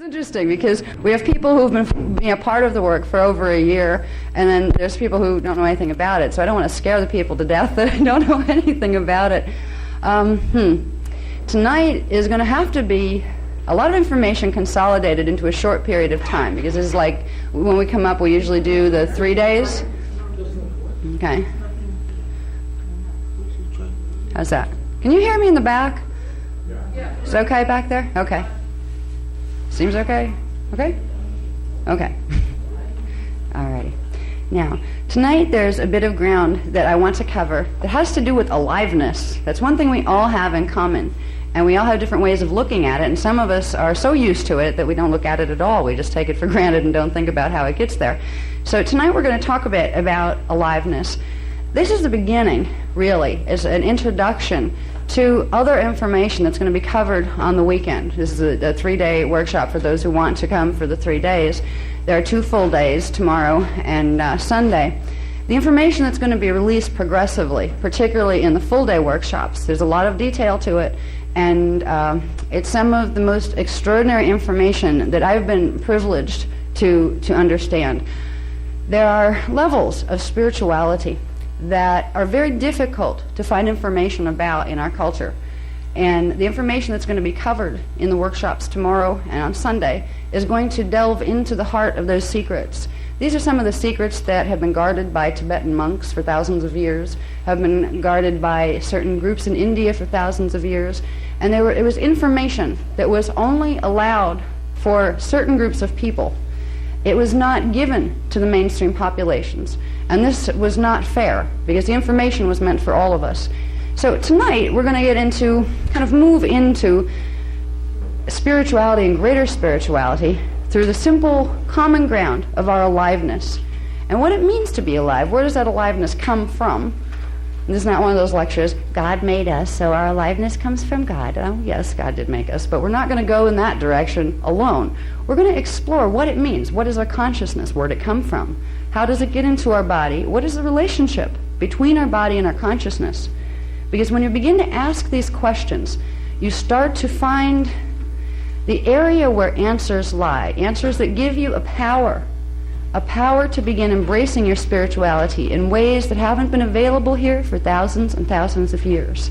It's interesting because we have people who've been part of the work for over a year, and then there's people who don't know anything about it. So I don't want to scare the people to death that don't know anything about it. Tonight is going to have to be a lot of information consolidated into a short period of time, because this is like when we come up, we usually do the 3 days. Okay. How's that? Can you hear me in the back? Is it okay back there? Okay. Seems okay? Okay? Okay. Alrighty. Now, tonight there's a bit of ground that I want to cover that has to do with aliveness. That's one thing we all have in common. And we all have different ways of looking at it, and some of us are so used to it that we don't look at it at all. We just take it for granted and don't think about how it gets there. So tonight we're going to talk a bit about aliveness. This is the beginning, really. It's an introduction to other information that's going to be covered on the weekend. This is a 3-day workshop for those who want to come for the 3 days. There are 2 full days, tomorrow and Sunday. The information that's going to be released progressively, particularly in the full-day workshops, there's a lot of detail to it, and it's some of the most extraordinary information that I've been privileged to understand. There are levels of spirituality that are very difficult to find information about in our culture. And the information that's going to be covered in the workshops tomorrow and on Sunday is going to delve into the heart of those secrets. These are some of the secrets that have been guarded by Tibetan monks for thousands of years, have been guarded by certain groups in India for thousands of years, and it was information that was only allowed for certain groups of people. It was not given to the mainstream populations, and this was not fair because the information was meant for all of us. So tonight we're going to get into, kind of move into spirituality and greater spirituality through the simple common ground of our aliveness and what it means to be alive. Where does that aliveness come from? And this is not one of those lectures, God made us, so our aliveness comes from God. Oh, yes, God did make us, but we're not going to go in that direction alone. We're going to explore what it means. What is our consciousness? Where did it come from? How does it get into our body? What is the relationship between our body and our consciousness? Because when you begin to ask these questions, you start to find the area where answers lie, answers that give you a power to begin embracing your spirituality in ways that haven't been available here for thousands and thousands of years.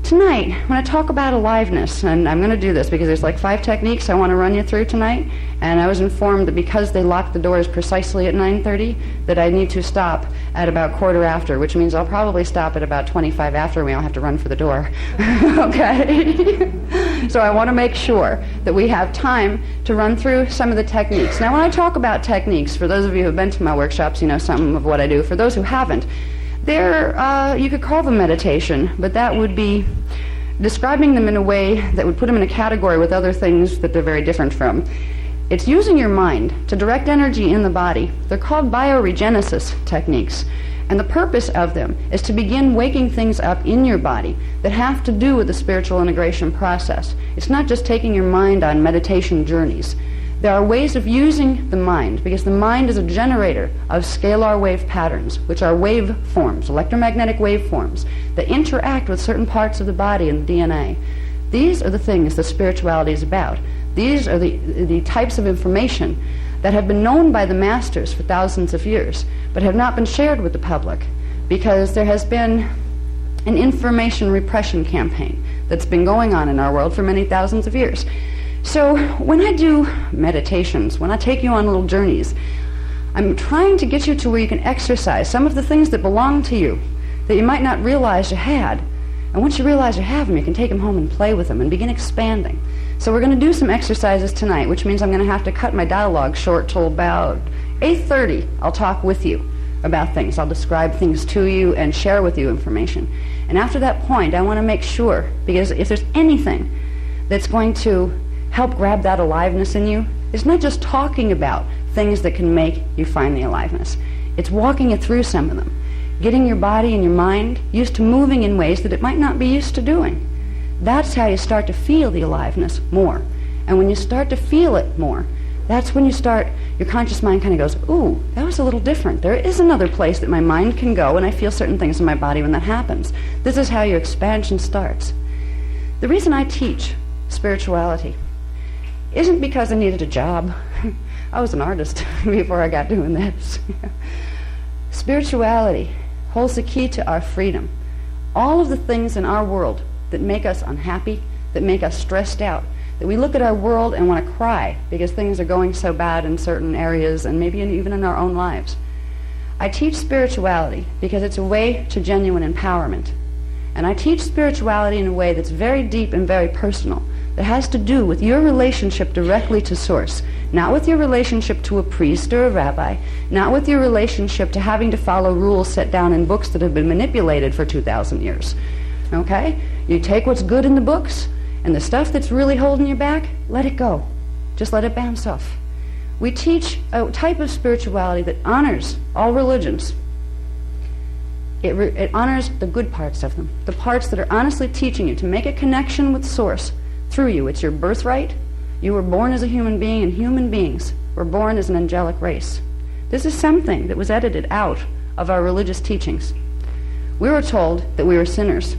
Tonight, when I talk about aliveness, and I'm going to do this because there's like 5 techniques I want to run you through tonight, and I was informed that because they locked the doors precisely at 9:30, that I need to stop at about 1/4 after, which means I'll probably stop at about 25 after, and we all have to run for the door. Okay? So I want to make sure that we have time to run through some of the techniques. Now, when I talk about techniques, for those of you who have been to my workshops, you know some of what I do. For those who haven't, you could call them meditation, but that would be describing them in a way that would put them in a category with other things that they're very different from. It's using your mind to direct energy in the body. They're called bioregenesis techniques, and the purpose of them is to begin waking things up in your body that have to do with the spiritual integration process. It's not just taking your mind on meditation journeys. There are ways of using the mind, because the mind is a generator of scalar wave patterns, which are wave forms, electromagnetic wave forms, that interact with certain parts of the body and the DNA. These are the things that spirituality is about. These are the types of information that have been known by the masters for thousands of years, but have not been shared with the public, because there has been an information repression campaign that's been going on in our world for many thousands of years. So when I do meditations, when I take you on little journeys, I'm trying to get you to where you can exercise some of the things that belong to you that you might not realize you had. And once you realize you have them, you can take them home and play with them and begin expanding. So we're going to do some exercises tonight, which means I'm going to have to cut my dialogue short till about 8:30. I'll talk with you about things. I'll describe things to you and share with you information. And after that point, I want to make sure, because if there's anything that's going to help grab that aliveness in you, it's not just talking about things that can make you find the aliveness. It's walking it through some of them, getting your body and your mind used to moving in ways that it might not be used to doing. That's how you start to feel the aliveness more. And when you start to feel it more, that's when your conscious mind kind of goes, ooh, that was a little different. There is another place that my mind can go, and I feel certain things in my body when that happens. This is how your expansion starts. The reason I teach spirituality isn't because I needed a job. I was an artist before I got doing this. Spirituality holds the key to our freedom. All of the things in our world that make us unhappy, that make us stressed out, that we look at our world and want to cry because things are going so bad in certain areas and maybe even in our own lives. I teach spirituality because it's a way to genuine empowerment. And I teach spirituality in a way that's very deep and very personal, that has to do with your relationship directly to Source, not with your relationship to a priest or a rabbi, not with your relationship to having to follow rules set down in books that have been manipulated for 2,000 years. Okay? You take what's good in the books, and the stuff that's really holding you back, let it go. Just let it bounce off. We teach a type of spirituality that honors all religions. It honors the good parts of them, the parts that are honestly teaching you to make a connection with Source through you. It's your birthright. You were born as a human being, and human beings were born as an angelic race. This is something that was edited out of our religious teachings. We were told that we were sinners.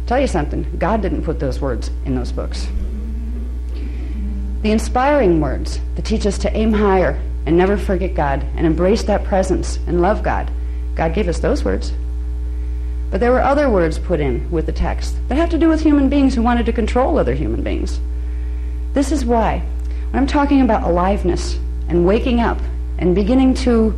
Tell you something, God didn't put those words in those books. The inspiring words that teach us to aim higher and never forget God and embrace that presence and love God, God gave us those words. But there were other words put in with the text that have to do with human beings who wanted to control other human beings. This is why, when I'm talking about aliveness and waking up and beginning to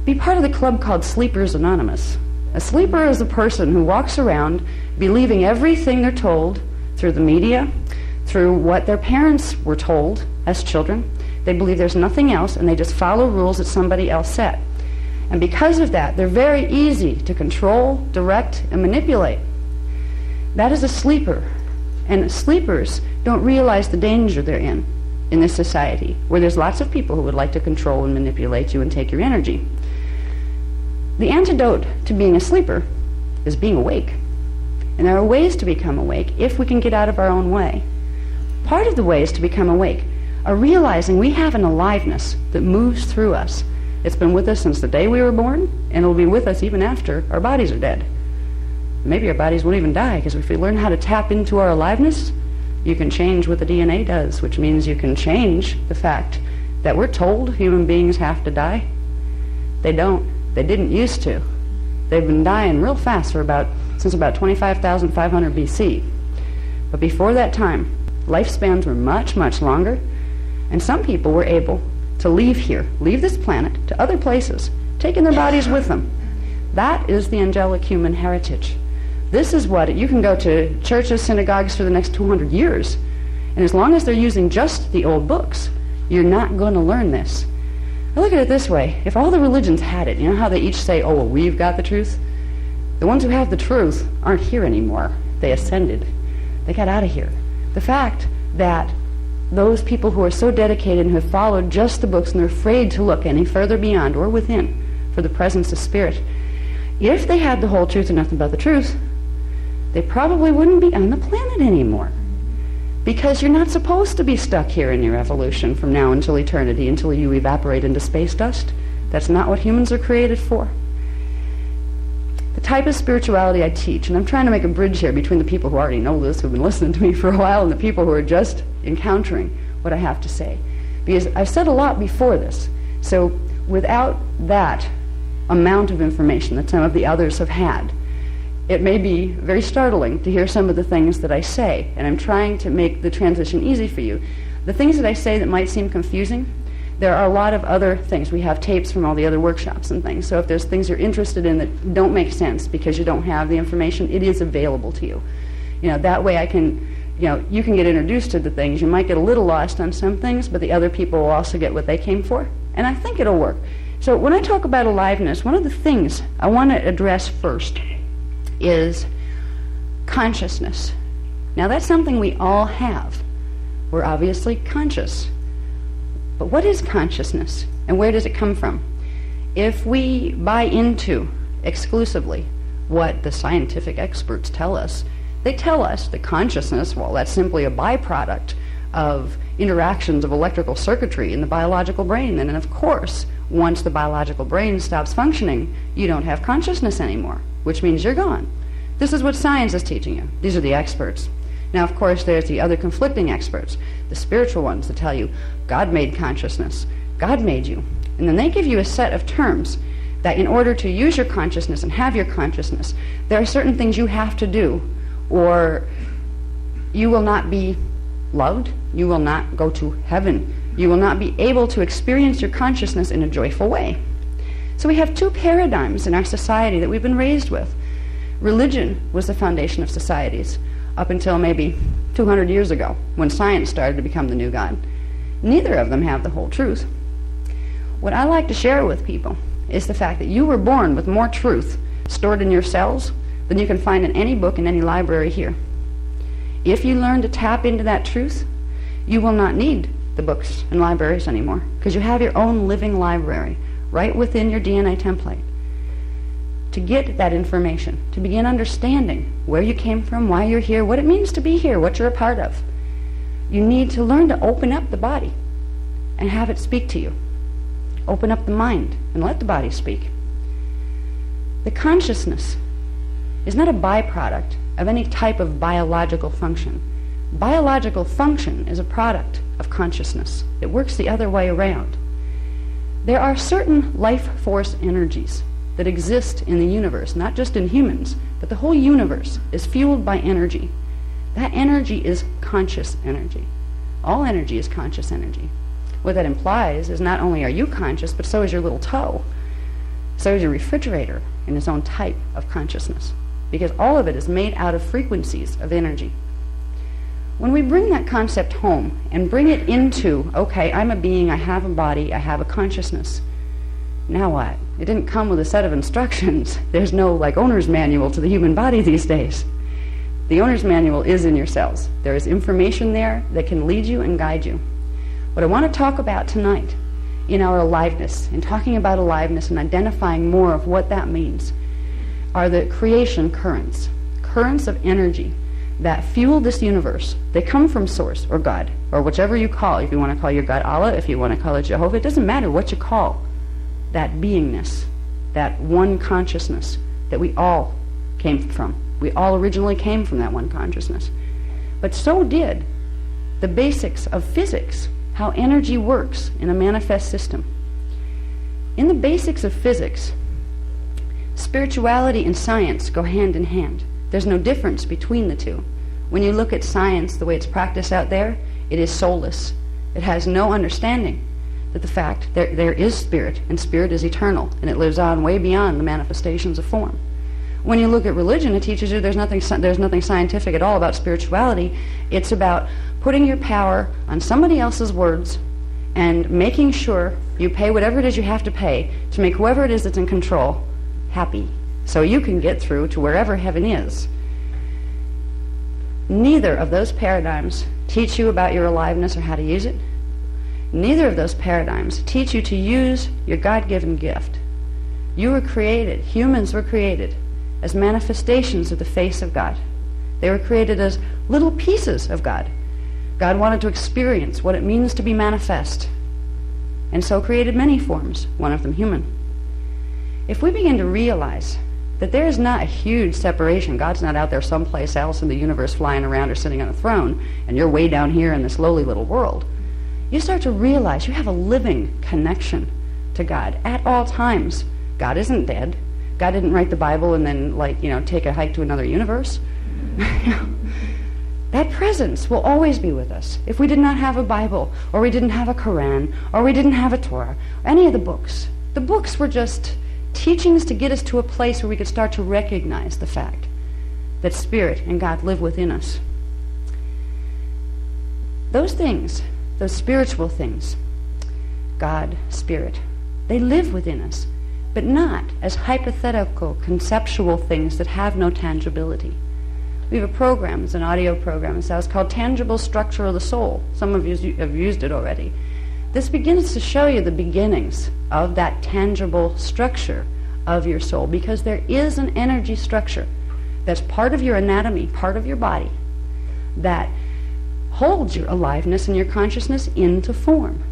be part of the club called Sleepers Anonymous. A sleeper is a person who walks around believing everything they're told through the media, through what their parents were told as children. They believe there's nothing else, and they just follow rules that somebody else set. And because of that, they're very easy to control, direct, and manipulate. That is a sleeper. And sleepers don't realize the danger they're in this society, where there's lots of people who would like to control and manipulate you and take your energy. The antidote to being a sleeper is being awake. And there are ways to become awake if we can get out of our own way. Part of the ways to become awake are realizing we have an aliveness that moves through us. It's been with us since the day we were born, and it'll be with us even after our bodies are dead. Maybe our bodies won't even die, because if we learn how to tap into our aliveness, you can change what the DNA does, which means you can change the fact that we're told human beings have to die. They don't. They didn't used to. They've been dying real fast since about 25,500 BC. But before that time, lifespans were much, much longer, and some people were able to leave here, leave this planet to other places, taking their bodies with them. That is the angelic human heritage. This is what, you can go to churches, synagogues for the next 200 years, and as long as they're using just the old books, you're not going to learn this. I look at it this way. If all the religions had it, you know how they each say, oh, well, we've got the truth? The ones who have the truth aren't here anymore. They ascended. They got out of here. The fact that those people who are so dedicated and who have followed just the books and they're afraid to look any further beyond or within for the presence of spirit, if they had the whole truth and nothing but the truth, they probably wouldn't be on the planet anymore. Because you're not supposed to be stuck here in your evolution from now until eternity, until you evaporate into space dust. That's not what humans are created for. The type of spirituality I teach, and I'm trying to make a bridge here between the people who already know this, who've been listening to me for a while, and the people who are just encountering what I have to say. Because I've said a lot before this. So without that amount of information that some of the others have had, it may be very startling to hear some of the things that I say, and I'm trying to make the transition easy for you. The things that I say that might seem confusing, there are a lot of other things. We have tapes from all the other workshops and things, so if there's things you're interested in that don't make sense because you don't have the information, it is available to you. That way I can, you can get introduced to the things. You might get a little lost on some things, but the other people will also get what they came for, and I think it'll work. So when I talk about aliveness, one of the things I want to address first is consciousness. Now that's something we all have. We're obviously conscious. But what is consciousness, and where does it come from? If we buy into exclusively what the scientific experts tell us, they tell us that consciousness, well, that's simply a byproduct of interactions of electrical circuitry in the biological brain. And of course, once the biological brain stops functioning, you don't have consciousness anymore, which means you're gone. This is what science is teaching you. These are the experts. Now, of course, there's the other conflicting experts, the spiritual ones that tell you, God made consciousness, God made you. And then they give you a set of terms that in order to use your consciousness and have your consciousness, there are certain things you have to do, or you will not be loved, you will not go to heaven, you will not be able to experience your consciousness in a joyful way. So we have two paradigms in our society that we've been raised with. Religion was the foundation of societies up until maybe 200 years ago, when science started to become the new God. Neither of them have the whole truth. What I like to share with people is the fact that you were born with more truth stored in your cells than you can find in any book in any library here. If you learn to tap into that truth, you will not need the books and libraries anymore, because you have your own living library right within your DNA template. To get that information, to begin understanding where you came from, why you're here, what it means to be here, what you're a part of, you need to learn to open up the body and have it speak to you. Open up the mind and let the body speak. The consciousness is not a byproduct of any type of biological function. Biological function is a product of consciousness. It works the other way around. There are certain life force energies that exist in the universe, not just in humans, but the whole universe is fueled by energy. That energy is conscious energy. All energy is conscious energy. What that implies is not only are you conscious, but so is your little toe. So is your refrigerator in its own type of consciousness, because all of it is made out of frequencies of energy. When we bring that concept home and bring it into, okay, I'm a being, I have a body, I have a consciousness. Now what? It didn't come with a set of instructions. There's no owner's manual to the human body these days. The owner's manual is in your cells. There is information there that can lead you and guide you. What I want to talk about tonight in our aliveness, in talking about aliveness and identifying more of what that means, are the creation currents of energy that fuel this universe. They come from Source or God, or whichever you call. If you want to call your God Allah, if you want to call it Jehovah, it doesn't matter what you call that beingness, that one consciousness that we all came from. We all originally came from that one consciousness. But so did the basics of physics, how energy works in a manifest system. In the basics of physics, spirituality and science go hand in hand. There's no difference between the two. When you look at science, the way it's practiced out there, it is soulless. It has no understanding that the fact there is spirit, and spirit is eternal, and it lives on way beyond the manifestations of form. When you look at religion, it teaches you there's nothing scientific at all about spirituality. It's about putting your power on somebody else's words and making sure you pay whatever it is you have to pay to make whoever it is that's in control happy, so you can get through to wherever heaven is. Neither of those paradigms teach you about your aliveness or how to use it. Neither of those paradigms teach you to use your God-given gift. You were created, humans were created, as manifestations of the face of God. They were created as little pieces of God. God wanted to experience what it means to be manifest, and so created many forms, one of them human. If we begin to realize that there is not a huge separation, God's not out there someplace else in the universe flying around or sitting on a throne, and you're way down here in this lowly little world, you start to realize you have a living connection to God at all times. God isn't dead. God didn't write the Bible and then, take a hike to another universe. That presence will always be with us. If we did not have a Bible, or we didn't have a Quran, or we didn't have a Torah, any of the books were just teachings to get us to a place where we could start to recognize the fact that Spirit and God live within us. Those things, those spiritual things, God, Spirit, they live within us, but not as hypothetical, conceptual things that have no tangibility. We have a program, it's an audio program, it's called Tangible Structure of the Soul. Some of you have used it already. This begins to show you the beginnings of that tangible structure of your soul, because there is an energy structure that's part of your anatomy, part of your body, that holds your aliveness and your consciousness into form.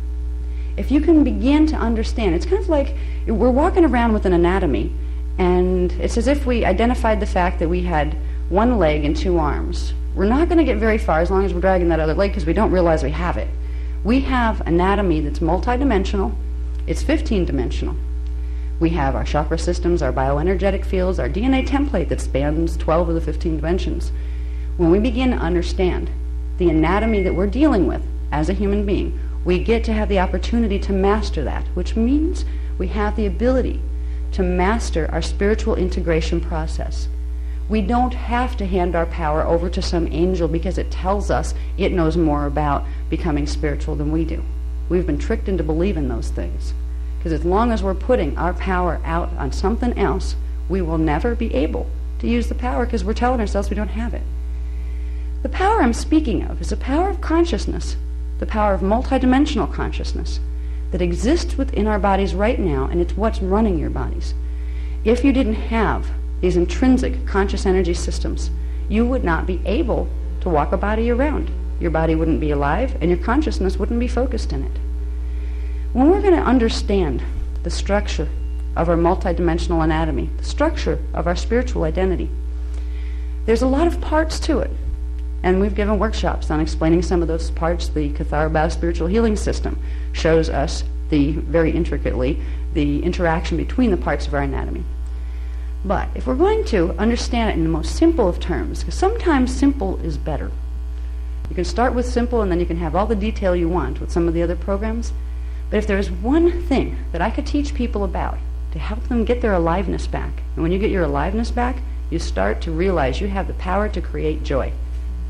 If you can begin to understand, it's kind of like we're walking around with an anatomy, and it's as if we identified the fact that we had one leg and two arms, we're not going to get very far as long as we're dragging that other leg because we don't realize we have it. We have anatomy that's multidimensional. It's 15-dimensional. We have our chakra systems, our bioenergetic fields, our DNA template that spans 12 of the 15 dimensions. When we begin to understand the anatomy that we're dealing with as a human being, we get to have the opportunity to master that, which means we have the ability to master our spiritual integration process. We don't have to hand our power over to some angel because it tells us it knows more about becoming spiritual than we do. We've been tricked into believing those things. Because as long as we're putting our power out on something else, we will never be able to use the power because we're telling ourselves we don't have it. The power I'm speaking of is a power of consciousness, the power of multidimensional consciousness that exists within our bodies right now, and it's what's running your bodies. If you didn't have these intrinsic conscious energy systems, you would not be able to walk a body around. Your body wouldn't be alive, and your consciousness wouldn't be focused in it. When we're going to understand the structure of our multidimensional anatomy, the structure of our spiritual identity, there's a lot of parts to it. And we've given workshops on explaining some of those parts. The Kathara Bao spiritual healing system shows us very intricately the interaction between the parts of our anatomy. But if we're going to understand it in the most simple of terms, because sometimes simple is better. You can start with simple and then you can have all the detail you want with some of the other programs. But if there is one thing that I could teach people about to help them get their aliveness back, and when you get your aliveness back, you start to realize you have the power to create joy.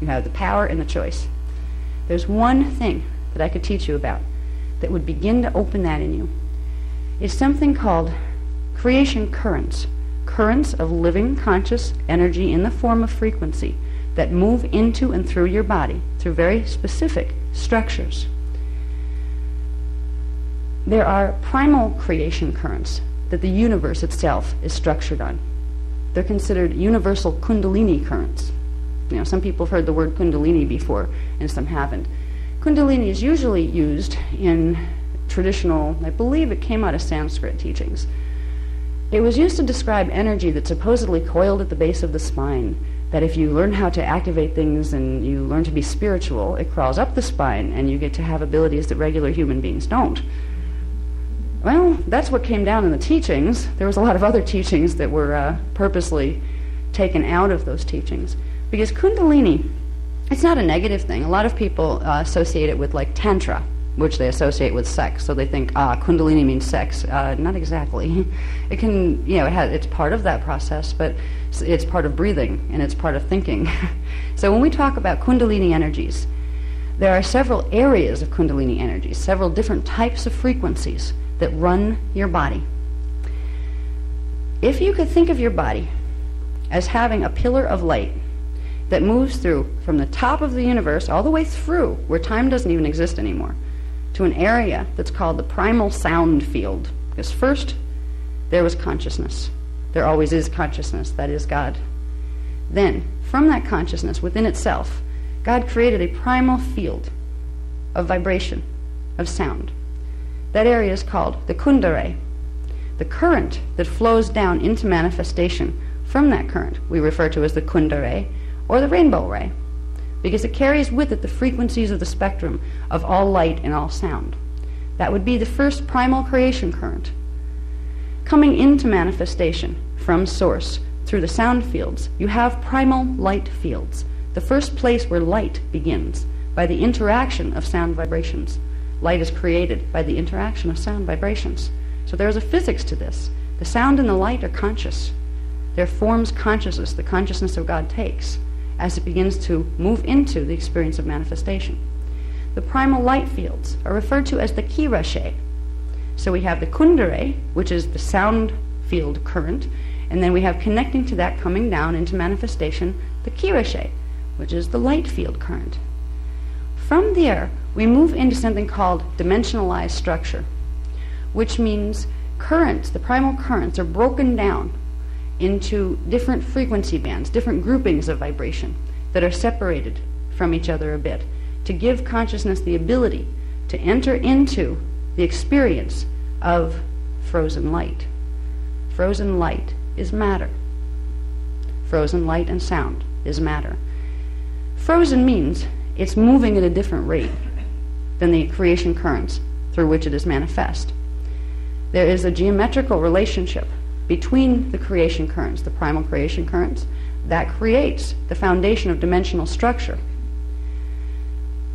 You have the power and the choice. There's one thing that I could teach you about that would begin to open that in you. It's something called creation currents. Currents of living conscious energy in the form of frequency that move into and through your body through very specific structures. There are primal creation currents that the universe itself is structured on. They're considered universal kundalini currents. You know, some people have heard the word kundalini before, and some haven't. Kundalini is usually used in traditional, I believe it came out of Sanskrit teachings. It was used to describe energy that's supposedly coiled at the base of the spine, that if you learn how to activate things and you learn to be spiritual, it crawls up the spine and you get to have abilities that regular human beings don't. Well, that's what came down in the teachings. There was a lot of other teachings that were purposely taken out of those teachings. Because Kundalini, it's not a negative thing. A lot of people associate it with like Tantra, which they associate with sex. So they think, Kundalini means sex. Not exactly. It can, it's part of that process, but it's part of breathing and it's part of thinking. So when we talk about Kundalini energies, there are several areas of Kundalini energies, several different types of frequencies that run your body. If you could think of your body as having a pillar of light that moves through from the top of the universe all the way through where time doesn't even exist anymore to an area that's called the primal sound field. Because first there was consciousness. There always is consciousness, that is God. Then from that consciousness within itself, God created a primal field of vibration, of sound. That area is called the kundare. The current that flows down into manifestation from that current we refer to as the kundare or the rainbow ray, because it carries with it the frequencies of the spectrum of all light and all sound. That would be the first primal creation current. Coming into manifestation from source through the sound fields, you have primal light fields, the first place where light begins by the interaction of sound vibrations. Light is created by the interaction of sound vibrations. So there is a physics to this. The sound and the light are conscious. There forms consciousness, the consciousness of God takes, as it begins to move into the experience of manifestation. The primal light fields are referred to as the kirashe. So we have the kundare, which is the sound field current, and then we have connecting to that coming down into manifestation, the kirashe, which is the light field current. From there, we move into something called dimensionalized structure, which means currents, the primal currents, are broken down into different frequency bands, different groupings of vibration that are separated from each other a bit to give consciousness the ability to enter into the experience of frozen light. Frozen light is matter. Frozen light and sound is matter. Frozen means it's moving at a different rate than the creation currents through which it is manifest. There is a geometrical relationship between the creation currents, the primal creation currents, that creates the foundation of dimensional structure.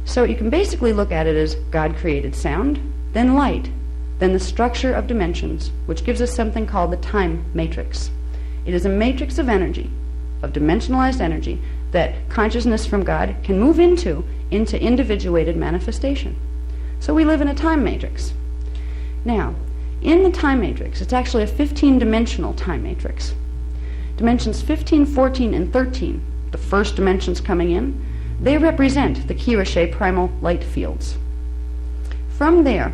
So you can basically look at it as God created sound, then light, then the structure of dimensions, which gives us something called the time matrix. It is a matrix of energy, of dimensionalized energy, that consciousness from God can move into individuated manifestation. So we live in a time matrix. Now, in the time matrix, it's actually a 15-dimensional time matrix. Dimensions 15, 14, and 13, the first dimensions coming in, they represent the Kirashe primal light fields. From there,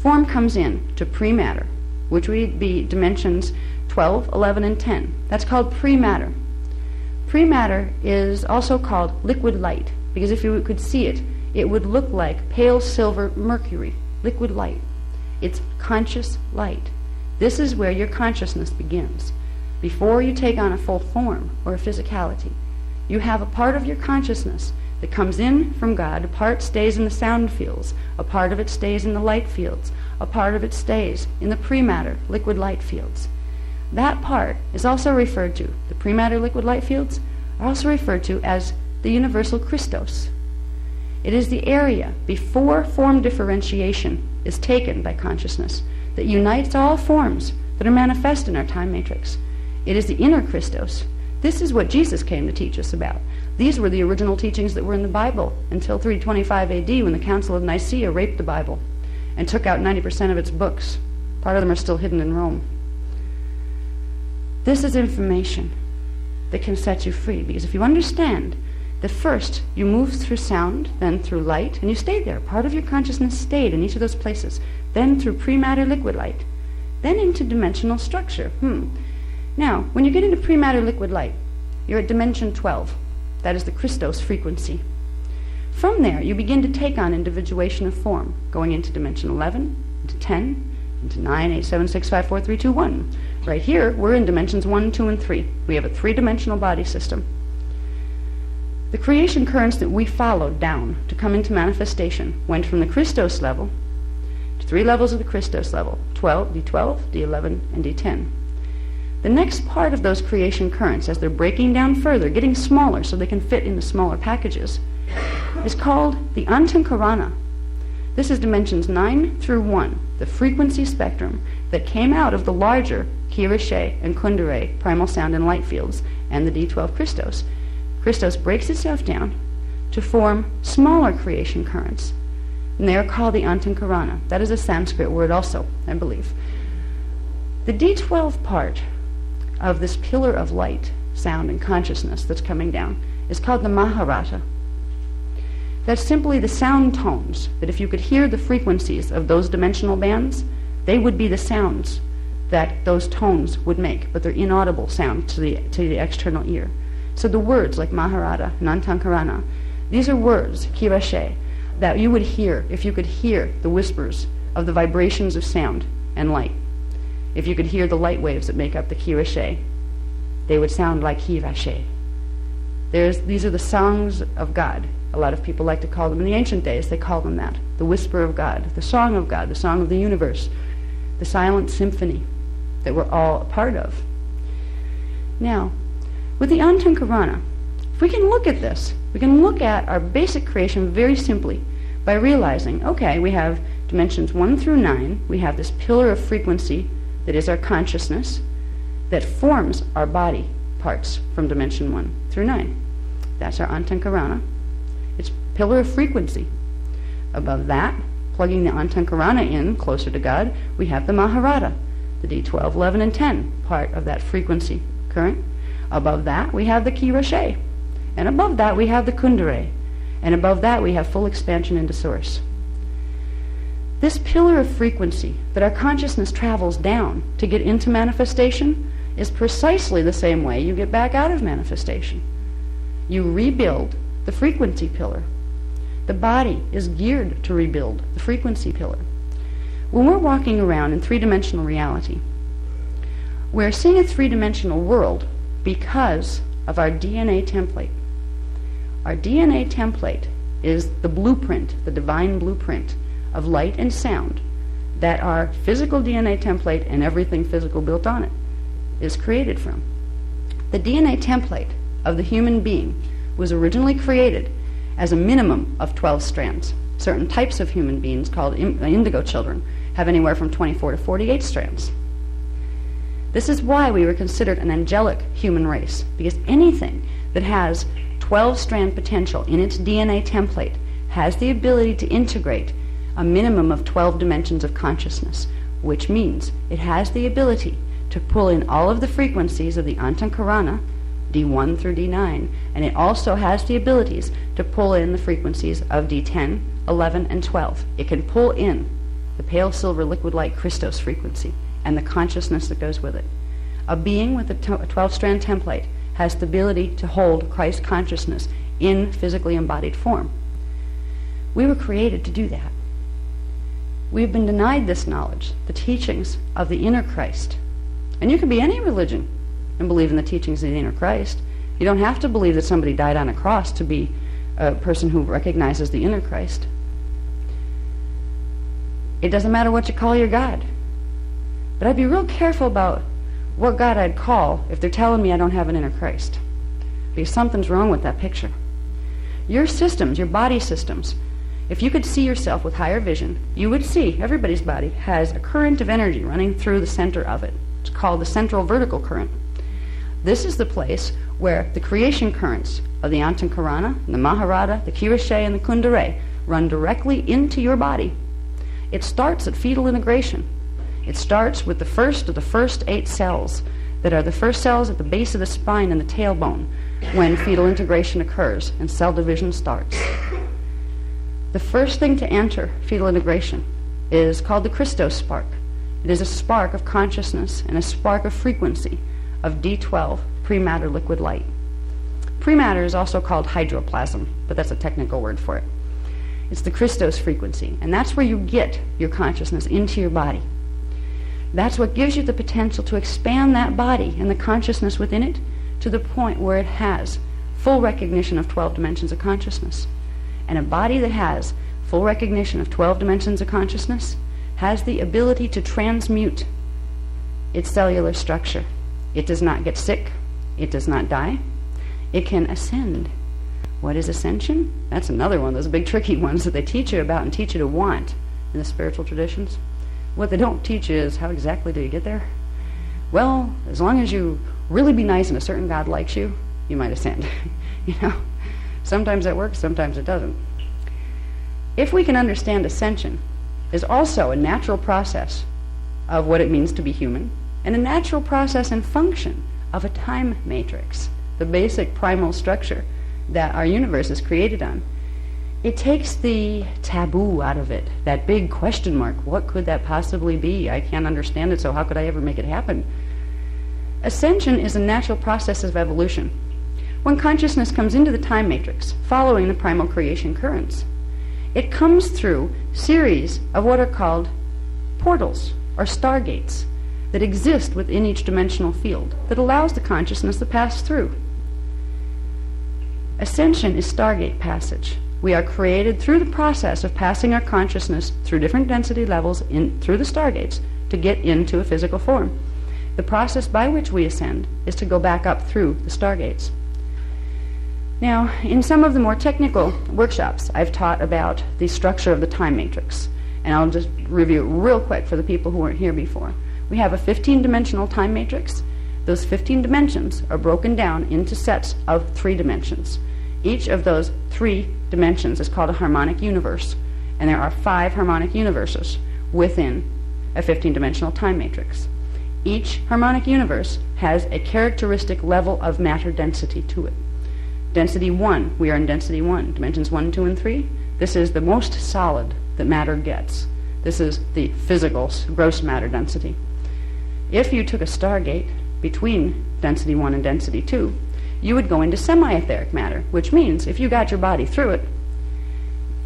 form comes in to pre-matter, which would be dimensions 12, 11, and 10. That's called pre-matter. Pre-matter is also called liquid light, because if you could see it, it would look like pale silver mercury, liquid light. It's conscious light. This is where your consciousness begins. Before you take on a full form or a physicality, you have a part of your consciousness that comes in from God. A part stays in the sound fields, a part of it stays in the light fields, a part of it stays in the pre-matter liquid light fields. That part is also referred to, the pre-matter liquid light fields are also referred to as the universal Christos. It is the area before form differentiation is taken by consciousness that unites all forms that are manifest in our time matrix. It is the inner Christos. This is what Jesus came to teach us about. These were the original teachings that were in the Bible until 325 AD, when the Council of Nicaea raped the Bible and took out 90% of its books. Part of them are still hidden in Rome. This is information that can set you free, because if you understand that first you move through sound, then through light, and you stayed there. Part of your consciousness stayed in each of those places. Then through pre-matter liquid light. Then into dimensional structure. Now, when you get into pre-matter liquid light, you're at dimension 12. That is the Christos frequency. From there, you begin to take on individuation of form, going into dimension 11, into 10, into 9, 8, 7, 6, 5, 4, 3, 2, 1. Right here, we're in dimensions 1, 2, and 3. We have a three-dimensional body system. The creation currents that we followed down to come into manifestation went from the Christos level to 3 levels of the Christos level, 12, D12, D11, and D10. The next part of those creation currents, as they're breaking down further, getting smaller so they can fit into smaller packages, is called the Antankarana. This is dimensions 9 through 1, the frequency spectrum that came out of the larger Kirashe and Kundare primal sound and light fields and the D12 Christos. Christos breaks itself down to form smaller creation currents, and they are called the Antankarana. That is a Sanskrit word also, I believe. The D12 part of this pillar of light, sound, and consciousness that's coming down is called the Maharata. That's simply the sound tones, that if you could hear the frequencies of those dimensional bands, they would be the sounds that those tones would make, but they're inaudible sound to the external ear. So the words like Maharata and Antankarana, these are words, Kirashe, that you would hear if you could hear the whispers of the vibrations of sound and light. If you could hear the light waves that make up the Kirashe, they would sound like Kirashe. These are the songs of God. A lot of people like to call them, in the ancient days, they called them that. The whisper of God, the song of God, the song of the universe, the silent symphony that we're all a part of. Now, with the Antankarana, if we can look at this, we can look at our basic creation very simply by realizing, okay, we have dimensions 1 through 9, we have this pillar of frequency that is our consciousness that forms our body parts from dimension 1 through 9. That's our Antankarana. It's pillar of frequency. Above that, plugging the Antankarana in closer to God, we have the Maharata, the D12, 11, and 10 part of that frequency current. Above that, we have the Kirashe. And above that, we have the Kundare. And above that, we have full expansion into Source. This pillar of frequency that our consciousness travels down to get into manifestation is precisely the same way you get back out of manifestation. You rebuild the frequency pillar. The body is geared to rebuild the frequency pillar. When we're walking around in three-dimensional reality, we're seeing a three-dimensional world because of our DNA template. Our DNA template is the blueprint, the divine blueprint of light and sound that our physical DNA template and everything physical built on it is created from. The DNA template of the human being was originally created as a minimum of 12 strands. Certain types of human beings, called Indigo Children, have anywhere from 24 to 48 strands. This is why we were considered an angelic human race, because anything that has 12-strand potential in its DNA template has the ability to integrate a minimum of 12 dimensions of consciousness, which means it has the ability to pull in all of the frequencies of the Antankarana, D1 through D9, and it also has the abilities to pull in the frequencies of D10, 11, and 12. It can pull in the pale silver liquid light Christos frequency and the consciousness that goes with it. A being with a 12-strand template has the ability to hold Christ consciousness in physically embodied form. We were created to do that. We've been denied this knowledge, the teachings of the inner Christ. And you can be any religion and believe in the teachings of the inner Christ. You don't have to believe that somebody died on a cross to be a person who recognizes the inner Christ. It doesn't matter what you call your God. But I'd be real careful about what God I'd call if they're telling me I don't have an inner Christ. Because something's wrong with that picture. Your systems, your body systems, if you could see yourself with higher vision, you would see everybody's body has a current of energy running through the center of it. It's called the central vertical current. This is the place where the creation currents of the Antankarana, the Maharada, the Kirishe, and the Kundare run directly into your body. It starts at fetal integration. It starts with the first of the first 8 cells that are the first cells at the base of the spine and the tailbone when fetal integration occurs and cell division starts. The first thing to enter fetal integration is called the Christos spark. It is a spark of consciousness and a spark of frequency of D12 prematter liquid light. Prematter is also called hydroplasm, but that's a technical word for it. It's the Christos frequency, and that's where you get your consciousness into your body. That's what gives you the potential to expand that body and the consciousness within it to the point where it has full recognition of 12 dimensions of consciousness. And a body that has full recognition of 12 dimensions of consciousness has the ability to transmute its cellular structure. It does not get sick. It does not die. It can ascend. What is ascension? That's another one of those big tricky ones that they teach you about and teach you to want in the spiritual traditions. What they don't teach you is how exactly do you get there? Well, as long as you really be nice and a certain God likes you, you might ascend. You know, sometimes that works, sometimes it doesn't. If we can understand ascension is also a natural process of what it means to be human and a natural process and function of a time matrix, the basic primal structure that our universe is created on, it takes the taboo out of it, that big question mark. What could that possibly be? I can't understand it, so how could I ever make it happen? Ascension is a natural process of evolution. When consciousness comes into the time matrix, following the primal creation currents, it comes through series of what are called portals or stargates that exist within each dimensional field that allows the consciousness to pass through. Ascension is stargate passage. We are created through the process of passing our consciousness through different density levels through the stargates to get into a physical form. The process by which we ascend is to go back up through the stargates. Now, in some of the more technical workshops, I've taught about the structure of the time matrix, and I'll just review it real quick for the people who weren't here before. We have a 15-dimensional time matrix. Those 15 dimensions are broken down into sets of 3 dimensions. Each of those 3 dimensions is called a harmonic universe, and there are 5 harmonic universes within a 15-dimensional time matrix. Each harmonic universe has a characteristic level of matter density to it. Density 1, we are in density 1, dimensions 1, 2, and 3. This is the most solid that matter gets. This is the physical gross matter density. If you took a stargate between density 1 and density 2, you would go into semi-etheric matter, which means if you got your body through it,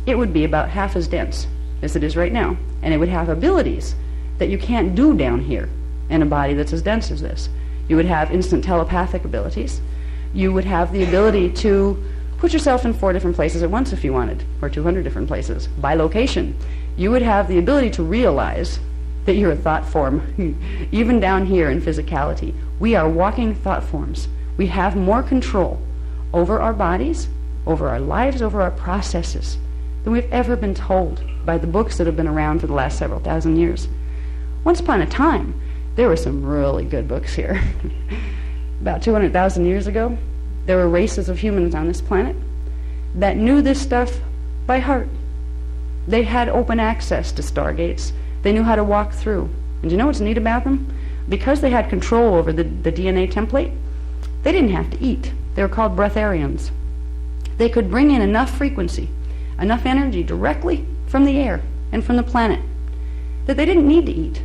it would be about half as dense as it is right now, and it would have abilities that you can't do down here in a body that's as dense as this. You would have instant telepathic abilities. You would have the ability to Put yourself in 4 different places at once if you wanted, or 200 different places, by location. You would have the ability to realize that you're a thought form, even down here in physicality. We are walking thought forms. We have more control over our bodies, over our lives, over our processes than we've ever been told by the books that have been around for the last several thousand years. Once upon a time, there were some really good books here. About 200,000 years ago, there were races of humans on this planet that knew this stuff by heart. They had open access to stargates. They knew how to walk through. And you know what's neat about them? Because they had control over the DNA template, they didn't have to eat. They were called breatharians. They could bring in enough frequency, enough energy directly from the air and from the planet that they didn't need to eat.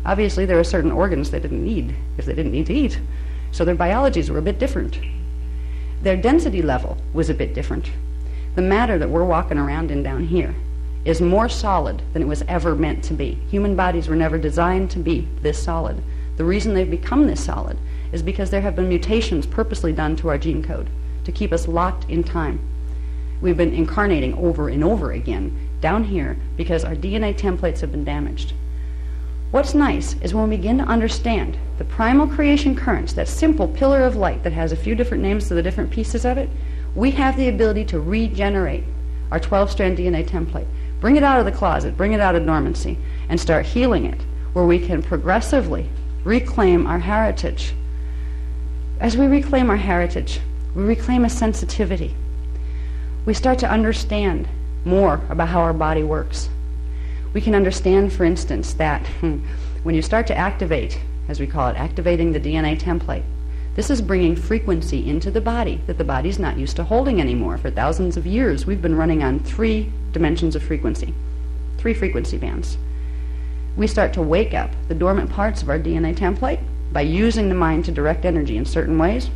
Obviously, there are certain organs they didn't need if they didn't need to eat. So their biologies were a bit different. Their density level was a bit different. The matter that we're walking around in down here is more solid than it was ever meant to be. Human bodies were never designed to be this solid. The reason they've become this solid is because there have been mutations purposely done to our gene code to keep us locked in time. We've been incarnating over and over again down here because our DNA templates have been damaged. What's nice is when we begin to understand the primal creation currents, that simple pillar of light that has a few different names to the different pieces of it, we have the ability to regenerate our 12-strand DNA template, bring it out of the closet, bring it out of dormancy, and start healing it, where we can progressively reclaim our heritage. As we reclaim our heritage, we reclaim a sensitivity. We start to understand more about how our body works. We can understand, for instance, that when you start to activate, as we call it, activating the DNA template, this is bringing frequency into the body that the body's not used to holding anymore. For thousands of years, we've been running on 3 dimensions of frequency, 3 frequency bands. We start to wake up the dormant parts of our DNA template by using the mind to direct energy in certain ways.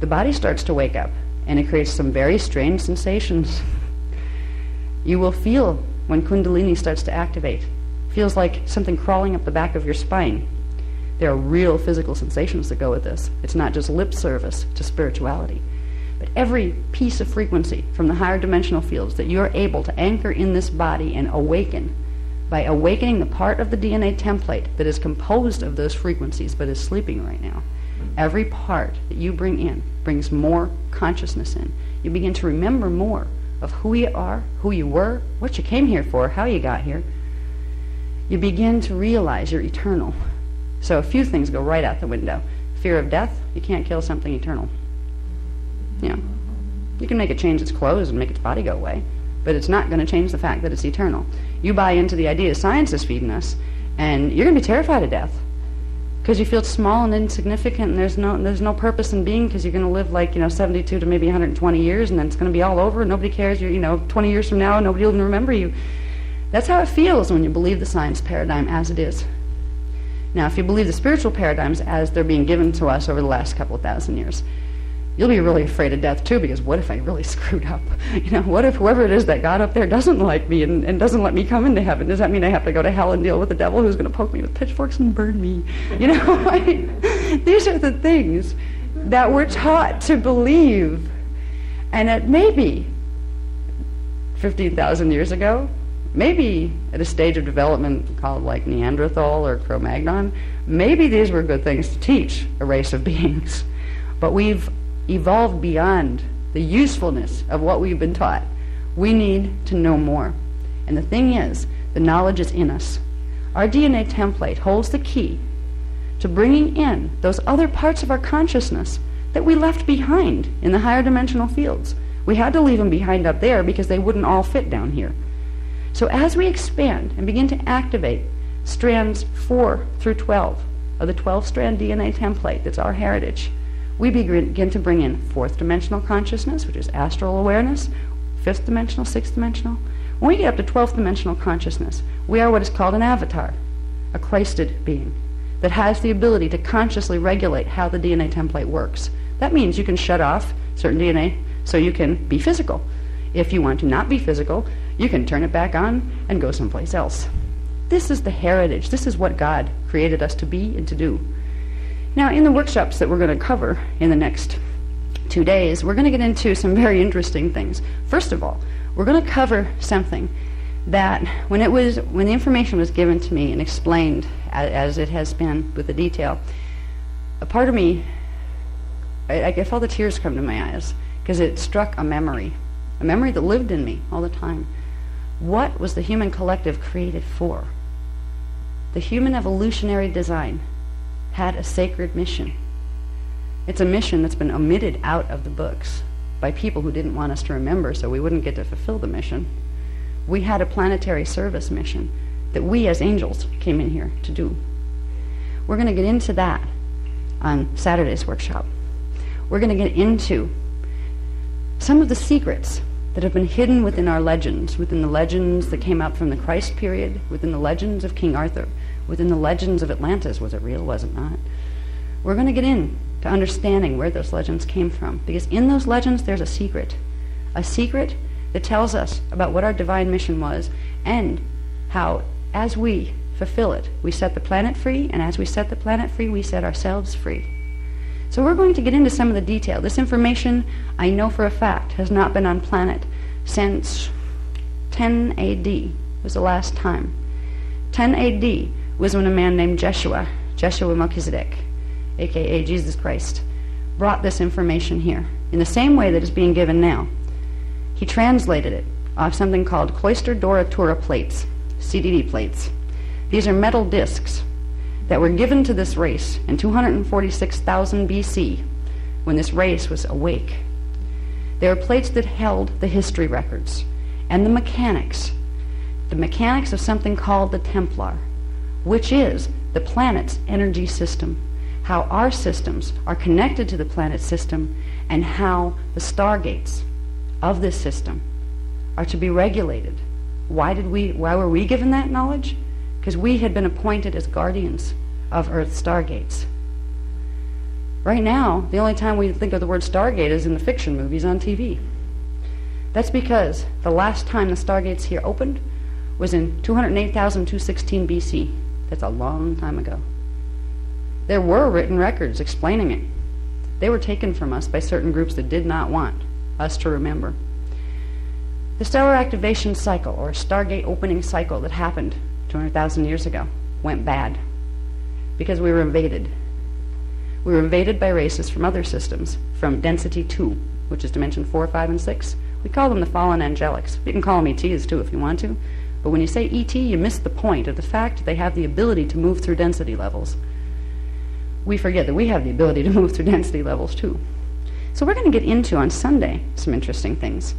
The body starts to wake up, and it creates some very strange sensations. You will feel when Kundalini starts to activate. Feels like something crawling up the back of your spine. There are real physical sensations that go with this. It's not just lip service to spirituality. But every piece of frequency from the higher dimensional fields that you're able to anchor in this body and awaken, by awakening the part of the DNA template that is composed of those frequencies but is sleeping right now, every part that you bring in brings more consciousness in. You begin to remember more of who you are, who you were, what you came here for, how you got here. You begin to realize you're eternal. So a few things go right out the window. Fear of death, you can't kill something eternal. You know, you can make it change its clothes and make its body go away, but it's not going to change the fact that it's eternal. You buy into the idea science is feeding us, and you're going to be terrified of death because you feel small and insignificant, and there's no purpose in being, because you're going to live like 72 to maybe 120 years, and then it's going to be all over. Nobody cares. 20 years from now, nobody will even remember you. That's how it feels when you believe the science paradigm as it is. Now, if you believe the spiritual paradigms as they're being given to us over the last couple of thousand years, you'll be really afraid of death too, because what if I really screwed up? What if whoever it is that got up there doesn't like me and doesn't let me come into heaven? Does that mean I have to go to hell and deal with the devil who's going to poke me with pitchforks and burn me? These are the things that we're taught to believe. And at maybe 15,000 years ago, maybe at a stage of development called like Neanderthal or Cro-Magnon, maybe these were good things to teach a race of beings. But we've evolved beyond the usefulness of what we've been taught. We need to know more. And the thing is, the knowledge is in us. Our DNA template holds the key to bringing in those other parts of our consciousness that we left behind in the higher dimensional fields. We had to leave them behind up there because they wouldn't all fit down here. So as we expand and begin to activate strands 4 through 12 of the 12-strand DNA template that's our heritage, we begin to bring in 4th dimensional consciousness, which is astral awareness, 5th dimensional, 6th dimensional. When we get up to 12th dimensional consciousness, we are what is called an avatar, a Christed being that has the ability to consciously regulate how the DNA template works. That means you can shut off certain DNA so you can be physical. If you want to not be physical, you can turn it back on and go someplace else. This is the heritage. This is what God created us to be and to do. Now, in the workshops that we're going to cover in the next 2 days, we're going to get into some very interesting things. First of all, we're going to cover something that when the information was given to me and explained as it has been with the detail, a part of me, I felt the tears come to my eyes because it struck a memory that lived in me all the time. What was the human collective created for? The human evolutionary design had a sacred mission. It's a mission that's been omitted out of the books by people who didn't want us to remember so we wouldn't get to fulfill the mission. We had a planetary service mission that we as angels came in here to do. We're going to get into that on Saturday's workshop. We're going to get into some of the secrets that have been hidden within our legends, within the legends that came out from the Christ period, within the legends of King Arthur, within the legends of Atlantis. Was it real? Was it not? We're going to get into understanding where those legends came from, because in those legends there's a secret that tells us about what our divine mission was and how, as we fulfill it, we set the planet free, and as we set the planet free, we set ourselves free. So we're going to get into some of the detail. This information, I know for a fact, has not been on planet since 10 AD was the last time. 10 AD was when a man named Joshua Melchizedek, a.k.a. Jesus Christ, brought this information here in the same way that it's being given now. He translated it off something called Cloister Doratura plates, CDD plates. These are metal discs that were given to this race in 246,000 BC when this race was awake. They were plates that held the history records and the mechanics of something called the Templar, which is the planet's energy system, how our systems are connected to the planet system, and how the stargates of this system are to be regulated. Why were we given that knowledge? Because we had been appointed as guardians of Earth's stargates. Right now, the only time we think of the word stargate is in the fiction movies on TV. That's because the last time the stargates here opened was in 208,216 BC. That's a long time ago. There were written records explaining it. They were taken from us by certain groups that did not want us to remember. The stellar activation cycle, or Stargate opening cycle that happened 200,000 years ago, went bad because we were invaded. We were invaded by races from other systems, from density 2, which is dimension 4, 5, and 6. We call them the fallen angelics. You can call them ETs too if you want to, but when you say ET, you miss the point of the fact that they have the ability to move through density levels. We forget that we have the ability to move through density levels too. So we're going to get into, on Sunday, some interesting things.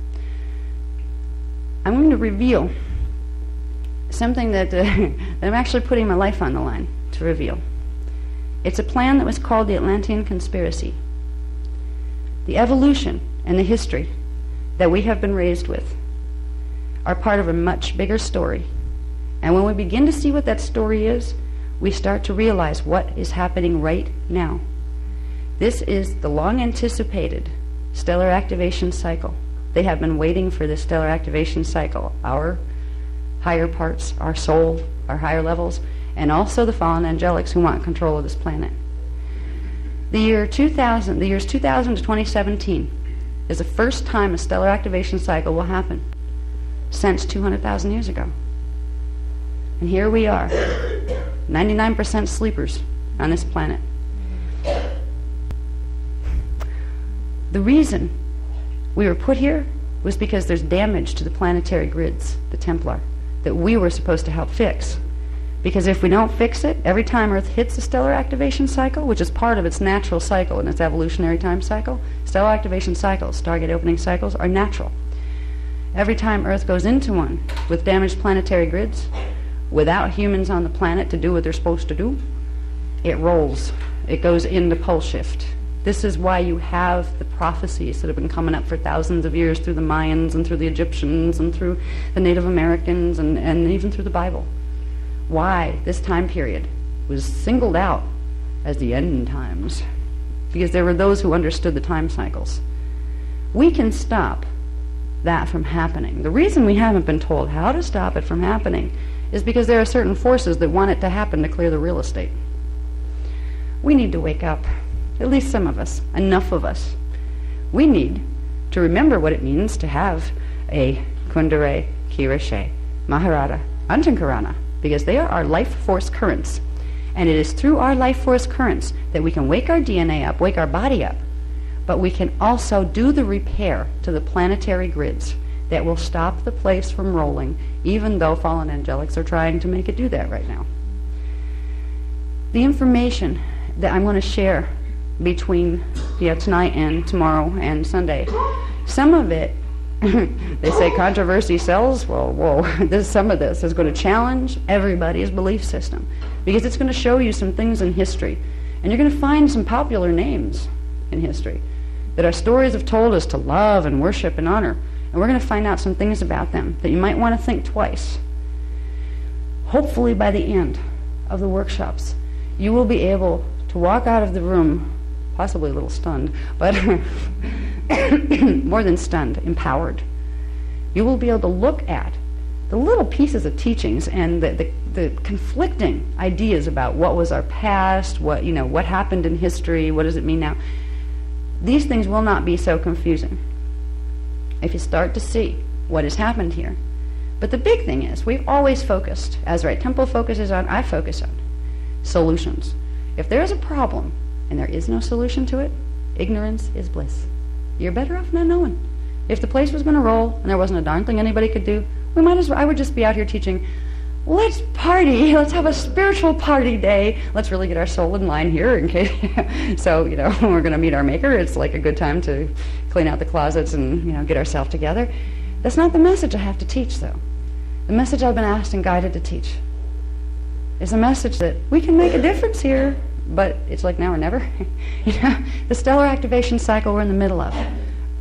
I'm going to reveal something that I'm actually putting my life on the line to reveal. It's a plan that was called the Atlantian conspiracy. The evolution and the history that we have been raised with are part of a much bigger story. And when we begin to see what that story is, we start to realize what is happening right now. This is the long-anticipated stellar activation cycle. They have been waiting for this stellar activation cycle. Our higher parts, our soul, our higher levels, and also the fallen angelics who want control of this planet. The years 2000 to 2017 is the first time a stellar activation cycle will happen since 200,000 years ago. And here we are, 99% sleepers on this planet. The reason we were put here was because there's damage to the planetary grids, the Templar, that we were supposed to help fix. Because if we don't fix it, every time Earth hits the stellar activation cycle, which is part of its natural cycle and its evolutionary time cycle, stellar activation cycles, Stargate opening cycles, are natural. Every time Earth goes into one with damaged planetary grids, without humans on the planet to do what they're supposed to do, it rolls. It goes into pole shift. This is why you have the prophecies that have been coming up for thousands of years through the Mayans and through the Egyptians and through the Native Americans and even through the Bible. Why this time period was singled out as the end times. Because there were those who understood the time cycles. We can stop that from happening. The reason we haven't been told how to stop it from happening is because there are certain forces that want it to happen to clear the real estate. We need to wake up. At least some of us, enough of us. We need to remember what it means to have a Kundere, Kirashe, Maharada, Antankarana, because they are our life force currents. And it is through our life force currents that we can wake our DNA up, wake our body up, but we can also do the repair to the planetary grids that will stop the place from rolling, even though fallen angelics are trying to make it do that right now. The information that I'm going to share between tonight and tomorrow and Sunday, some of it, they say controversy sells. Well, whoa, some of this is going to challenge everybody's belief system, because it's going to show you some things in history, and you're going to find some popular names in history that our stories have told us to love and worship and honor, and we're going to find out some things about them that you might want to think twice. Hopefully by the end of the workshops, you will be able to walk out of the room possibly a little stunned, but more than stunned, empowered. You will be able to look at the little pieces of teachings and the conflicting ideas about what was our past, what happened in history, what does it mean now. These things will not be so confusing if you start to see what has happened here. But the big thing is, we've always focused, as Right Temple focuses on, I focus on, solutions. If there is a problem and there is no solution to it, ignorance is bliss. You're better off not knowing. If the place was going to roll and there wasn't a darn thing anybody could do, I would just be out here teaching, let's party, let's have a spiritual party day, let's really get our soul in line here in case, so, when we're going to meet our maker, it's like a good time to clean out the closets and, get ourselves together. That's not the message I have to teach, though. The message I've been asked and guided to teach is a message that we can make a difference here, but it's like now or never. The stellar activation cycle we're in the middle of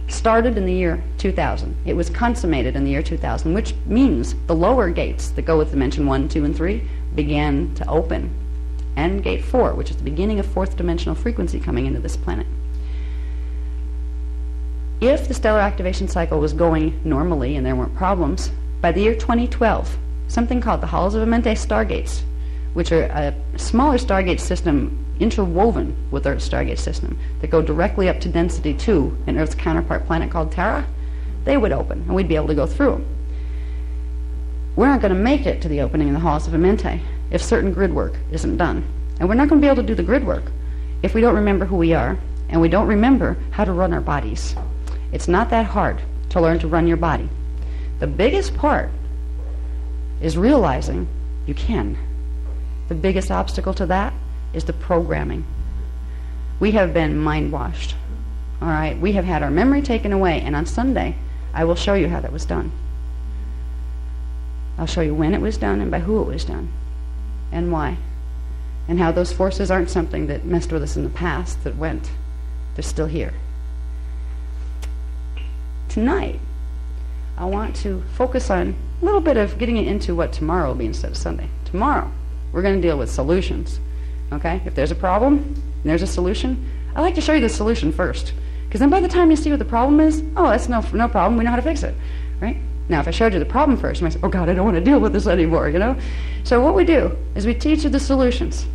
started in the year 2000. It was consummated in the year 2000, which means the lower gates that go with dimension 1, 2, and 3 began to open. And gate 4, which is the beginning of fourth dimensional frequency coming into this planet. If the stellar activation cycle was going normally and there weren't problems, by the year 2012, something called the Halls of Amente stargates, which are a smaller stargate system interwoven with Earth's stargate system that go directly up to density 2, an Earth's counterpart planet called Terra, they would open, and we'd be able to go through them. We're not going to make it to the opening in the Halls of Amente if certain grid work isn't done. And we're not going to be able to do the grid work if we don't remember who we are, and we don't remember how to run our bodies. It's not that hard to learn to run your body. The biggest part is realizing you can. The biggest obstacle to that is the programming. We have been mind-washed. All right, we have had our memory taken away, and on Sunday, I will show you how that was done. I'll show you when it was done and by who it was done, and why, and how those forces aren't something that messed with us in the past that went. They're still here. Tonight, I want to focus on a little bit of getting it into what tomorrow will be instead of Sunday. Tomorrow, we're going to deal with solutions. Okay? If there's a problem and there's a solution, I like to show you the solution first. Because then by the time you see what the problem is, oh, that's no problem, we know how to fix it. Right? Now, if I showed you the problem first, you might say, oh God, I don't want to deal with this anymore, So what we do is we teach you the solutions.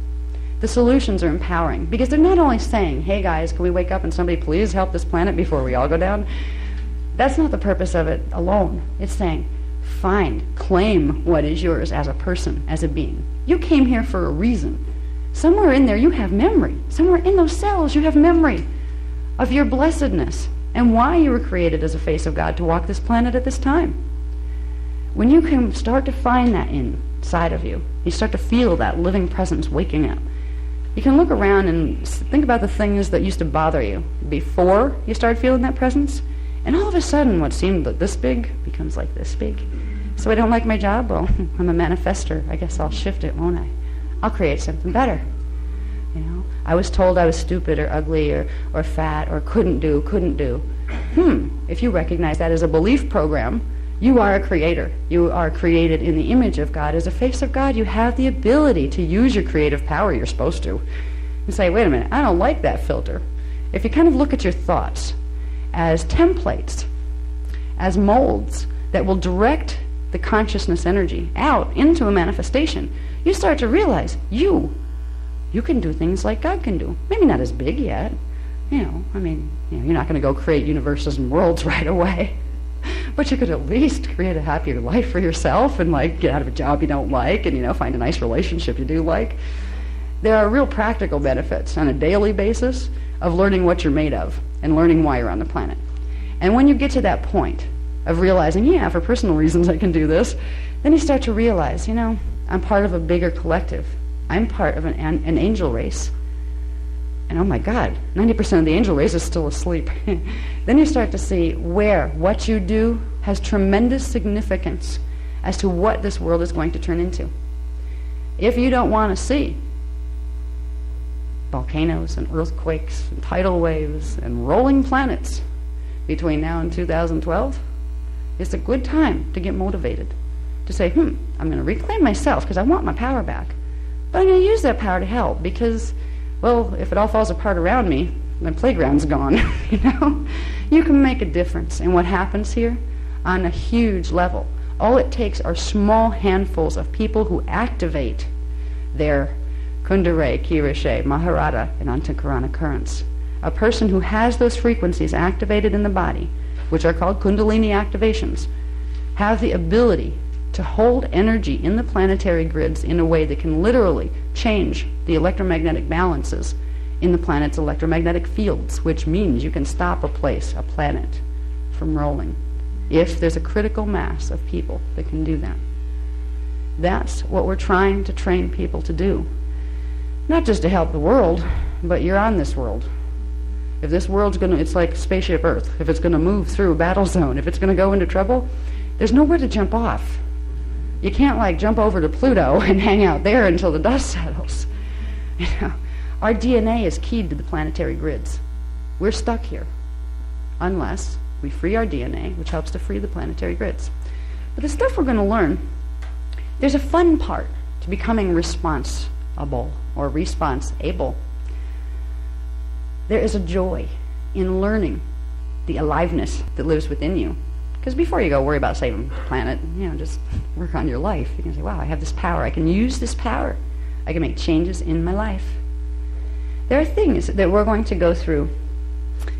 The solutions are empowering. Because they're not only saying, hey guys, can we wake up and somebody please help this planet before we all go down? That's not the purpose of it alone. It's saying, claim what is yours as a person, as a being. You came here for a reason. Somewhere in there you have memory. Somewhere in those cells you have memory of your blessedness and why you were created as a face of God to walk this planet at this time. When you can start to find that inside of you, you start to feel that living presence waking up. You can look around and think about the things that used to bother you before you started feeling that presence, and all of a sudden what seemed this big becomes like this big. So I don't like my job? Well, I'm a manifester. I guess I'll shift it, won't I? I'll create something better. I was told I was stupid or ugly or fat or couldn't do. If you recognize that as a belief program, you are a creator. You are created in the image of God. As a face of God, you have the ability to use your creative power. You're supposed to. And say, wait a minute, I don't like that filter. If you kind of look at your thoughts as templates, as molds that will direct the consciousness energy out into a manifestation, you start to realize you can do things like God can do. Maybe not as big yet. You're not going to go create universes and worlds right away. But you could at least create a happier life for yourself and get out of a job you don't like and find a nice relationship you do like. There are real practical benefits on a daily basis of learning what you're made of and learning why you're on the planet. And when you get to that point of realizing, for personal reasons I can do this, then you start to realize, I'm part of a bigger collective. I'm part of an angel race. And oh my God, 90% of the angel race is still asleep. Then you start to see what you do has tremendous significance as to what this world is going to turn into. If you don't want to see volcanoes and earthquakes and tidal waves and rolling planets between now and 2012, it's a good time to get motivated. To say, I'm going to reclaim myself because I want my power back. But I'm going to use that power to help because, if it all falls apart around me, my playground's gone, You can make a difference in what happens here on a huge level. All it takes are small handfuls of people who activate their Kundalini, Kirishe, Maharata, and Antakarana currents. A person who has those frequencies activated in the body, which are called Kundalini activations, have the ability to hold energy in the planetary grids in a way that can literally change the electromagnetic balances in the planet's electromagnetic fields, which means you can stop a planet, from rolling, if there's a critical mass of people that can do that. That's what we're trying to train people to do. Not just to help the world, but you're on this world. If this world's it's like spaceship Earth. If it's going to move through a battle zone, if it's going to go into trouble, there's nowhere to jump off. You can't jump over to Pluto and hang out there until the dust settles. Our DNA is keyed to the planetary grids. We're stuck here unless we free our DNA, which helps to free the planetary grids. But the stuff we're going to learn, there's a fun part to becoming responsible or response-able. There is a joy in learning the aliveness that lives within you. Because before you go worry about saving the planet, just work on your life. You can say, wow, I have this power. I can use this power. I can make changes in my life. There are things that we're going to go through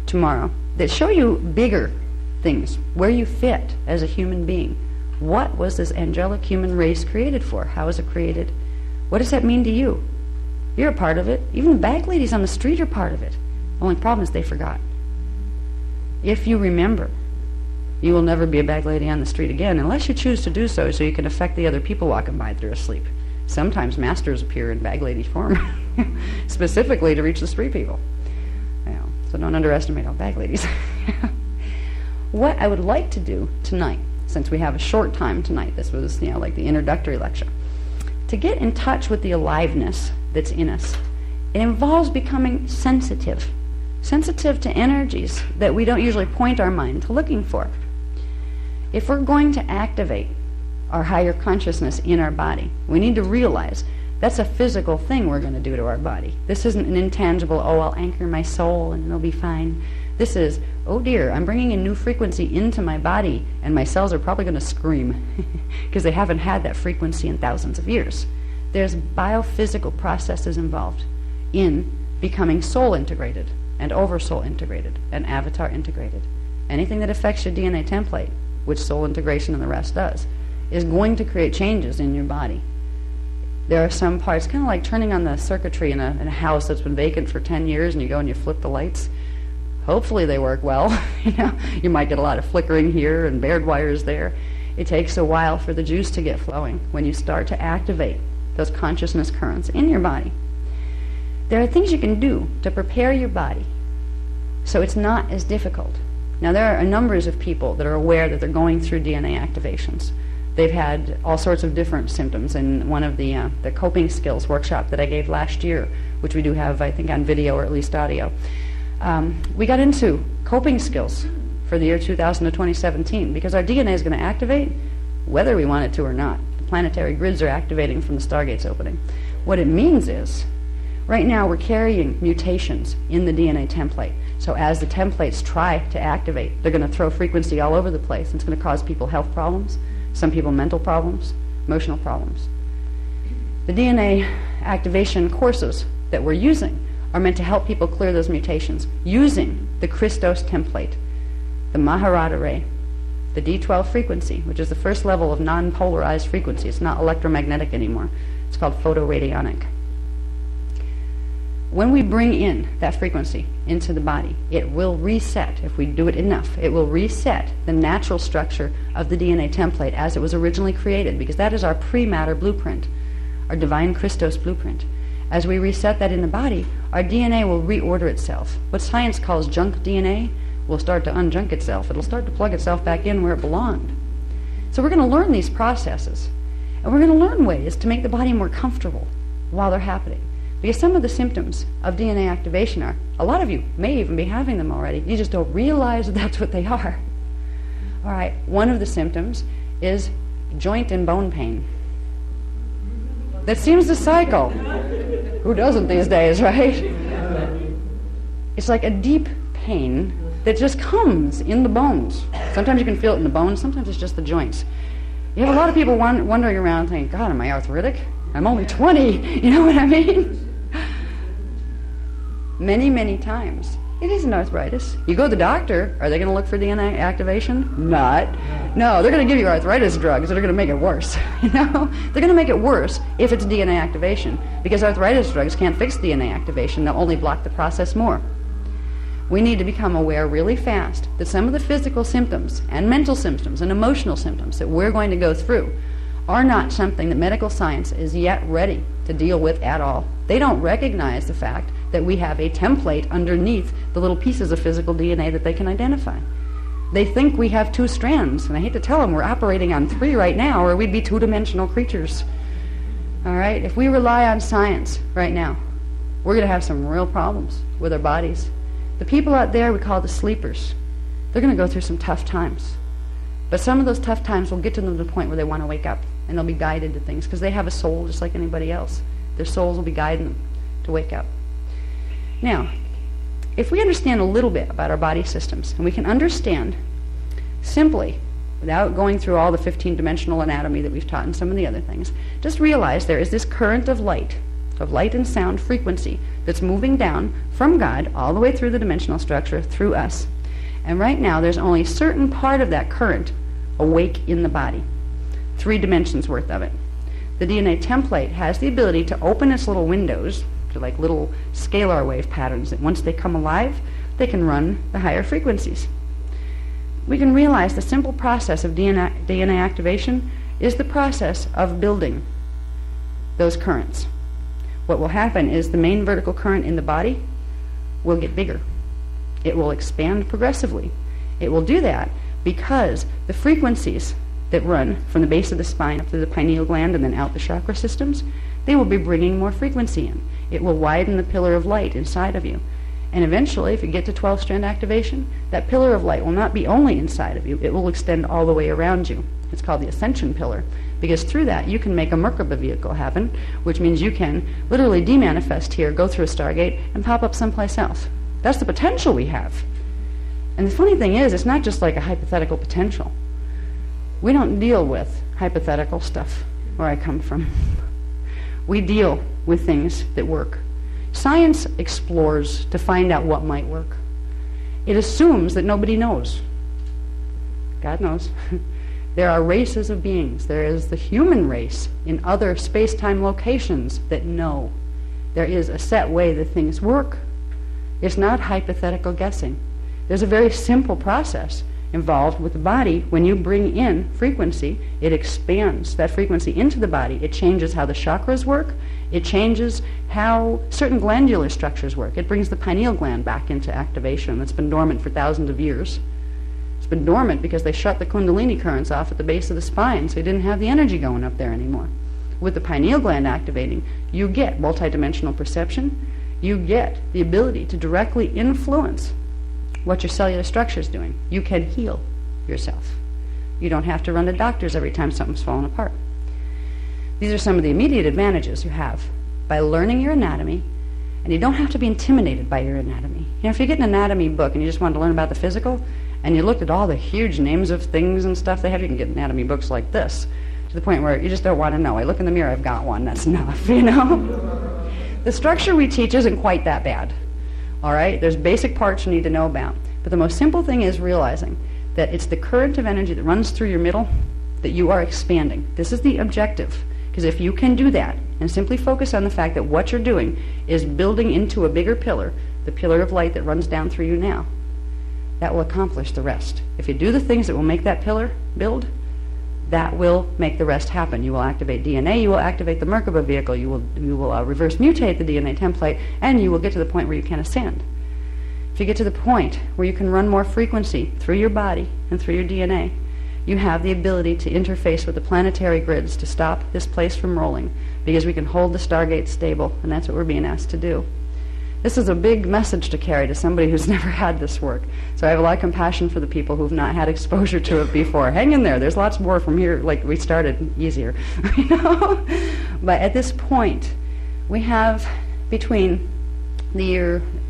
tomorrow that show you bigger things, where you fit as a human being. What was this angelic human race created for? How was it created? What does that mean to you? You're a part of it. Even the bag ladies on the street are part of it. The only problem is they forgot. If you remember, you will never be a bag lady on the street again unless you choose to do so you can affect the other people walking by that are asleep. Sometimes masters appear in bag lady form specifically to reach the street people. So don't underestimate all bag ladies. What I would like to do tonight, since we have a short time tonight, this was like the introductory lecture, to get in touch with the aliveness that's in us. It involves becoming sensitive to energies that we don't usually point our mind to looking for. If we're going to activate our higher consciousness in our body, we need to realize that's a physical thing we're going to do to our body. This isn't an intangible, I'll anchor my soul and it'll be fine. This is, oh dear, I'm bringing a new frequency into my body and my cells are probably going to scream because they haven't had that frequency in thousands of years. There's biophysical processes involved in becoming soul integrated and oversoul integrated and avatar integrated. Anything that affects your DNA template, which soul integration and the rest does, is going to create changes in your body. There are some parts, kind of like turning on the circuitry in a house that's been vacant for 10 years and you go and you flip the lights. Hopefully they work well. You might get a lot of flickering here and bared wires there. It takes a while for the juice to get flowing when you start to activate those consciousness currents in your body. There are things you can do to prepare your body so it's not as difficult. Now there are numbers of people that are aware that they're going through DNA activations. They've had all sorts of different symptoms. In one of the coping skills workshop that I gave last year, which we do have, I think, on video or at least audio, we got into coping skills for the year 2000 to 2017 because our DNA is going to activate whether we want it to or not. The planetary grids are activating from the stargates opening. What it means is, right now we're carrying mutations in the DNA template. So as the templates try to activate, they're going to throw frequency all over the place. And it's going to cause people health problems, some people mental problems, emotional problems. The DNA activation courses that we're using are meant to help people clear those mutations using the Christos template, the Maharata ray, the D12 frequency, which is the first level of non-polarized frequency. It's not electromagnetic anymore. It's called photoradionic. When we bring in that frequency into the body, it will reset, if we do it enough, it will reset the natural structure of the DNA template as it was originally created, because that is our pre-matter blueprint, our divine Christos blueprint. As we reset that in the body, our DNA will reorder itself. What science calls junk DNA will start to unjunk itself. It'll start to plug itself back in where it belonged. So we're going to learn these processes, and we're going to learn ways to make the body more comfortable while they're happening. Because some of the symptoms of DNA activation are, a lot of you may even be having them already. You just don't realize that that's what they are. All right, one of the symptoms is joint and bone pain. That seems to cycle. Who doesn't these days, right? It's like a deep pain that just comes in the bones. Sometimes you can feel it in the bones, sometimes it's just the joints. You have a lot of people wandering around thinking, God, am I arthritic? I'm only 20, you know what I mean? Many, many times. It isn't arthritis. You go to the doctor, are they going to look for DNA activation? Not. No, they're going to give you arthritis drugs that are going to make it worse. You know, they're going to make it worse if it's DNA activation, because arthritis drugs can't fix DNA activation. They'll only block the process more. We need to become aware really fast that some of the physical symptoms and mental symptoms and emotional symptoms that we're going to go through are not something that medical science is yet ready to deal with at all. They don't recognize the fact that we have a template underneath the little pieces of physical DNA that they can identify. They think we have two strands, and I hate to tell them we're operating on three right now, or we'd be two-dimensional creatures. All right? If we rely on science right now, we're going to have some real problems with our bodies. The people out there we call the sleepers. They're going to go through some tough times. But some of those tough times will get to them to the point where they want to wake up, and they'll be guided to things, because they have a soul just like anybody else. Their souls will be guiding them to wake up. Now, if we understand a little bit about our body systems, and we can understand simply, without going through all the 15-dimensional anatomy that we've taught and some of the other things, just realize there is this current of light and sound frequency that's moving down from God all the way through the dimensional structure, through us. And right now, there's only a certain part of that current awake in the body. 3 dimensions worth of it. The DNA template has the ability to open its little windows to like little scalar wave patterns that once they come alive, they can run the higher frequencies. We can realize the simple process of DNA activation is the process of building those currents. What will happen is the main vertical current in the body will get bigger. It will expand progressively. It will do that because the frequencies that run from the base of the spine up to the pineal gland and then out the chakra systems, they will be bringing more frequency in. It will widen the pillar of light inside of you. And eventually, if you get to 12-strand activation, that pillar of light will not be only inside of you, it will extend all the way around you. It's called the ascension pillar, because through that you can make a Merkaba vehicle happen, which means you can literally demanifest here, go through a Stargate, and pop up someplace else. That's the potential we have. And the funny thing is, it's not just like a hypothetical potential. We don't deal with hypothetical stuff where I come from. We deal with things that work. Science explores to find out what might work. It assumes that nobody knows. God knows. There are races of beings. There is the human race in other space-time locations that know. There is a set way that things work. It's not hypothetical guessing. There's a very simple process involved with the body. When you bring in frequency, it expands that frequency into the body. It changes how the chakras work. It changes how certain glandular structures work. It brings the pineal gland back into activation. It's been dormant for thousands of years. It's been dormant because they shut the kundalini currents off at the base of the spine, so you didn't have the energy going up there anymore. With the pineal gland activating, you get multidimensional perception. You get the ability to directly influence what your cellular structure is doing. You can heal yourself. You don't have to run to doctors every time something's fallen apart. These are some of the immediate advantages you have by learning your anatomy, and you don't have to be intimidated by your anatomy. You know, if you get an anatomy book and you just want to learn about the physical, and you looked at all the huge names of things and stuff they have, you can get anatomy books like this, to the point where you just don't want to know. I look in the mirror, I've got one, that's enough, you know? The structure we teach isn't quite that bad. All right? There's basic parts you need to know about. But the most simple thing is realizing that it's the current of energy that runs through your middle that you are expanding. This is the objective. Because if you can do that and simply focus on the fact that what you're doing is building into a bigger pillar, the pillar of light that runs down through you now, that will accomplish the rest. If you do the things that will make that pillar build, that will make the rest happen. You will activate DNA, you will activate the Merkaba vehicle, you will reverse mutate the DNA template, and you will get to the point where you can ascend. If you get to the point where you can run more frequency through your body and through your DNA, you have the ability to interface with the planetary grids to stop this place from rolling, because we can hold the Stargate stable, and that's what we're being asked to do. This is a big message to carry to somebody who's never had this work. So I have a lot of compassion for the people who've not had exposure to it before. Hang in there. There's lots more from here. Like, we started easier, you know? But at this point, we have between the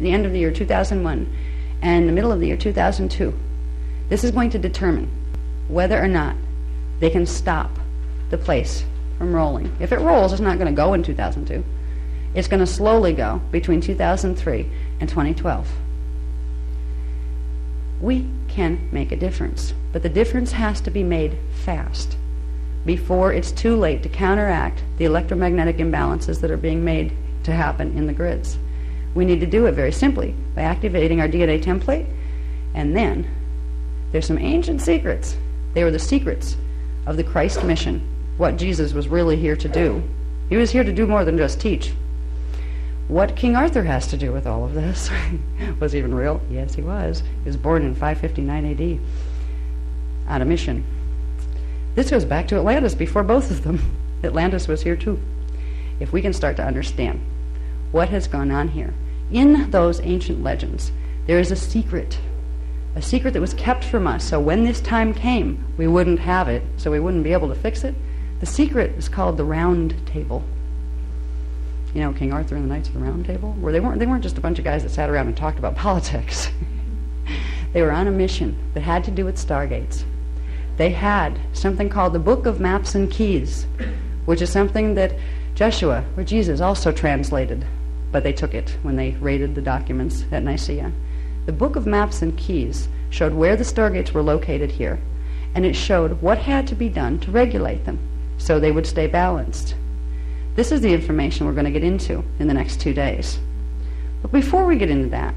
end of the year 2001 and the middle of the year 2002, this is going to determine whether or not they can stop the place from rolling. If it rolls, it's not going to go in 2002. It's going to slowly go between 2003 and 2012. We can make a difference, but the difference has to be made fast before it's too late to counteract the electromagnetic imbalances that are being made to happen in the grids. We need to do it very simply by activating our DNA template, and then there's some ancient secrets. They were the secrets of the Christ mission, what Jesus was really here to do. He was here to do more than just teach. What King Arthur has to do with all of this? Was he even real? Yes, he was. He was born in 559 AD on a mission. This goes back to Atlantis before both of them. Atlantis was here too. If we can start to understand what has gone on here, in those ancient legends, there is a secret that was kept from us, so when this time came, we wouldn't have it, so we wouldn't be able to fix it. The secret is called the Round Table. You know, King Arthur and the Knights of the Round Table, where they weren't just a bunch of guys that sat around and talked about politics. They were on a mission that had to do with stargates. They had something called the Book of Maps and Keys, which is something that Joshua, or Jesus, also translated, but they took it when they raided the documents at Nicaea. The Book of Maps and Keys showed where the stargates were located here, and it showed what had to be done to regulate them so they would stay balanced. This is the information we're going to get into in the next 2 days. But before we get into that,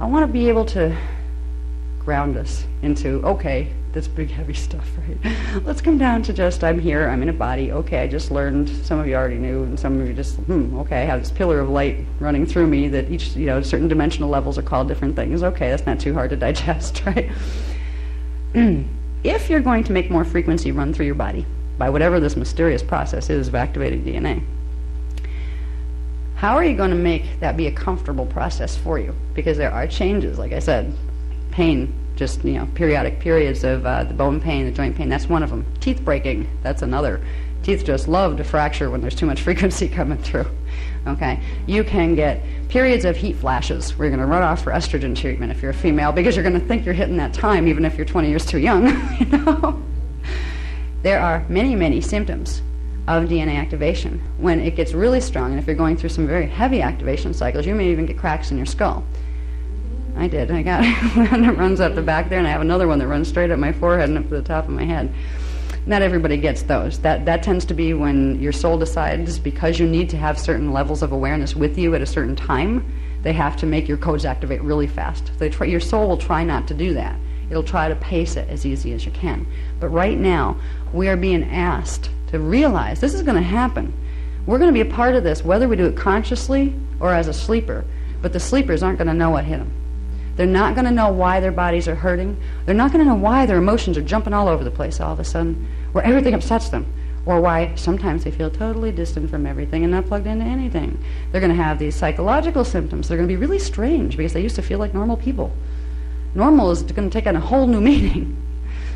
I want to be able to ground us into, okay, this big heavy stuff, right? Let's come down to just, I'm here, I'm in a body, okay, I just learned, some of you already knew, and some of you just, okay, I have this pillar of light running through me that each, certain dimensional levels are called different things. Okay, that's not too hard to digest, right? If you're going to make more frequency run through your body, by whatever this mysterious process is of activating DNA, how are you going to make that be a comfortable process for you? Because there are changes, like I said, pain, just periodic periods of the bone pain, the joint pain, that's one of them. Teeth breaking, that's another. Teeth just love to fracture when there's too much frequency coming through. Okay, you can get periods of heat flashes where you're going to run off for estrogen treatment if you're a female, because you're going to think you're hitting that time even if you're 20 years too young. There are many, many symptoms of DNA activation when it gets really strong, and if you're going through some very heavy activation cycles, you may even get cracks in your skull. I did. I got one that runs up the back there, and I have another one that runs straight up my forehead and up to the top of my head. Not everybody gets those. That tends to be when your soul decides, because you need to have certain levels of awareness with you at a certain time, they have to make your codes activate really fast. Your soul will try not to do that. It'll try to pace it as easy as you can. But right now, we are being asked to realize this is going to happen. We're going to be a part of this, whether we do it consciously or as a sleeper. But the sleepers aren't going to know what hit them. They're not going to know why their bodies are hurting. They're not going to know why their emotions are jumping all over the place all of a sudden, where everything upsets them, or why sometimes they feel totally distant from everything and not plugged into anything. They're going to have these psychological symptoms. They're going to be really strange because they used to feel like normal people. Normal is going to take on a whole new meaning.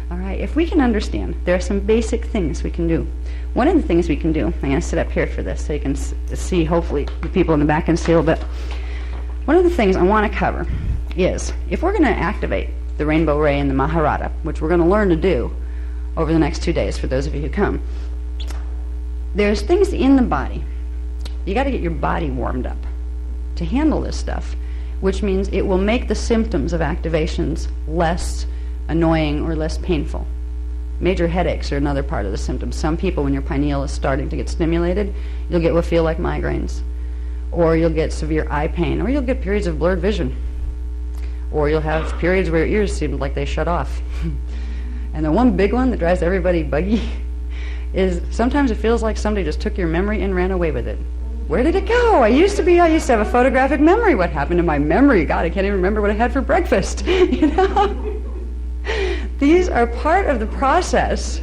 All right, if we can understand, there are some basic things we can do. One of the things we can do, I'm going to sit up here for this so you can see, hopefully, the people in the back can see a little bit. One of the things I want to cover is, if we're going to activate the Rainbow Ray and the Maharata, which we're going to learn to do over the next 2 days for those of you who come, there's things in the body you got to get your body warmed up to handle this stuff, which means it will make the symptoms of activations less annoying or less painful. Major headaches are another part of the symptoms. Some people, when your pineal is starting to get stimulated, you'll get what feel like migraines, or you'll get severe eye pain, or you'll get periods of blurred vision, or you'll have periods where your ears seem like they shut off. And the one big one that drives everybody buggy is sometimes it feels like somebody just took your memory and ran away with it. Where did it go? I used to have a photographic memory. What happened to my memory? God, I can't even remember what I had for breakfast. You know? These are part of the process.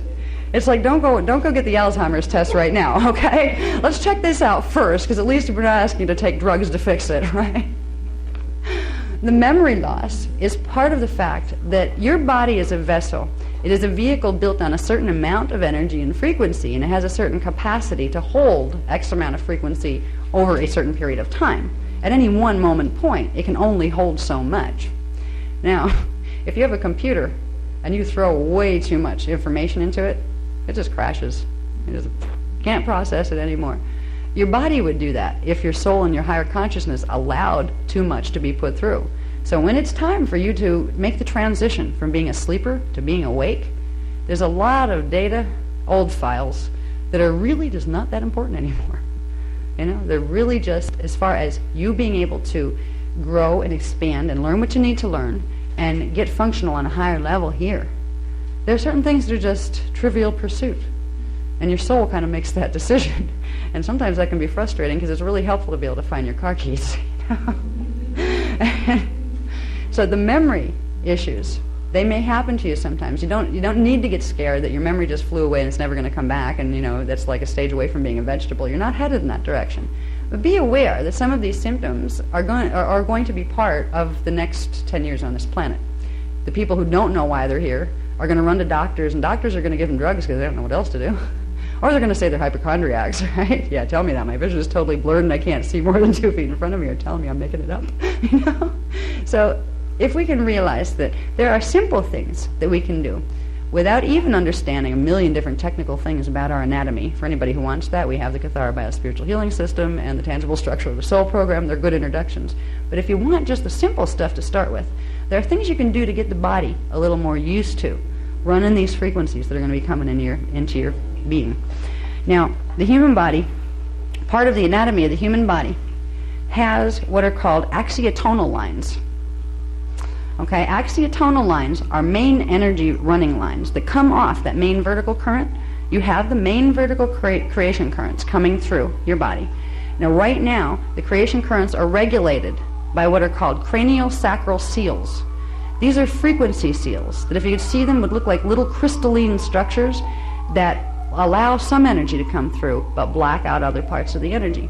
It's like, don't go get the Alzheimer's test right now, okay? Let's check this out first, because at least we're not asking you to take drugs to fix it, right? The memory loss is part of the fact that your body is a vessel. It is a vehicle built on a certain amount of energy and frequency, and it has a certain capacity to hold X amount of frequency over a certain period of time. At any one moment point, it can only hold so much. Now, if you have a computer and you throw way too much information into it, it just crashes. It just can't process it anymore. Your body would do that if your soul and your higher consciousness allowed too much to be put through. So when it's time for you to make the transition from being a sleeper to being awake, there's a lot of data, old files, that are really just not that important anymore. You know, they're really just as far as you being able to grow and expand and learn what you need to learn and get functional on a higher level here. There are certain things that are just trivial pursuit, and your soul kind of makes that decision. And sometimes that can be frustrating because it's really helpful to be able to find your car keys. So the memory issues, they may happen to you sometimes. You don't need to get scared that your memory just flew away and it's never going to come back, and you know that's like a stage away from being a vegetable. You're not headed in that direction. But be aware that some of these symptoms are going to be part of the next 10 years on this planet. The people who don't know why they're here are going to run to doctors, and doctors are going to give them drugs because they don't know what else to do. Or they're going to say they're hypochondriacs, right? Yeah, tell me that. My vision is totally blurred and I can't see more than 2 feet in front of me, or telling me I'm making it up. You know? So if we can realize that there are simple things that we can do without even understanding a million different technical things about our anatomy. For anybody who wants that, we have the Kathara Biospiritual Healing System and the Tangible Structure of the Soul program. They're good introductions. But if you want just the simple stuff to start with, there are things you can do to get the body a little more used to running these frequencies that are going to be coming into your being. Now, the human body, part of the anatomy of the human body, has what are called axiotonal lines. Okay, axiotonal lines are main energy running lines that come off that main vertical current. You have the main vertical creation currents coming through your body. Now, right now, the creation currents are regulated by what are called craniosacral seals. These are frequency seals that, if you could see them, would look like little crystalline structures that allow some energy to come through but black out other parts of the energy.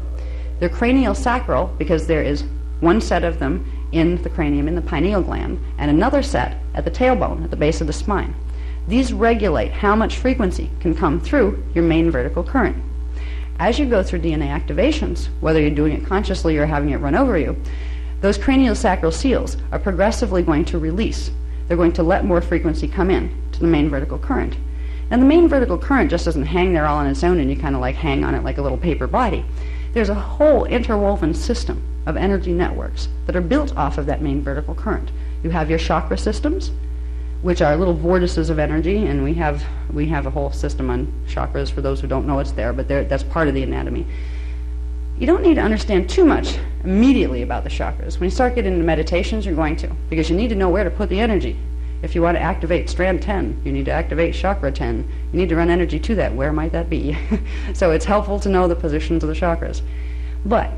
They're craniosacral because there is one set of them in the cranium, in the pineal gland, and another set at the tailbone, at the base of the spine. These regulate how much frequency can come through your main vertical current. As you go through DNA activations, whether you're doing it consciously or having it run over you, those craniosacral seals are progressively going to release. They're going to let more frequency come in to the main vertical current. Now, the main vertical current just doesn't hang there all on its own and you kind of like hang on it like a little paper body. There's a whole interwoven system of energy networks that are built off of that main vertical current. You have your chakra systems, which are little vortices of energy, and we have a whole system on chakras for those who don't know it's there, but that's part of the anatomy. You don't need to understand too much immediately about the chakras. When you start getting into meditations, you're going to, because you need to know where to put the energy. If you want to activate strand 10, you need to activate chakra 10. You need to run energy to that. Where might that be? So it's helpful to know the positions of the chakras. But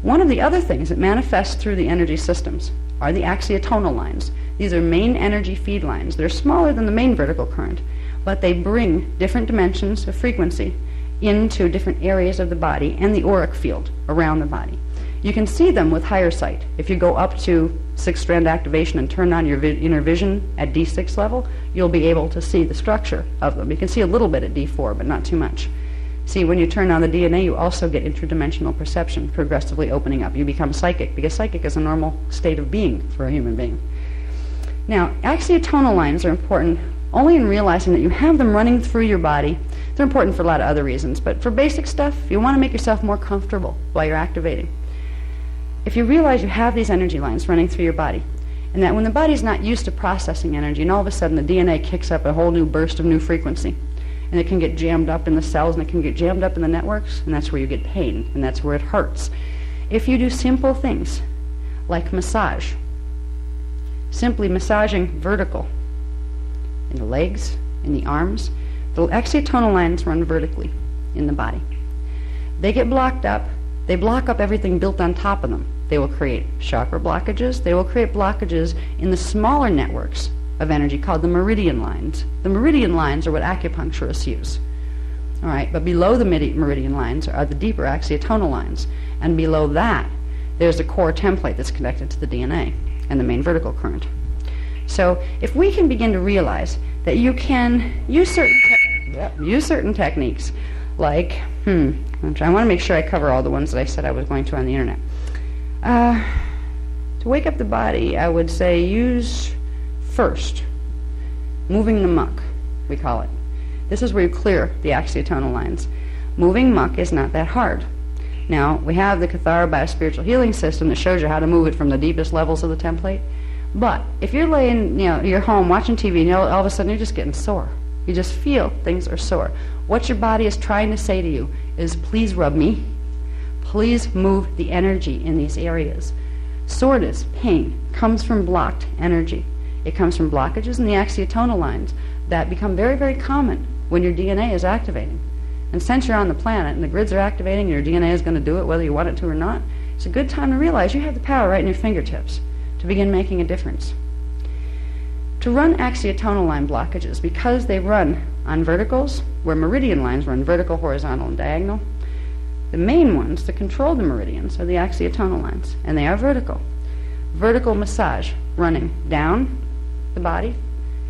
one of the other things that manifests through the energy systems are the axiotonal lines. These are main energy feed lines. They're smaller than the main vertical current, but they bring different dimensions of frequency into different areas of the body and the auric field around the body. You can see them with higher sight. If you go up to 6-strand activation and turn on your inner vision at D6 level, you'll be able to see the structure of them. You can see a little bit at D4, but not too much. See, when you turn on the DNA, you also get interdimensional perception progressively opening up. You become psychic, because psychic is a normal state of being for a human being. Now, axiotonal lines are important only in realizing that you have them running through your body They're important for a lot of other reasons, but for basic stuff, you want to make yourself more comfortable while you're activating. If you realize you have these energy lines running through your body, and that when the body's not used to processing energy, and all of a sudden the DNA kicks up a whole new burst of new frequency, and it can get jammed up in the cells, and it can get jammed up in the networks, and that's where you get pain, and that's where it hurts. If you do simple things, like massage, simply massaging vertical, in the legs, in the arms, the excitonal lines run vertically in the body. They get blocked up. They block up everything built on top of them. They will create chakra blockages. They will create blockages in the smaller networks of energy called the meridian lines. The meridian lines are what acupuncturists use. All right, but below the meridian lines are the deeper axiotonal lines. And below that, there's a core template that's connected to the DNA and the main vertical current. So if we can begin to realize that you can use certain techniques, like, I want to make sure I cover all the ones that I said I was going to on the internet. To wake up the body, I would say use first moving the muck, we call it. This is where you clear the axiotonal lines. Moving muck is not that hard. Now, we have the Kathara Biospiritual Healing System that shows you how to move it from the deepest levels of the template. But if you're laying, you're home watching TV, and all of a sudden you're just getting sore. You just feel things are sore. What your body is trying to say to you is, please rub me. Please move the energy in these areas. Soreness, pain, comes from blocked energy. It comes from blockages in the axiotonal lines that become very, very common when your DNA is activating. And since you're on the planet and the grids are activating and your DNA is going to do it whether you want it to or not, it's a good time to realize you have the power right in your fingertips to begin making a difference. To run axiotonal line blockages, because they run on verticals, where meridian lines run vertical, horizontal, and diagonal, the main ones that control the meridians are the axiotonal lines, and they are vertical. Vertical massage, running down the body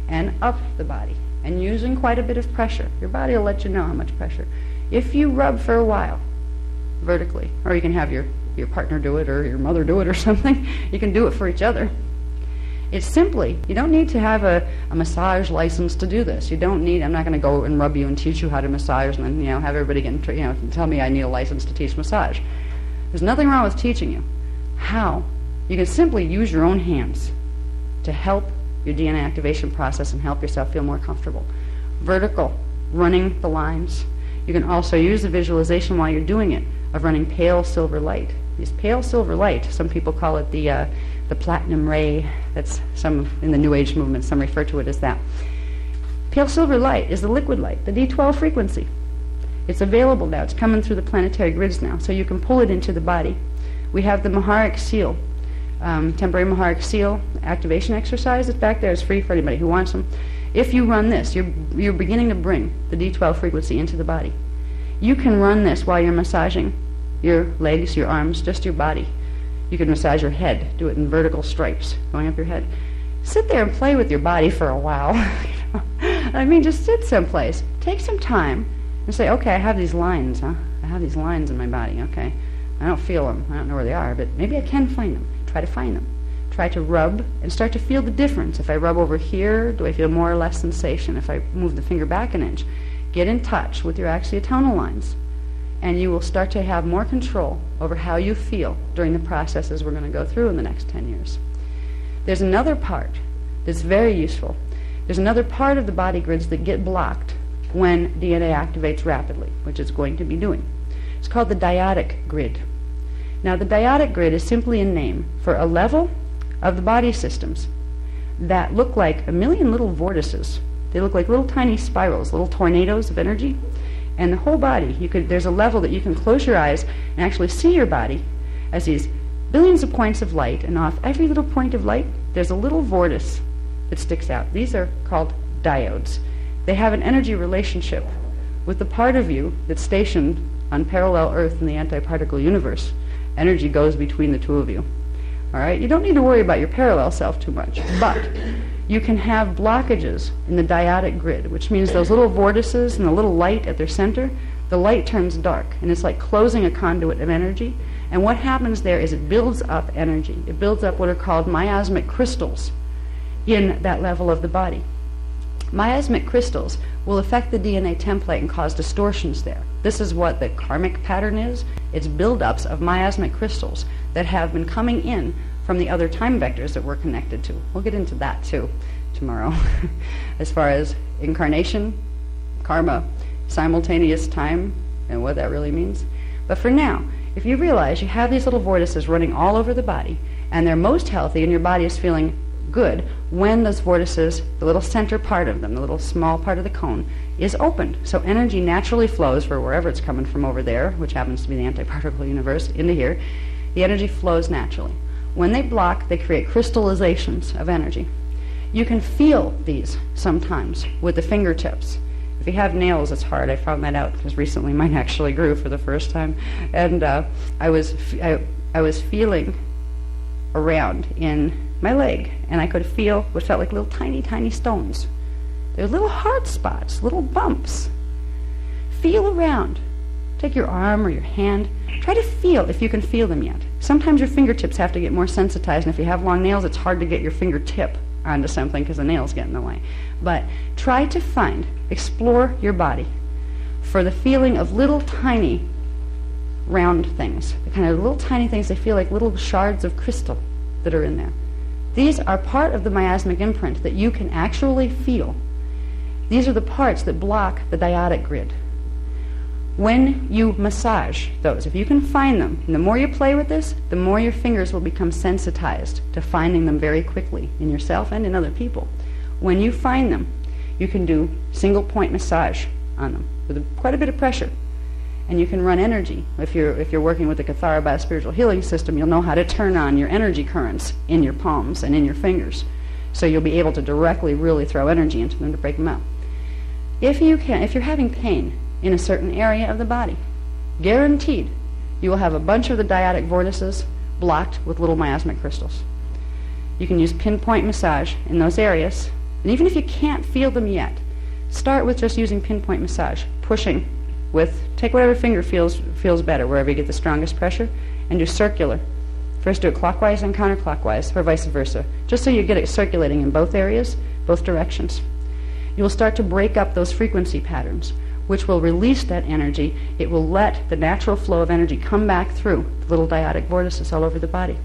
and up the body, and using quite a bit of pressure. Your body will let you know how much pressure. If you rub for a while, vertically, or you can have your partner do it, or your mother do it, or something, you can do it for each other. It's simply, you don't need to have a massage license to do this. You don't need, I'm not going to go and rub you and teach you how to massage and then, have everybody tell me I need a license to teach massage. There's nothing wrong with teaching you how. You can simply use your own hands to help your DNA activation process and help yourself feel more comfortable. Vertical, running the lines. You can also use the visualization while you're doing it of running pale silver light. This pale silver light, some people call it the platinum ray. That's some in the New Age movement, some refer to it as that. Pale silver light is the liquid light, the D12 frequency. It's available now. It's coming through the planetary grids now, so you can pull it into the body. We have the Maharic seal, temporary Maharic seal activation exercise. It's back there. It's free for anybody who wants them. If you run this, you're beginning to bring the D12 frequency into the body. You can run this while you're massaging your legs, your arms, just your body. You can massage your head. Do it in vertical stripes going up your head. Sit there and play with your body for a while. Just sit someplace. Take some time and say, okay, I have these lines, huh? I have these lines in my body, okay? I don't feel them. I don't know where they are, but maybe I can find them. Try to find them. Try to rub and start to feel the difference. If I rub over here, do I feel more or less sensation? If I move the finger back an inch, get in touch with your axiotonal lines, and you will start to have more control over how you feel during the processes we're going to go through in the next 10 years. There's another part that's very useful. There's another part of the body grids that get blocked when DNA activates rapidly, which it's going to be doing. It's called the dyadic grid. Now, the dyadic grid is simply a name for a level of the body systems that look like a million little vortices. They look like little tiny spirals, little tornadoes of energy. And the whole body, there's a level that you can close your eyes and actually see your body as these billions of points of light, and off every little point of light, there's a little vortice that sticks out. These are called diodes. They have an energy relationship with the part of you that's stationed on parallel Earth in the antiparticle universe. Energy goes between the two of you. All right? You don't need to worry about your parallel self too much, but you can have blockages in the dyadic grid, which means those little vortices and the little light at their center, the light turns dark, and it's like closing a conduit of energy. And what happens there is it builds up energy. It builds up what are called miasmic crystals in that level of the body. Miasmic crystals will affect the DNA template and cause distortions there. This is what the karmic pattern is. It's buildups of miasmic crystals that have been coming in from the other time vectors that we're connected to. We'll get into that too tomorrow as far as incarnation, karma, simultaneous time, and what that really means. But for now, if you realize you have these little vortices running all over the body, and they're most healthy and your body is feeling good when those vortices, the little center part of them, the little small part of the cone, is opened. So energy naturally flows for wherever it's coming from over there, which happens to be the antiparticle universe, into here. The energy flows naturally. When they block, they create crystallizations of energy. You can feel these sometimes with the fingertips. If you have nails, it's hard. I found that out because recently mine actually grew for the first time. And I was feeling around in my leg, and I could feel what felt like little tiny stones. They're little hard spots, little bumps. Feel around. Take your arm or your hand. Try to feel if you can feel them yet. Sometimes your fingertips have to get more sensitized, and if you have long nails, it's hard to get your fingertip onto something because the nails get in the way. But try to find, explore your body for the feeling of little tiny round things. The kind of little tiny things, they feel like little shards of crystal that are in there. These are part of the miasmic imprint that you can actually feel. These are the parts that block the dyadic grid. When you massage those, if you can find them, and the more you play with this, the more your fingers will become sensitized to finding them very quickly in yourself and in other people. When you find them, you can do single point massage on them with quite a bit of pressure. And you can run energy. If you're working with the Kathara Biospiritual Healing System, you'll know how to turn on your energy currents in your palms and in your fingers. So you'll be able to directly really throw energy into them to break them out. If you're having pain in a certain area of the body, guaranteed you will have a bunch of the dyadic vortices blocked with little miasmic crystals. You can use pinpoint massage in those areas, and even if you can't feel them yet, start with just using pinpoint massage, pushing take whatever finger feels better, wherever you get the strongest pressure, and do circular. First do it clockwise and counterclockwise, or vice versa, just so you get it circulating in both areas, both directions. You will start to break up those frequency patterns, which will release that energy. It will let the natural flow of energy come back through the little dyadic vortices all over the body.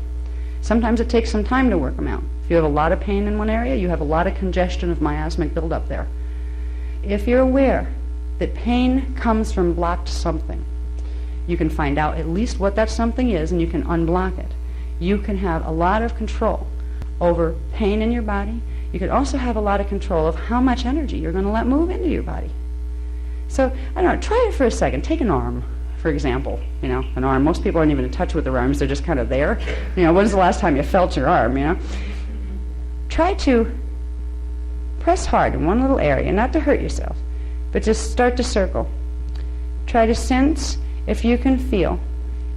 Sometimes it takes some time to work them out. If you have a lot of pain in one area, you have a lot of congestion of miasmic buildup there. If you're aware that pain comes from blocked something, you can find out at least what that something is, and you can unblock it. You can have a lot of control over pain in your body. You can also have a lot of control of how much energy you're going to let move into your body. So, I don't know, try it for a second. Take an arm, for example. An arm. Most people aren't even in touch with their arms. They're just kind of there. When's the last time you felt your arm, Try to press hard in one little area, not to hurt yourself, but just start to circle. Try to sense if you can feel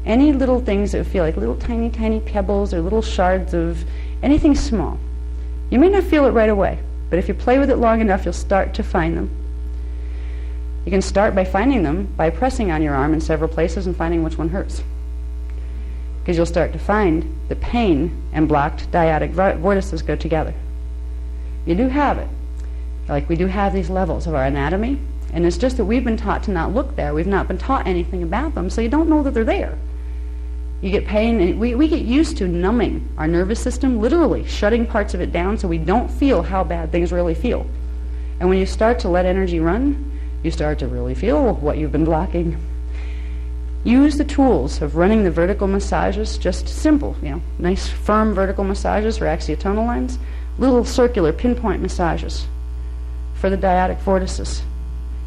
any little things that feel like little tiny pebbles or little shards of anything small. You may not feel it right away, but if you play with it long enough, you'll start to find them. You can start by finding them by pressing on your arm in several places and finding which one hurts. Because you'll start to find the pain and blocked dyadic vortices go together. You do have it. Like we do have these levels of our anatomy, and it's just that we've been taught to not look there. We've not been taught anything about them, so you don't know that they're there. You get pain, and we get used to numbing our nervous system, literally shutting parts of it down so we don't feel how bad things really feel. And when you start to let energy run, you start to really feel what you've been blocking. Use the tools of running the vertical massages, just simple, nice firm vertical massages for axiotonal lines, little circular pinpoint massages for the dyadic vortices.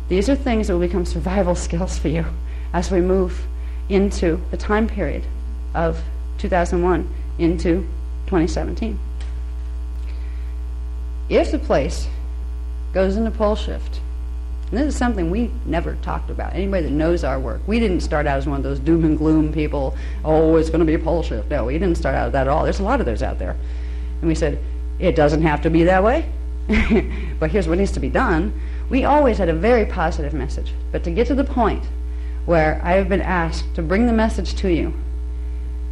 These are things that will become survival skills for you as we move into the time period of 2001 into 2017. If the place goes into pole shift, and this is something we never talked about. Anybody that knows our work, we didn't start out as one of those doom and gloom people, oh, it's going to be a pole shift. No, we didn't start out with that at all. There's a lot of those out there. And we said, it doesn't have to be that way, but here's what needs to be done. We always had a very positive message. But to get to the point where I have been asked to bring the message to you,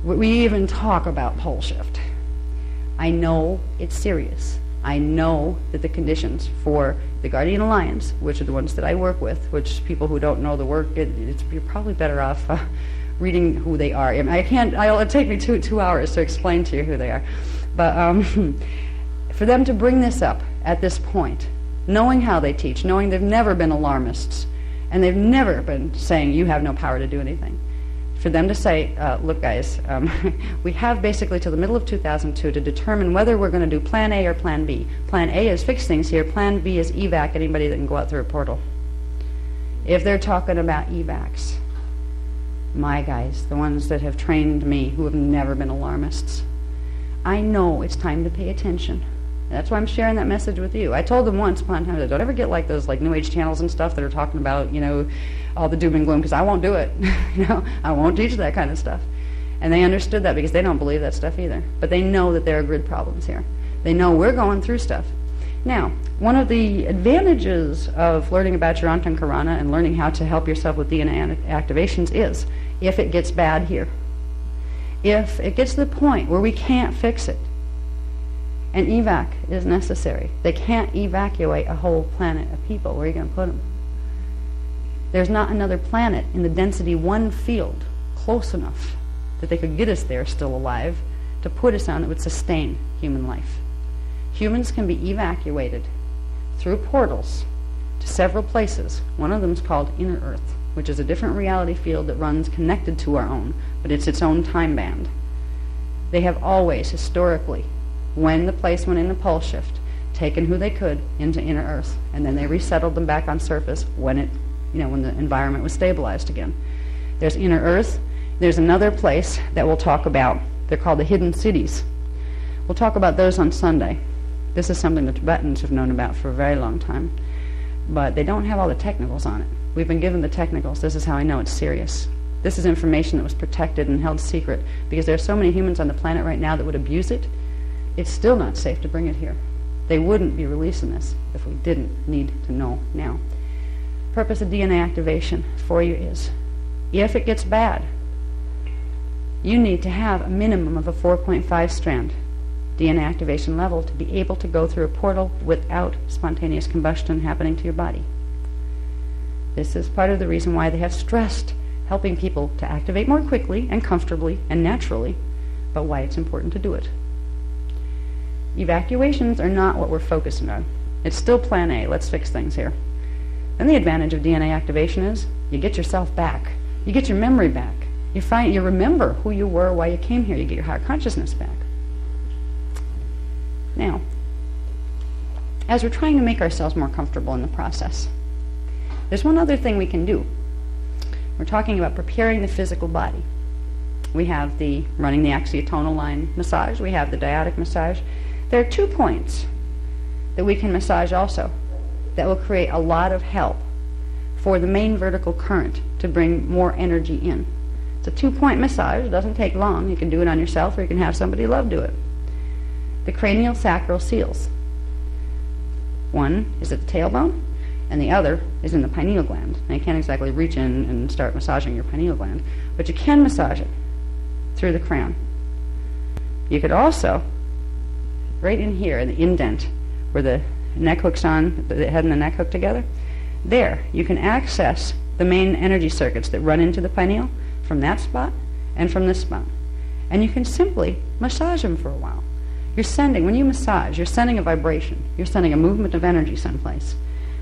we even talk about pole shift. I know it's serious. I know that the conditions for the Guardian Alliance, which are the ones that I work with, which people who don't know the work, you're probably better off reading who they are. I mean, it'll take me two hours to explain to you who they are. But for them to bring this up at this point, knowing how they teach, knowing they've never been alarmists, and they've never been saying you have no power to do anything, for them to say, look guys, we have basically till the middle of 2002 to determine whether we're going to do Plan A or Plan B. Plan A is fix things here, Plan B is evac anybody that can go out through a portal. If they're talking about evacs, my guys, the ones that have trained me, who have never been alarmists, I know it's time to pay attention. That's why I'm sharing that message with you. I told them once upon a time that don't ever get like those like New Age channels and stuff that are talking about, all the doom and gloom, because I won't do it. I won't teach that kind of stuff. And they understood that because they don't believe that stuff either. But they know that there are grid problems here. They know we're going through stuff. Now, one of the advantages of learning about your Antan Karana and learning how to help yourself with DNA activations is, if it gets bad here, if it gets to the point where we can't fix it, an evac is necessary. They can't evacuate a whole planet of people. Where are you going to put them? There's not another planet in the density 1 field close enough that they could get us there still alive to put us on that would sustain human life. Humans can be evacuated through portals to several places. One of them is called Inner Earth, which is a different reality field that runs connected to our own, but it's its own time band. They have always, historically, when the place went in a pole shift, taken who they could into Inner Earth, and then they resettled them back on surface when when the environment was stabilized again. There's Inner Earth. There's another place that we'll talk about. They're called the Hidden Cities. We'll talk about those on Sunday. This is something the Tibetans have known about for a very long time, but they don't have all the technicals on it. We've been given the technicals. This is how I know it's serious. This is information that was protected and held secret because there are so many humans on the planet right now that would abuse it. It's still not safe to bring it here. They wouldn't be releasing this if we didn't need to know now. Purpose of DNA activation for you is, if it gets bad, you need to have a minimum of a 4.5 strand DNA activation level to be able to go through a portal without spontaneous combustion happening to your body. This is part of the reason why they have stressed helping people to activate more quickly and comfortably and naturally, but why it's important to do it. Evacuations are not what we're focusing on. It's still Plan A. Let's fix things here. Then the advantage of DNA activation is you get yourself back. You get your memory back. You remember who you were, why you came here. You get your higher consciousness back. Now, as we're trying to make ourselves more comfortable in the process, there's one other thing we can do. We're talking about preparing the physical body. We have the running the axiotonal line massage. We have the dyadic massage. There are 2 points that we can massage also that will create a lot of help for the main vertical current to bring more energy in. It's a 2-point massage. It doesn't take long. You can do it on yourself or you can have somebody you love do it. The cranial sacral seals. One is at the tailbone and the other is in the pineal gland. Now you can't exactly reach in and start massaging your pineal gland, but you can massage it through the crown. You could also, right in here, in the indent, where the neck hooks on, the head and the neck hook together, there you can access the main energy circuits that run into the pineal from that spot and from this spot. And you can simply massage them for a while. When you massage, you're sending a vibration. You're sending a movement of energy someplace.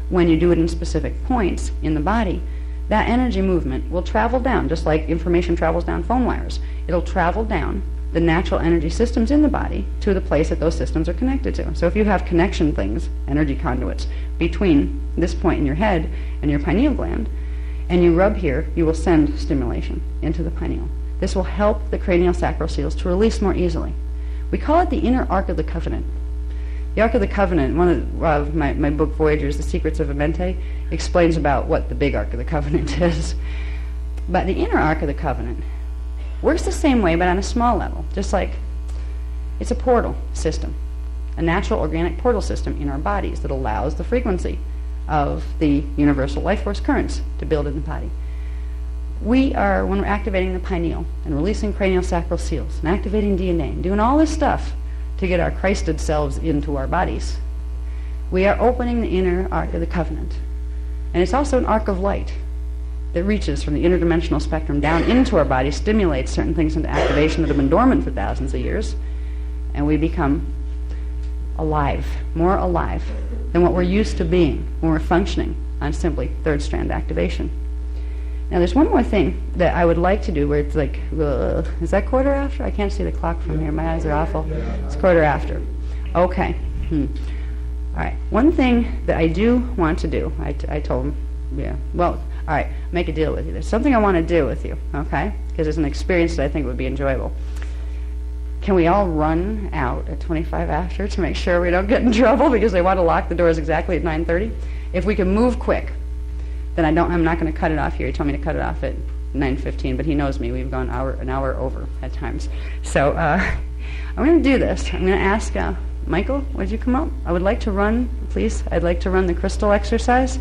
When you do it in specific points in the body, that energy movement will travel down, just like information travels down phone wires. It'll travel down the natural energy systems in the body to the place that those systems are connected to. So if you have connection things, energy conduits, between this point in your head and your pineal gland, and you rub here, you will send stimulation into the pineal. This will help the cranial sacral seals to release more easily. We call it the inner Ark of the Covenant. The Ark of the Covenant, one of my book, Voyagers, The Secrets of Amente, explains about what the big Ark of the Covenant is. But the inner Ark of the Covenant works the same way, but on a small level, just like it's a portal system, a natural organic portal system in our bodies that allows the frequency of the universal life force currents to build in the body. We are, when we're activating the pineal and releasing cranial sacral seals and activating DNA and doing all this stuff to get our Christed selves into our bodies. We are opening the inner arc of the covenant. And it's also an arc of light that reaches from the interdimensional spectrum down into our body, stimulates certain things into activation that have been dormant for thousands of years, and we become alive, more alive than what we're used to being when we're functioning on simply third strand activation. Now there's one more thing that I would like to do where it's like, is that quarter after? I can't see the clock from here. My eyes are awful. It's quarter after. Okay. All right. One thing that I do want to do, I told him, yeah, well, all right, make a deal with you. There's something I want to do with you, okay? Because it's an experience that I think would be enjoyable. Can we all run out at 25 after to make sure we don't get in trouble because they want to lock the doors exactly at 9:30? If we can move quick, then I'm not going to cut it off here. He told me to cut it off at 9:15, but he knows me. We've gone an hour over at times. So I'm going to do this. I'm going to ask Michael, would you come up? I would like to run, please. I'd like to run the crystal exercise.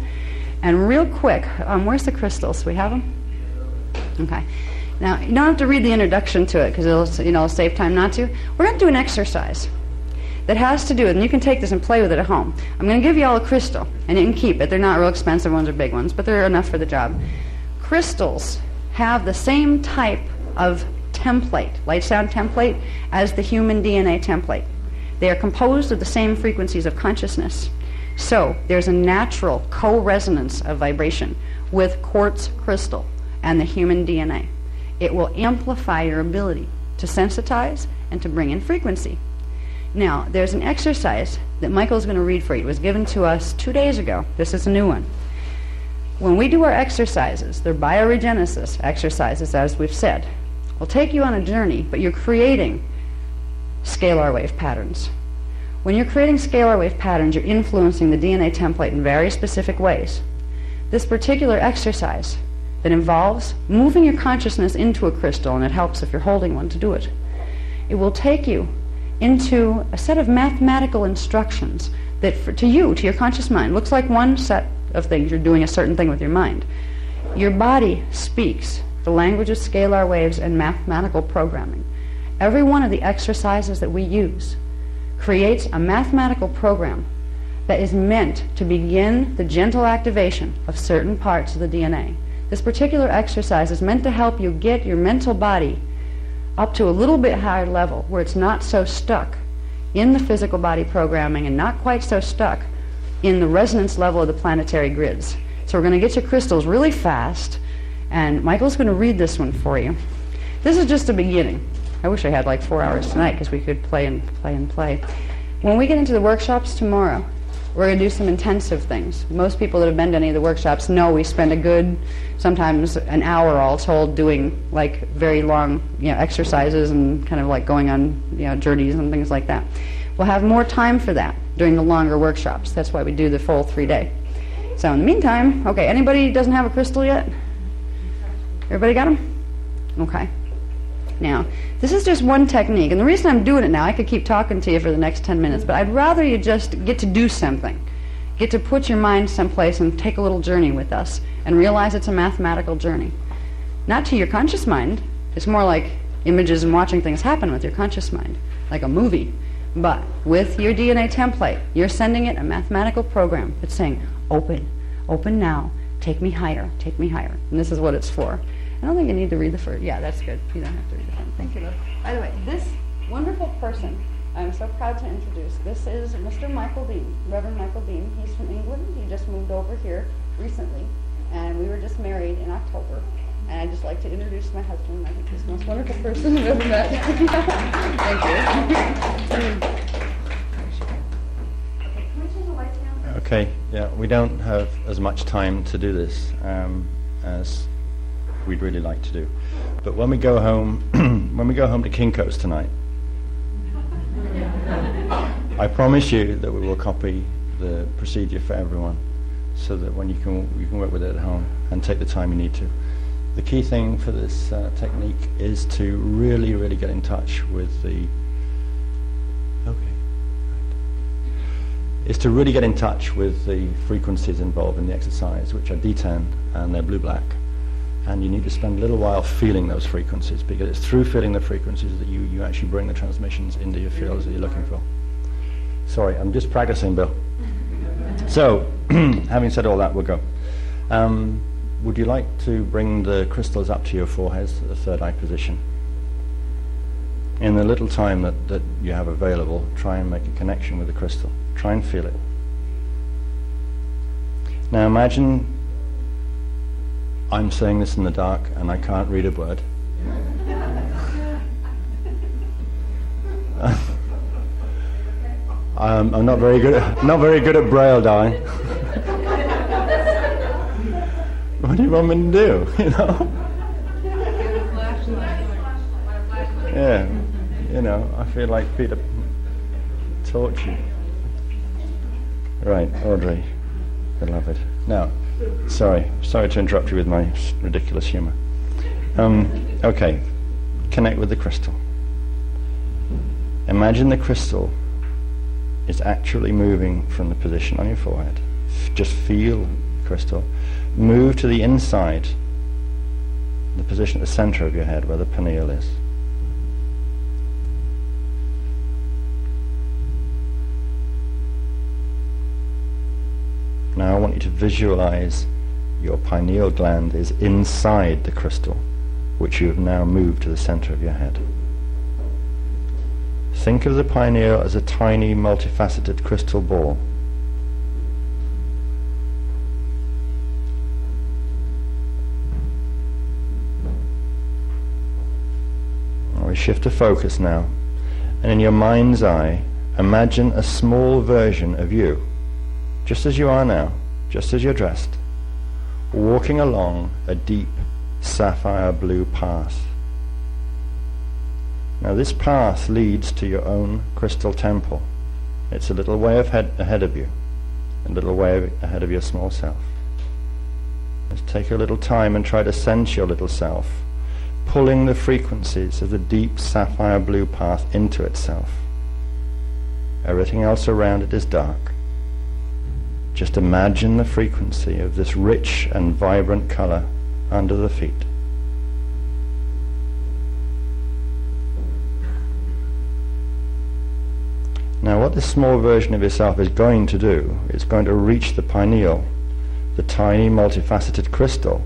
And real quick, where's the crystals? We have them? Okay. Now, you don't have to read the introduction to it because it'll save time not to. We're going to do an exercise that has to do with, and you can take this and play with it at home. I'm going to give you all a crystal, and you can keep it. They're not real expensive ones or big ones, but they're enough for the job. Crystals have the same type of template, light sound template, as the human DNA template. They are composed of the same frequencies of consciousness. So there's a natural co-resonance of vibration with quartz crystal and the human DNA. It will amplify your ability to sensitize and to bring in frequency. Now, there's an exercise that Michael's going to read for you. It was given to us 2 days ago. This is a new one. When we do our exercises, they're bioregenesis exercises, as we've said. We'll take you on a journey, but you're creating scalar wave patterns. When you're creating scalar wave patterns, you're influencing the DNA template in very specific ways. This particular exercise that involves moving your consciousness into a crystal, and it helps if you're holding one to do it, it will take you into a set of mathematical instructions that to your conscious mind, looks like one set of things. You're doing a certain thing with your mind. Your body speaks the language of scalar waves and mathematical programming. Every one of the exercises that we use creates a mathematical program that is meant to begin the gentle activation of certain parts of the DNA. This particular exercise is meant to help you get your mental body up to a little bit higher level where it's not so stuck in the physical body programming and not quite so stuck in the resonance level of the planetary grids. So we're going to get your crystals really fast, and Michael's going to read this one for you. This is just a beginning. I wish I had like 4 hours tonight because we could play and play and play. When we get into the workshops tomorrow, we're going to do some intensive things. Most people that have been to any of the workshops know we spend a good, sometimes an hour all told, doing like very long exercises and kind of like going on journeys and things like that. We'll have more time for that during the longer workshops. That's why we do the full 3-day. So in the meantime, okay, anybody doesn't have a crystal yet? Everybody got them? Okay. Now, this is just one technique, and the reason I'm doing it now, I could keep talking to you for the next 10 minutes, but I'd rather you just get to do something, get to put your mind someplace and take a little journey with us and realize it's a mathematical journey. Not to your conscious mind, it's more like images and watching things happen with your conscious mind, like a movie, but with your DNA template, you're sending it a mathematical program that's saying, open now, take me higher, and this is what it's for. I don't think you need to read the first. Yeah, that's good. You don't have to read the front. Thank you, love. By the way, this wonderful person I'm so proud to introduce. This is Mr. Michael Deane, Reverend Michael Deane. He's from England. He just moved over here recently, and we were just married in October. And I'd just like to introduce my husband. I think he's the most wonderful person I've ever met. Thank you. Okay, can we turn the lights down? Okay, yeah, we don't have as much time to do this as we'd really like to do. But when we go home, to Kinko's tonight, I promise you that we will copy the procedure for everyone, so that when you can work with it at home and take the time you need to. The key thing for this technique is to really, really get in touch with the frequencies involved in the exercise, which are D10 and they're blue-black. And you need to spend a little while feeling those frequencies, because it's through feeling the frequencies that you actually bring the transmissions into your fields that you're looking for. Sorry, I'm just practicing, Bill. So, having said all that, we'll go. Would you like to bring the crystals up to your foreheads at the third eye position? In the little time that you have available, try and make a connection with the crystal. Try and feel it. Now imagine I'm saying this in the dark and I can't read a word. I'm not very good at Braille, darling. What do you want me to do? You know? Yeah, you know, I feel like Peter taught you. Right, Audrey, beloved. Now, sorry to interrupt you with my ridiculous humour. Okay, connect with the crystal. Imagine the crystal is actually moving from the position on your forehead. Just feel the crystal. Move to the inside, the position at the center of your head where the pineal is. Now I want you to visualize your pineal gland is inside the crystal, which you have now moved to the center of your head. Think of the pineal as a tiny, multifaceted crystal ball. We shift the focus now, and in your mind's eye, imagine a small version of you, just as you are now, just as you're dressed, walking along a deep sapphire blue path. Now this path leads to your own crystal temple. It's a little way ahead of you, a little way ahead of your small self. Just take a little time and try to sense your little self, pulling the frequencies of the deep sapphire blue path into itself. Everything else around it is dark. Just imagine the frequency of this rich and vibrant color under the feet. Now what this small version of yourself is going to do is going to reach the pineal, the tiny multifaceted crystal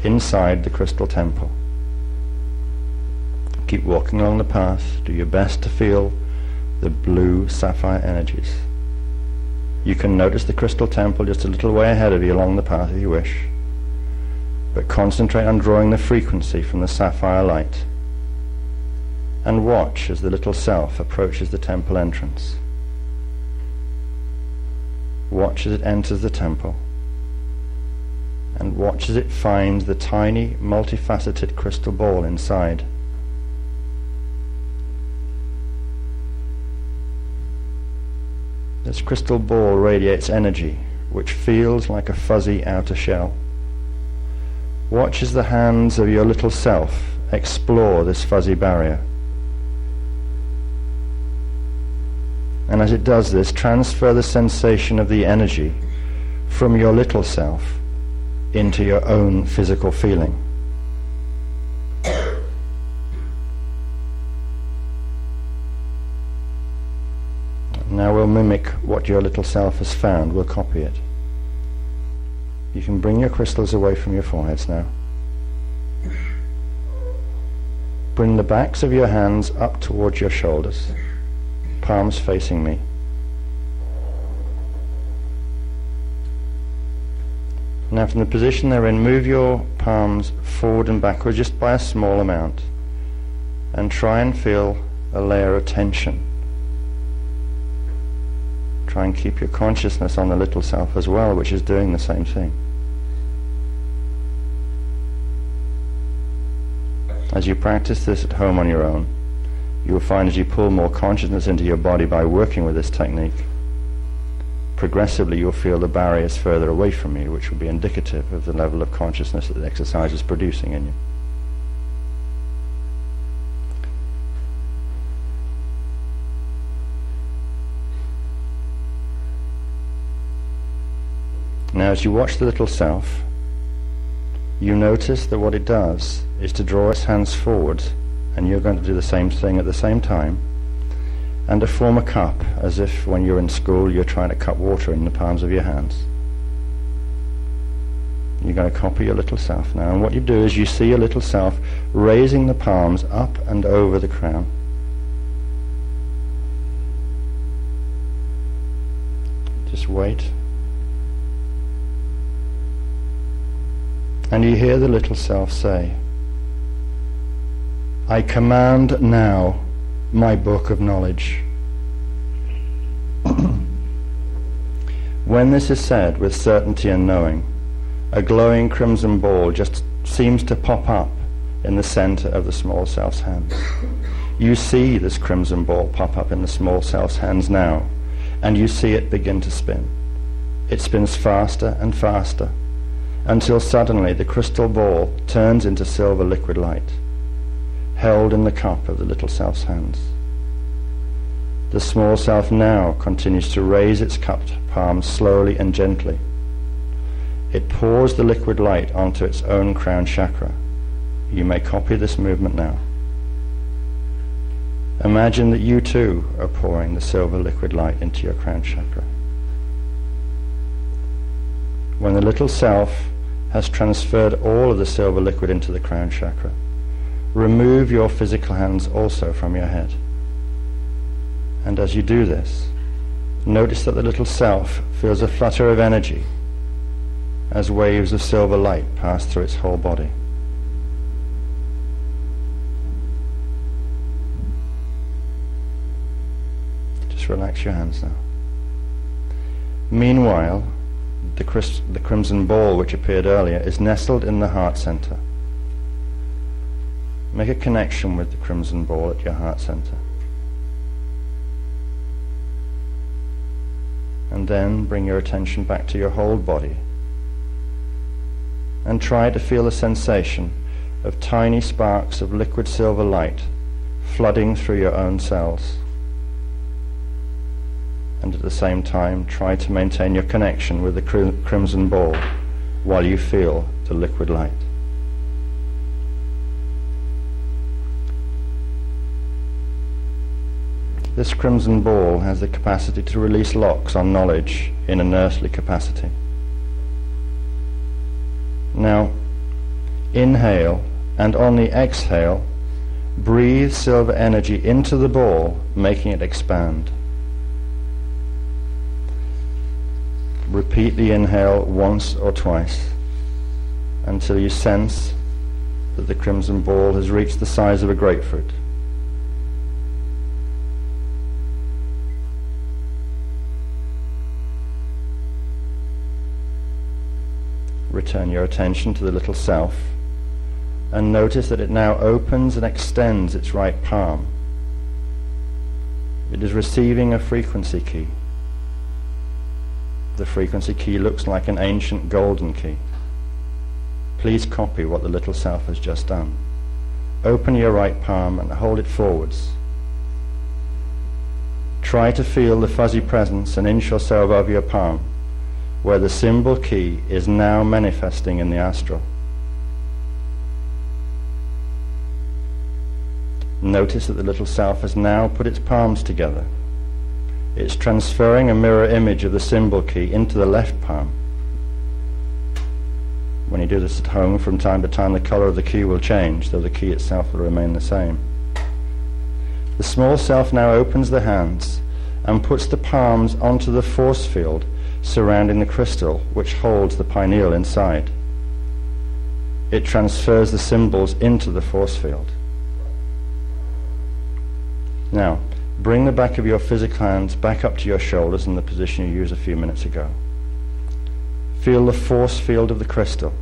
inside the crystal temple. Keep walking along the path. Do your best to feel the blue sapphire energies. You can notice the crystal temple just a little way ahead of you along the path if you wish, but concentrate on drawing the frequency from the sapphire light and watch as the little self approaches the temple entrance. Watch as it enters the temple, and watch as it finds the tiny multifaceted crystal ball inside. This crystal ball radiates energy, which feels like a fuzzy outer shell. Watch as the hands of your little self explore this fuzzy barrier. And as it does this, transfer the sensation of the energy from your little self into your own physical feeling. Now we'll mimic what your little self has found. We'll copy it. You can bring your crystals away from your foreheads now. Bring the backs of your hands up towards your shoulders, palms facing me. Now from the position they're in, move your palms forward and backwards just by a small amount, and try and feel a layer of tension. Try and keep your consciousness on the little self as well, which is doing the same thing. As you practice this at home on your own, you will find as you pull more consciousness into your body by working with this technique, progressively you'll feel the barriers further away from you, which will be indicative of the level of consciousness that the exercise is producing in you. Now as you watch the little self, you notice that what it does is to draw its hands forward, and you're going to do the same thing at the same time, and to form a cup, as if when you're in school you're trying to cup water in the palms of your hands. You're going to copy your little self now, and what you do is you see your little self raising the palms up and over the crown. Just wait. And you hear the little self say, "I command now my book of knowledge." When this is said with certainty and knowing, a glowing crimson ball just seems to pop up in the center of the small self's hands. You see this crimson ball pop up in the small self's hands now, and you see it begin to spin. It spins faster and faster, until suddenly the crystal ball turns into silver liquid light, held in the cup of the little self's hands. The small self now continues to raise its cupped palms slowly and gently. It pours the liquid light onto its own crown chakra. You may copy this movement now. Imagine that you too are pouring the silver liquid light into your crown chakra. When the little self has transferred all of the silver liquid into the crown chakra, remove your physical hands also from your head. And as you do this, notice that the little self feels a flutter of energy as waves of silver light pass through its whole body. Just relax your hands now. Meanwhile, the crimson ball which appeared earlier is nestled in the heart center. Make a connection with the crimson ball at your heart center. And then bring your attention back to your whole body and try to feel the sensation of tiny sparks of liquid silver light flooding through your own cells. And at the same time, try to maintain your connection with the crimson ball while you feel the liquid light. This crimson ball has the capacity to release locks on knowledge in an earthly capacity. Now, inhale, and on the exhale, breathe silver energy into the ball, making it expand. Repeat the inhale once or twice until you sense that the crimson ball has reached the size of a grapefruit. Return your attention to the little self and notice that it now opens and extends its right palm. It is receiving a frequency key. The frequency key looks like an ancient golden key. Please copy what the little self has just done. Open your right palm and hold it forwards. Try to feel the fuzzy presence an inch or so above your palm, where the symbol key is now manifesting in the astral. Notice that the little self has now put its palms together. It's transferring a mirror image of the symbol key into the left palm. When you do this at home, from time to time the color of the key will change, though the key itself will remain the same. The small self now opens the hands and puts the palms onto the force field surrounding the crystal which holds the pineal inside. It transfers the symbols into the force field. Now, bring the back of your physical hands back up to your shoulders in the position you used a few minutes ago. Feel the force field of the crystal.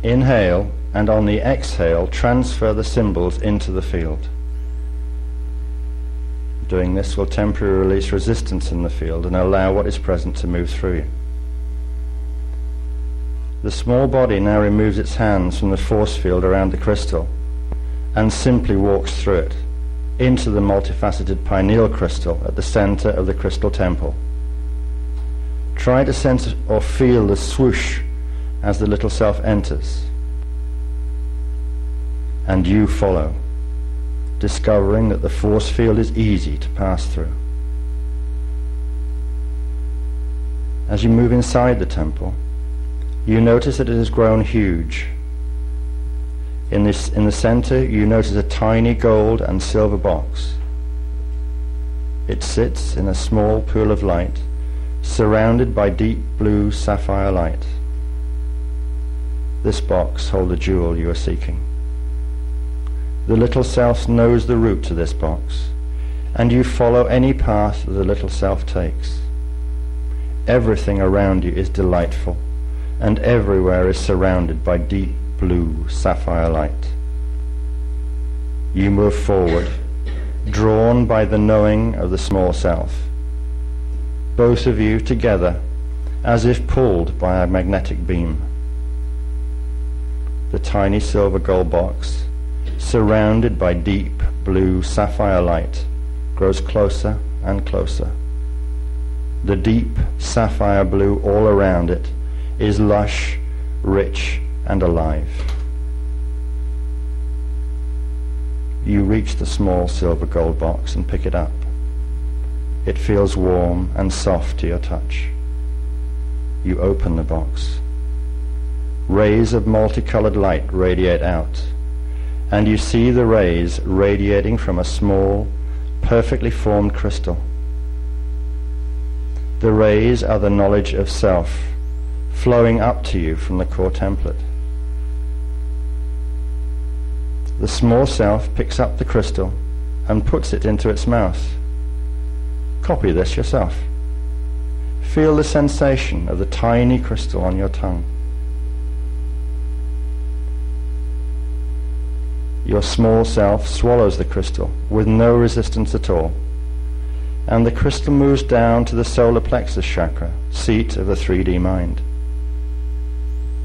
Inhale, and on the exhale, transfer the symbols into the field. Doing this will temporarily release resistance in the field and allow what is present to move through you. The small body now removes its hands from the force field around the crystal and simply walks through it into the multifaceted pineal crystal at the center of the crystal temple. Try to sense or feel the swoosh as the little self enters. And you follow, discovering that the force field is easy to pass through. As you move inside the temple, you notice that it has grown huge. In the center, you notice a tiny gold and silver box. It sits in a small pool of light, surrounded by deep blue sapphire light. This box holds the jewel you are seeking. The little self knows the route to this box, and you follow any path that the little self takes. Everything around you is delightful, and everywhere is surrounded by deep blue sapphire light. You move forward, drawn by the knowing of the small self, both of you together as if pulled by a magnetic beam. The tiny silver gold box, surrounded by deep blue sapphire light, grows closer and closer. The deep sapphire blue all around it is lush, rich, and alive. You reach the small silver gold box and pick it up. It feels warm and soft to your touch. You open the box. Rays of multicolored light radiate out, and you see the rays radiating from a small, perfectly formed crystal. The rays are the knowledge of self, flowing up to you from the core template. The small self picks up the crystal and puts it into its mouth. Copy this yourself. Feel the sensation of the tiny crystal on your tongue. Your small self swallows the crystal with no resistance at all, and the crystal moves down to the solar plexus chakra, seat of the 3D mind.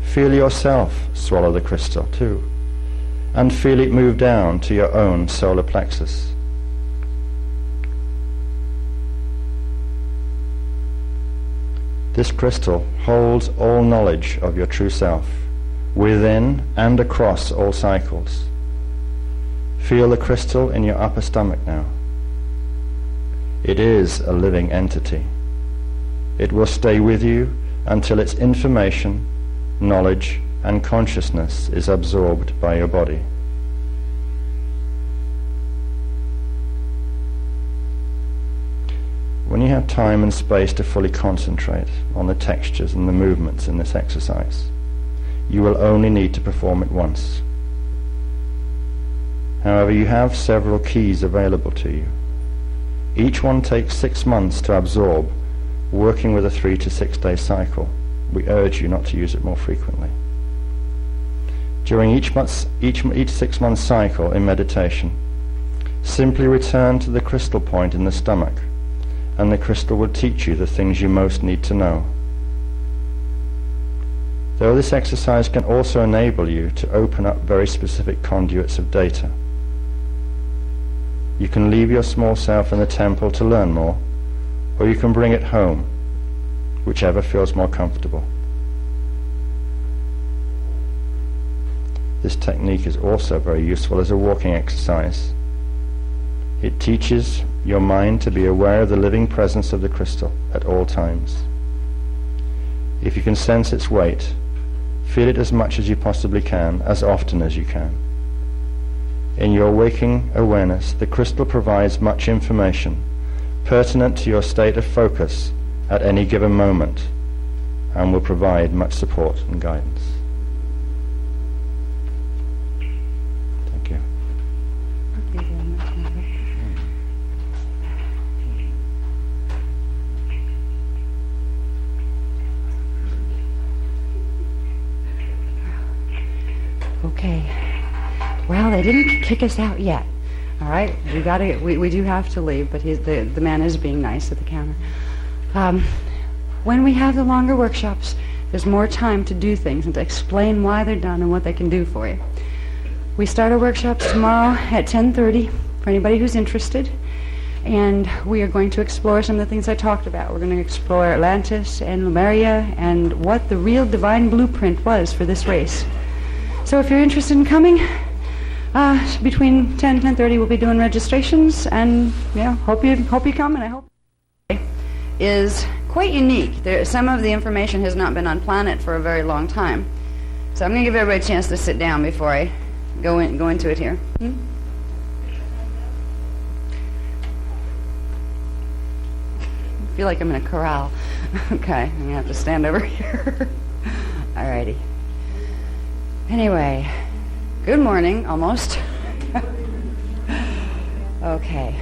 Feel yourself swallow the crystal too, and feel it move down to your own solar plexus. This crystal holds all knowledge of your true self, within and across all cycles. Feel the crystal in your upper stomach now. It is a living entity. It will stay with you until its information, knowledge, and consciousness is absorbed by your body. When you have time and space to fully concentrate on the textures and the movements in this exercise, you will only need to perform it once. However, you have several keys available to you. Each one takes 6 months to absorb, working with a 3 to 6 day cycle. We urge you not to use it more frequently. During each 6 month cycle in meditation, simply return to the crystal point in the stomach, and the crystal will teach you the things you most need to know. Though this exercise can also enable you to open up very specific conduits of data. You can leave your small self in the temple to learn more, or you can bring it home, whichever feels more comfortable. This technique is also very useful as a walking exercise. It teaches your mind to be aware of the living presence of the crystal at all times. If you can sense its weight, feel it as much as you possibly can, as often as you can. In your waking awareness, the crystal provides much information pertinent to your state of focus at any given moment, and will provide much support and guidance. Thank you. Okay. Well, they didn't kick us out yet. All right, we do have to leave, but the man is being nice at the counter. When we have the longer workshops, there's more time to do things and to explain why they're done and what they can do for you. We start our workshops tomorrow at 10:30 for anybody who's interested, and we are going to explore some of the things I talked about. We're going to explore Atlantis and Lemuria and what the real divine blueprint was for this race. So if you're interested in coming, between 10 and 10:30 we'll be doing registrations, and hope you come, and I hope is quite unique. Some of the information has not been on planet for a very long time. So I'm going to give everybody a chance to sit down before I go into it here. I feel like I'm in a corral. Okay, I'm going to have to stand over here. Alrighty. Anyway, good morning, almost. Okay.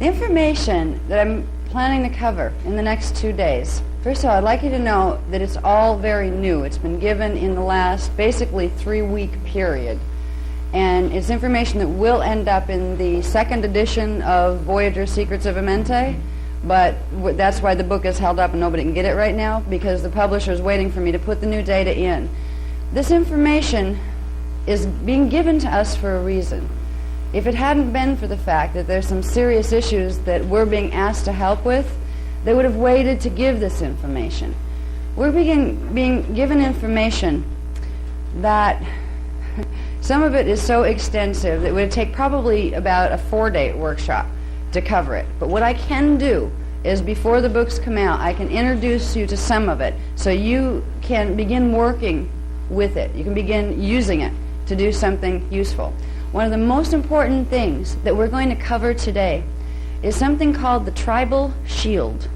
The information that I'm planning to cover in the next 2 days, first of all, I'd like you to know that it's all very new. It's been given in the last basically 3-week period. And it's information that will end up in the second edition of Voyager Secrets of Amenti, but that's why the book is held up and nobody can get it right now, because the publisher is waiting for me to put the new data in. This information is being given to us for a reason. If it hadn't been for the fact that there's some serious issues that we're being asked to help with, they would have waited to give this information. We're being given information that some of it is so extensive that it would take probably about a 4-day workshop to cover it. But what I can do is, before the books come out, I can introduce you to some of it so you can begin working with it. You can begin using it to do something useful. One of the most important things that we're going to cover today is something called the tribal shield.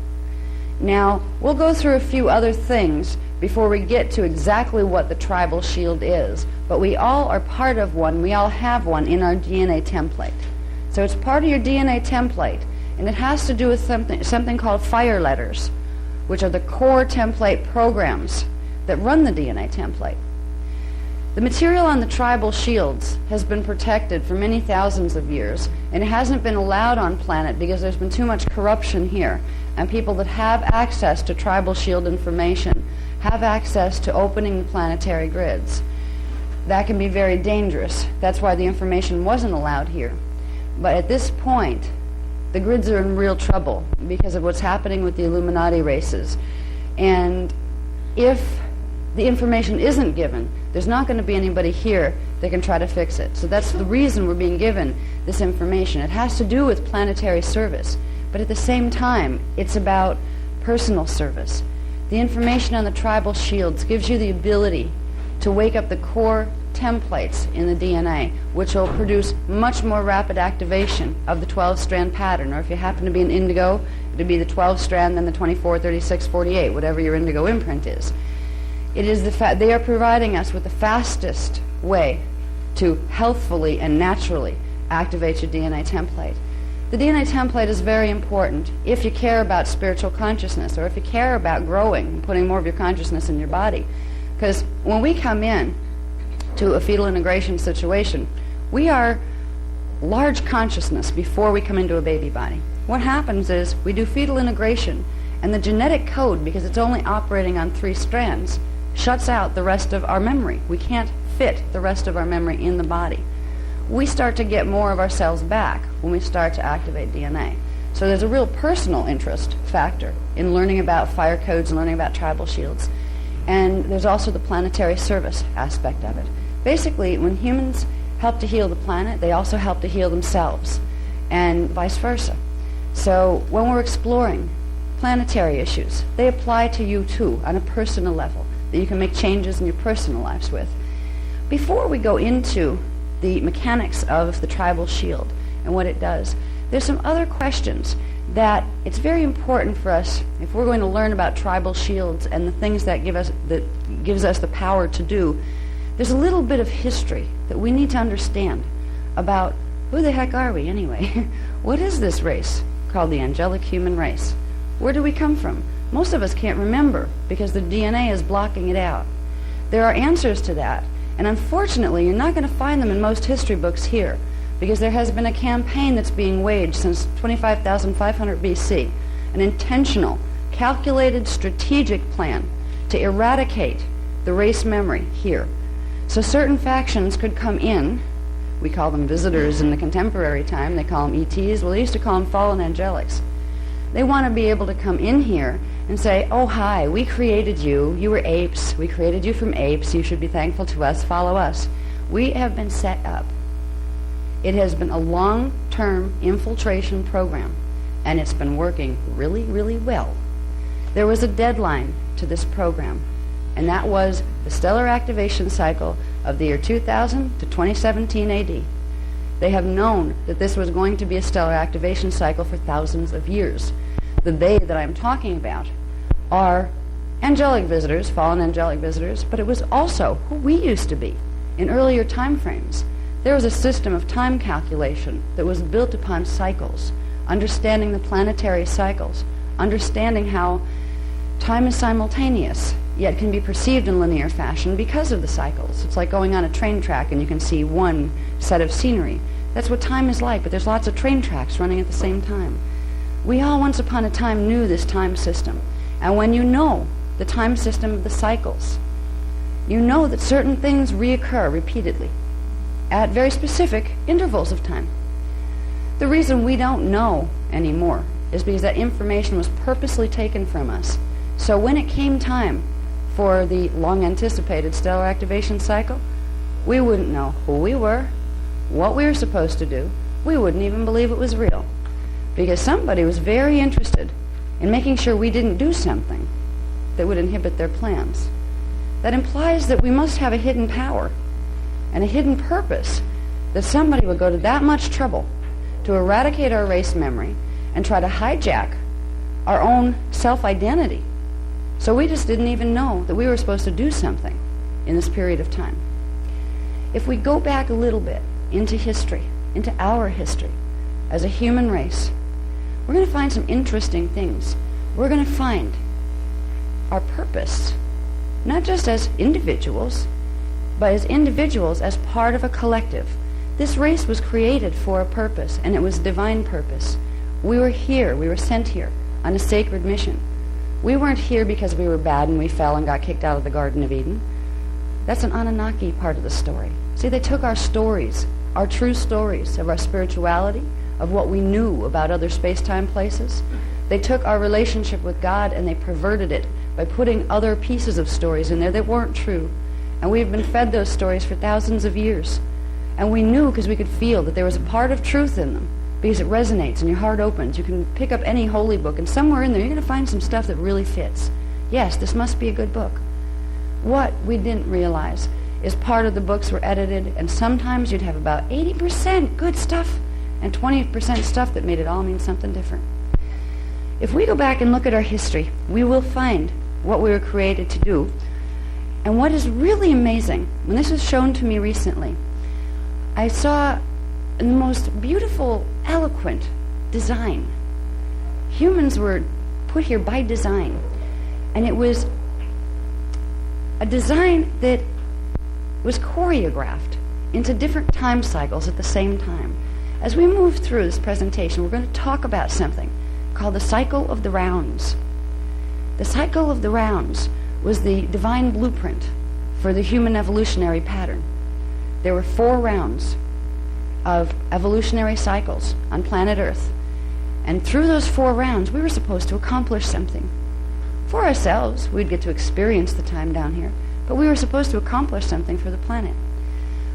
Now, we'll go through a few other things before we get to exactly what the tribal shield is, but we all are part of one. We all have one in our DNA template. So it's part of your DNA template, and it has to do with something called fire letters, which are the core template programs that run the DNA template. The material on the tribal shields has been protected for many thousands of years, and it hasn't been allowed on planet because there's been too much corruption here, and people that have access to tribal shield information have access to opening the planetary grids. That can be very dangerous. That's why the information wasn't allowed here. But at this point, the grids are in real trouble because of what's happening with the Illuminati races. And if the information isn't given, there's not going to be anybody here that can try to fix it. So that's the reason we're being given this information. It has to do with planetary service, but at the same time, it's about personal service. The information on the tribal shields gives you the ability to wake up the core templates in the DNA, which will produce much more rapid activation of the 12-strand pattern, or if you happen to be an indigo, it'll be the 12-strand, then the 24, 36, 48, whatever your indigo imprint is. It is they are providing us with the fastest way to healthfully and naturally activate your DNA template. The DNA template is very important if you care about spiritual consciousness, or if you care about growing and putting more of your consciousness in your body. Because when we come in to a fetal integration situation, we are large consciousness before we come into a baby body. What happens is we do fetal integration, and the genetic code, because it's only operating on 3 strands, shuts out the rest of our memory. We can't fit the rest of our memory in the body. We start to get more of ourselves back when we start to activate DNA. So there's a real personal interest factor in learning about fire codes and learning about tribal shields. And there's also the planetary service aspect of it. Basically, when humans help to heal the planet, they also help to heal themselves, and vice versa. So when we're exploring planetary issues, they apply to you too on a personal level, that you can make changes in your personal lives with. Before we go into the mechanics of the tribal shield and what it does, there's some other questions that it's very important for us, if we're going to learn about tribal shields and the things that gives us the power to do. There's a little bit of history that we need to understand about who the heck are we anyway? What is this race called the Angelic Human Race? Where do we come from? Most of us can't remember because the DNA is blocking it out. There are answers to that, and unfortunately you're not going to find them in most history books here, because there has been a campaign that's being waged since 25,500 BC, an intentional, calculated, strategic plan to eradicate the race memory here. So certain factions could come in We call them visitors in the contemporary time. They call them ETs. Well, they used to call them fallen angelics. They want to be able to come in here and say, oh, hi, we created you. You were apes. We created you from apes. You should be thankful to us. Follow us. We have been set up. It has been a long-term infiltration program, and it's been working really, really well. There was a deadline to this program, and that was the stellar activation cycle of the year 2000 to 2017 AD. They have known that this was going to be a stellar activation cycle for thousands of years. The they that I'm talking about are angelic visitors, fallen angelic visitors, but it was also who we used to be in earlier time frames. There was a system of time calculation that was built upon cycles, understanding the planetary cycles, understanding how time is simultaneous, yet can be perceived in linear fashion because of the cycles. It's like going on a train track and you can see one set of scenery. That's what time is like, but there's lots of train tracks running at the same time. We all once upon a time knew this time system. And when you know the time system of the cycles, you know that certain things reoccur repeatedly at very specific intervals of time. The reason we don't know anymore is because that information was purposely taken from us. So when it came time for the long-anticipated stellar activation cycle, we wouldn't know who we were, what we were supposed to do. We wouldn't even believe it was real, because somebody was very interested in making sure we didn't do something that would inhibit their plans. That implies that we must have a hidden power and a hidden purpose, that somebody would go to that much trouble to eradicate our race memory and try to hijack our own self-identity. So we just didn't even know that we were supposed to do something in this period of time. If we go back a little bit into history, into our history as a human race, we're going to find some interesting things. We're going to find our purpose, not just as individuals, but as individuals as part of a collective. This race was created for a purpose, and it was divine purpose. We were here, we were sent here on a sacred mission. We weren't here because we were bad and we fell and got kicked out of the Garden of Eden. That's an Anunnaki part of the story. See, they took our stories, our true stories of our spirituality, of what we knew about other space-time places. They took our relationship with God and they perverted it by putting other pieces of stories in there that weren't true. And we've been fed those stories for thousands of years. And we knew because we could feel that there was a part of truth in them, because it resonates and your heart opens. You can pick up any holy book, and somewhere in there you're going to find some stuff that really fits. Yes, this must be a good book. What we didn't realize is part of the books were edited, and sometimes you'd have about 80% good stuff and 20% stuff that made it all mean something different. If we go back and look at our history, we will find what we were created to do. And what is really amazing, when this was shown to me recently, I saw the most beautiful, eloquent design. Humans were put here by design. And it was a design that was choreographed into different time cycles at the same time. As we move through this presentation, we're going to talk about something called the cycle of the rounds. The cycle of the rounds was the divine blueprint for the human evolutionary pattern. There were 4 rounds of evolutionary cycles on planet Earth. And through those 4 rounds, we were supposed to accomplish something. For ourselves, we'd get to experience the time down here, but we were supposed to accomplish something for the planet.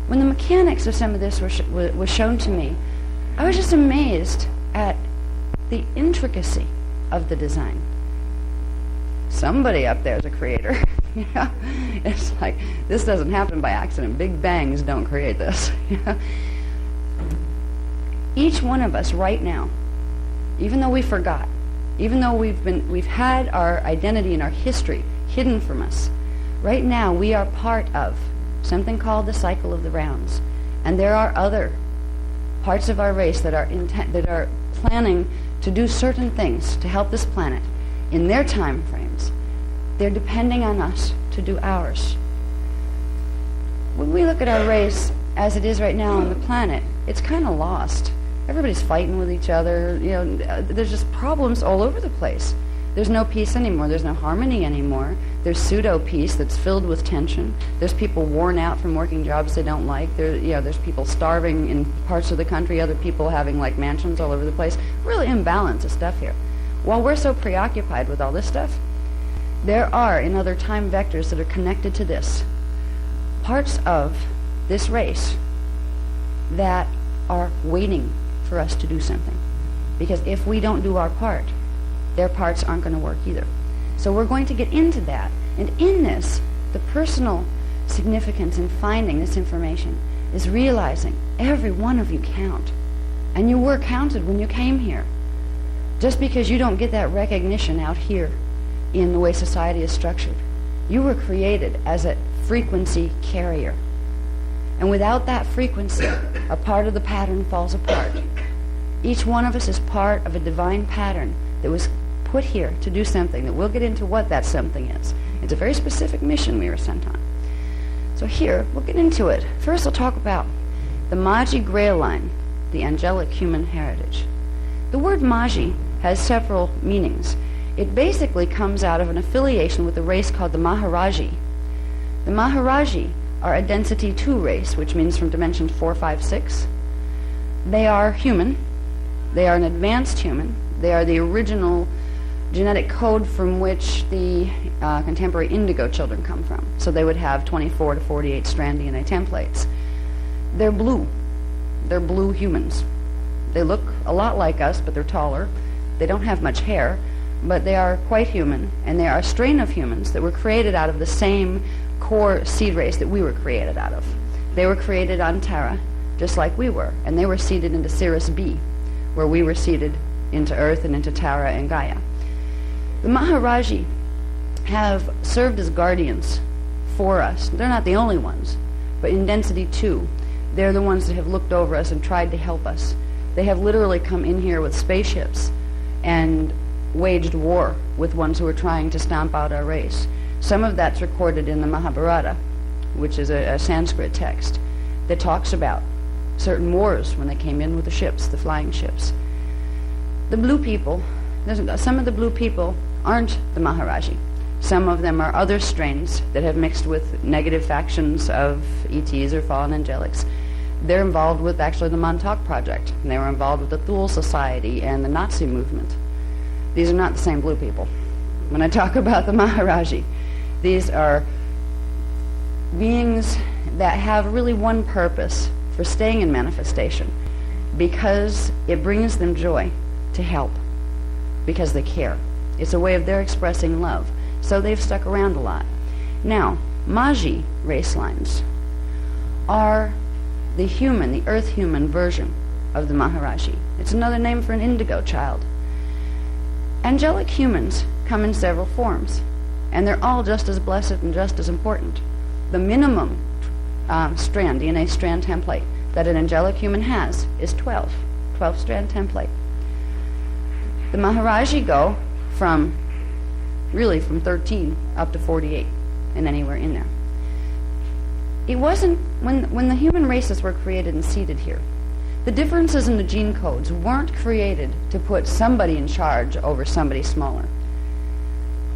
When the mechanics of some of this was shown to me, I was just amazed at the intricacy of the design. Somebody up there is a creator. Yeah, it's like, this doesn't happen by accident. Big bangs don't create this. Each one of us right now, even though we forgot, even though we've had our identity and our history hidden from us, right now we are part of something called the cycle of the rounds. And there are other parts of our race that are planning to do certain things to help this planet in their time frames. They're depending on us to do ours. When we look at our race as it is right now on the planet, it's kind of lost. Everybody's fighting with each other. There's just problems all over the place. There's no peace anymore. There's no harmony anymore. There's pseudo-peace that's filled with tension. There's people worn out from working jobs they don't like. There's people starving in parts of the country, other people having like mansions all over the place. Really imbalance of stuff here. While we're so preoccupied with all this stuff, there are, in other time vectors that are connected to this, parts of this race that are waiting for us to do something. Because if we don't do our part, their parts aren't going to work either. So we're going to get into that. And in this, the personal significance in finding this information is realizing every one of you count. And you were counted when you came here. Just because you don't get that recognition out here in the way society is structured, you were created as a frequency carrier. And without that frequency, a part of the pattern falls apart. Each one of us is part of a divine pattern that was put here to do something, that we'll get into what that something is. It's a very specific mission we were sent on. So here, we'll get into it. First, I'll talk about the Magi Grail Line, the Angelic Human Heritage. The word Magi has several meanings. It basically comes out of an affiliation with a race called the Maharaji. The Maharaji are a density 2 race, which means from dimension 4, 5, 6. They are human. They are an advanced human. They are the original genetic code from which the contemporary Indigo Children come from. So they would have 24 to 48 strand DNA templates. They're blue. They're blue humans. They look a lot like us, but they're taller. They don't have much hair, but they are quite human, and they are a strain of humans that were created out of the same core seed race that we were created out of. They were created on Terra, just like we were, and they were seeded into Sirius B, where we were seeded into Earth and into Tara and Gaia. The Maharaji have served as guardians for us. They're not the only ones, but in density 2, they're the ones that have looked over us and tried to help us. They have literally come in here with spaceships and waged war with ones who are trying to stomp out our race. Some of that's recorded in the Mahabharata, which is a Sanskrit text that talks about certain wars when they came in with the ships, the flying ships. The blue people, some of the blue people aren't the Maharaji. Some of them are other strains that have mixed with negative factions of ETs or fallen angelics. They're involved with actually the Montauk Project, and they were involved with the Thule Society and the Nazi movement. These are not the same blue people. When I talk about the Maharaji, these are beings that have really one purpose for staying in manifestation, because it brings them joy to help, because they care. It's a way of their expressing love. So they've stuck around a lot. Now, Magi race lines are the human, the earth human version of the Maharaji. It's another name for an indigo child. Angelic humans come in several forms, and they're all just as blessed and just as important. The minimum DNA strand template that an angelic human has is 12 strand template. The Maharaji go from 13 up to 48 and anywhere in there. It wasn't, when the human races were created and seeded here, the differences in the gene codes weren't created to put somebody in charge over somebody smaller.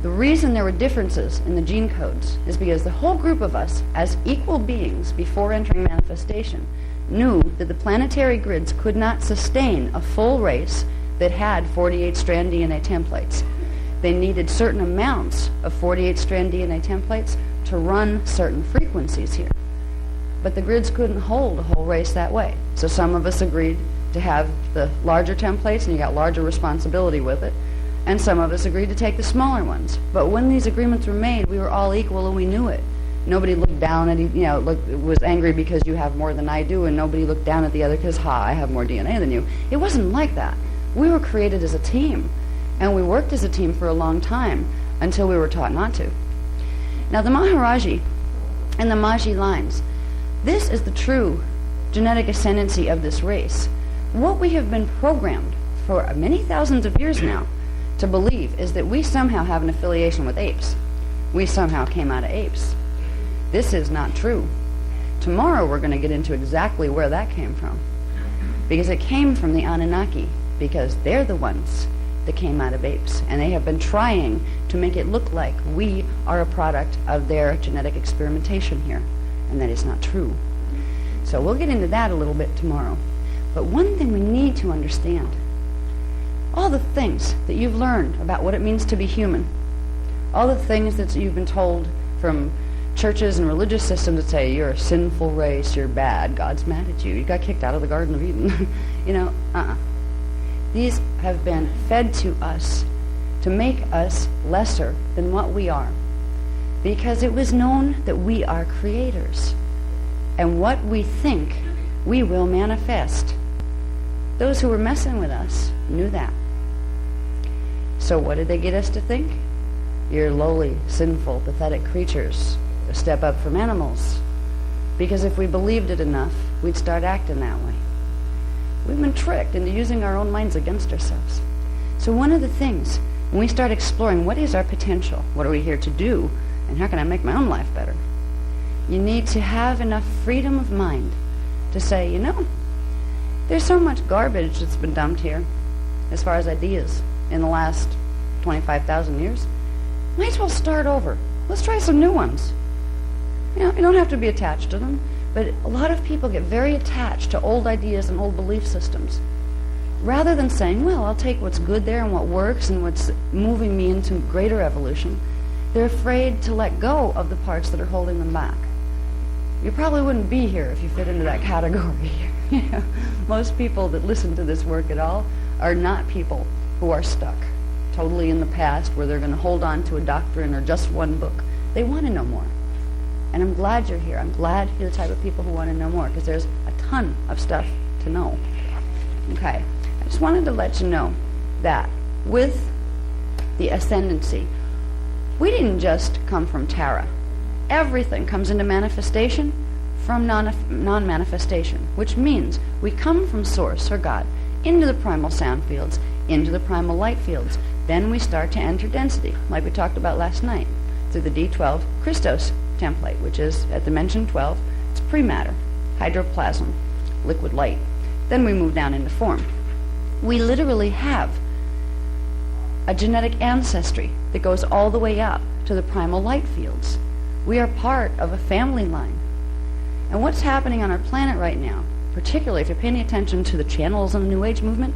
The reason there were differences in the gene codes is because the whole group of us, as equal beings before entering manifestation, knew that the planetary grids could not sustain a full race that had 48 strand DNA templates. They needed certain amounts of 48 strand DNA templates to run certain frequencies here. But the grids couldn't hold a whole race that way. So some of us agreed to have the larger templates, and you got larger responsibility with it. And some of us agreed to take the smaller ones. But when these agreements were made, we were all equal and we knew it. Nobody looked down at, was angry because you have more than I do, and nobody looked down at the other because, I have more DNA than you. It wasn't like that. We were created as a team, and we worked as a team for a long time until we were taught not to. Now, the Maharaji and the Magi lines, this is the true genetic ascendancy of this race. What we have been programmed for many thousands of years now to believe is that we somehow have an affiliation with apes. We somehow came out of apes. This is not true. Tomorrow we're going to get into exactly where that came from. Because it came from the Anunnaki, because they're the ones that came out of apes, and they have been trying to make it look like we are a product of their genetic experimentation here, and that is not true. So we'll get into that a little bit tomorrow. But one thing we need to understand, all the things that you've learned about what it means to be human, all the things that you've been told from churches and religious systems that say you're a sinful race, you're bad, God's mad at you, you got kicked out of the Garden of Eden. These have been fed to us to make us lesser than what we are, because it was known that we are creators, and what we think we will manifest. Those who were messing with us knew that. So what did they get us to think? You're lowly, sinful, pathetic creatures, a step up from animals. Because if we believed it enough, we'd start acting that way. We've been tricked into using our own minds against ourselves. So one of the things, when we start exploring what is our potential, what are we here to do, and how can I make my own life better, you need to have enough freedom of mind to say, there's so much garbage that's been dumped here as far as ideas in the last 25,000 years. Might as well start over. Let's try some new ones. You don't have to be attached to them, but a lot of people get very attached to old ideas and old belief systems. Rather than saying, well, I'll take what's good there and what works and what's moving me into greater evolution, they're afraid to let go of the parts that are holding them back. You probably wouldn't be here if you fit into that category. Most people that listen to this work at all are not people who are stuck totally in the past where they're going to hold on to a doctrine or just one book. They want to know more. And I'm glad you're here. I'm glad you're the type of people who want to know more, because there's a ton of stuff to know. Okay. I just wanted to let you know that with the ascendancy, we didn't just come from Tara. Everything comes into manifestation from non-manifestation, which means we come from Source, or God, into the primal sound fields, into the primal light fields. Then we start to enter density, like we talked about last night, through the D12 Christos template, which is at dimension 12. It's pre-matter, hydroplasm, liquid light. Then we move down into form. We literally have a genetic ancestry that goes all the way up to the primal light fields. We are part of a family line. And what's happening on our planet right now, particularly if you're paying attention to the channels in the New Age movement,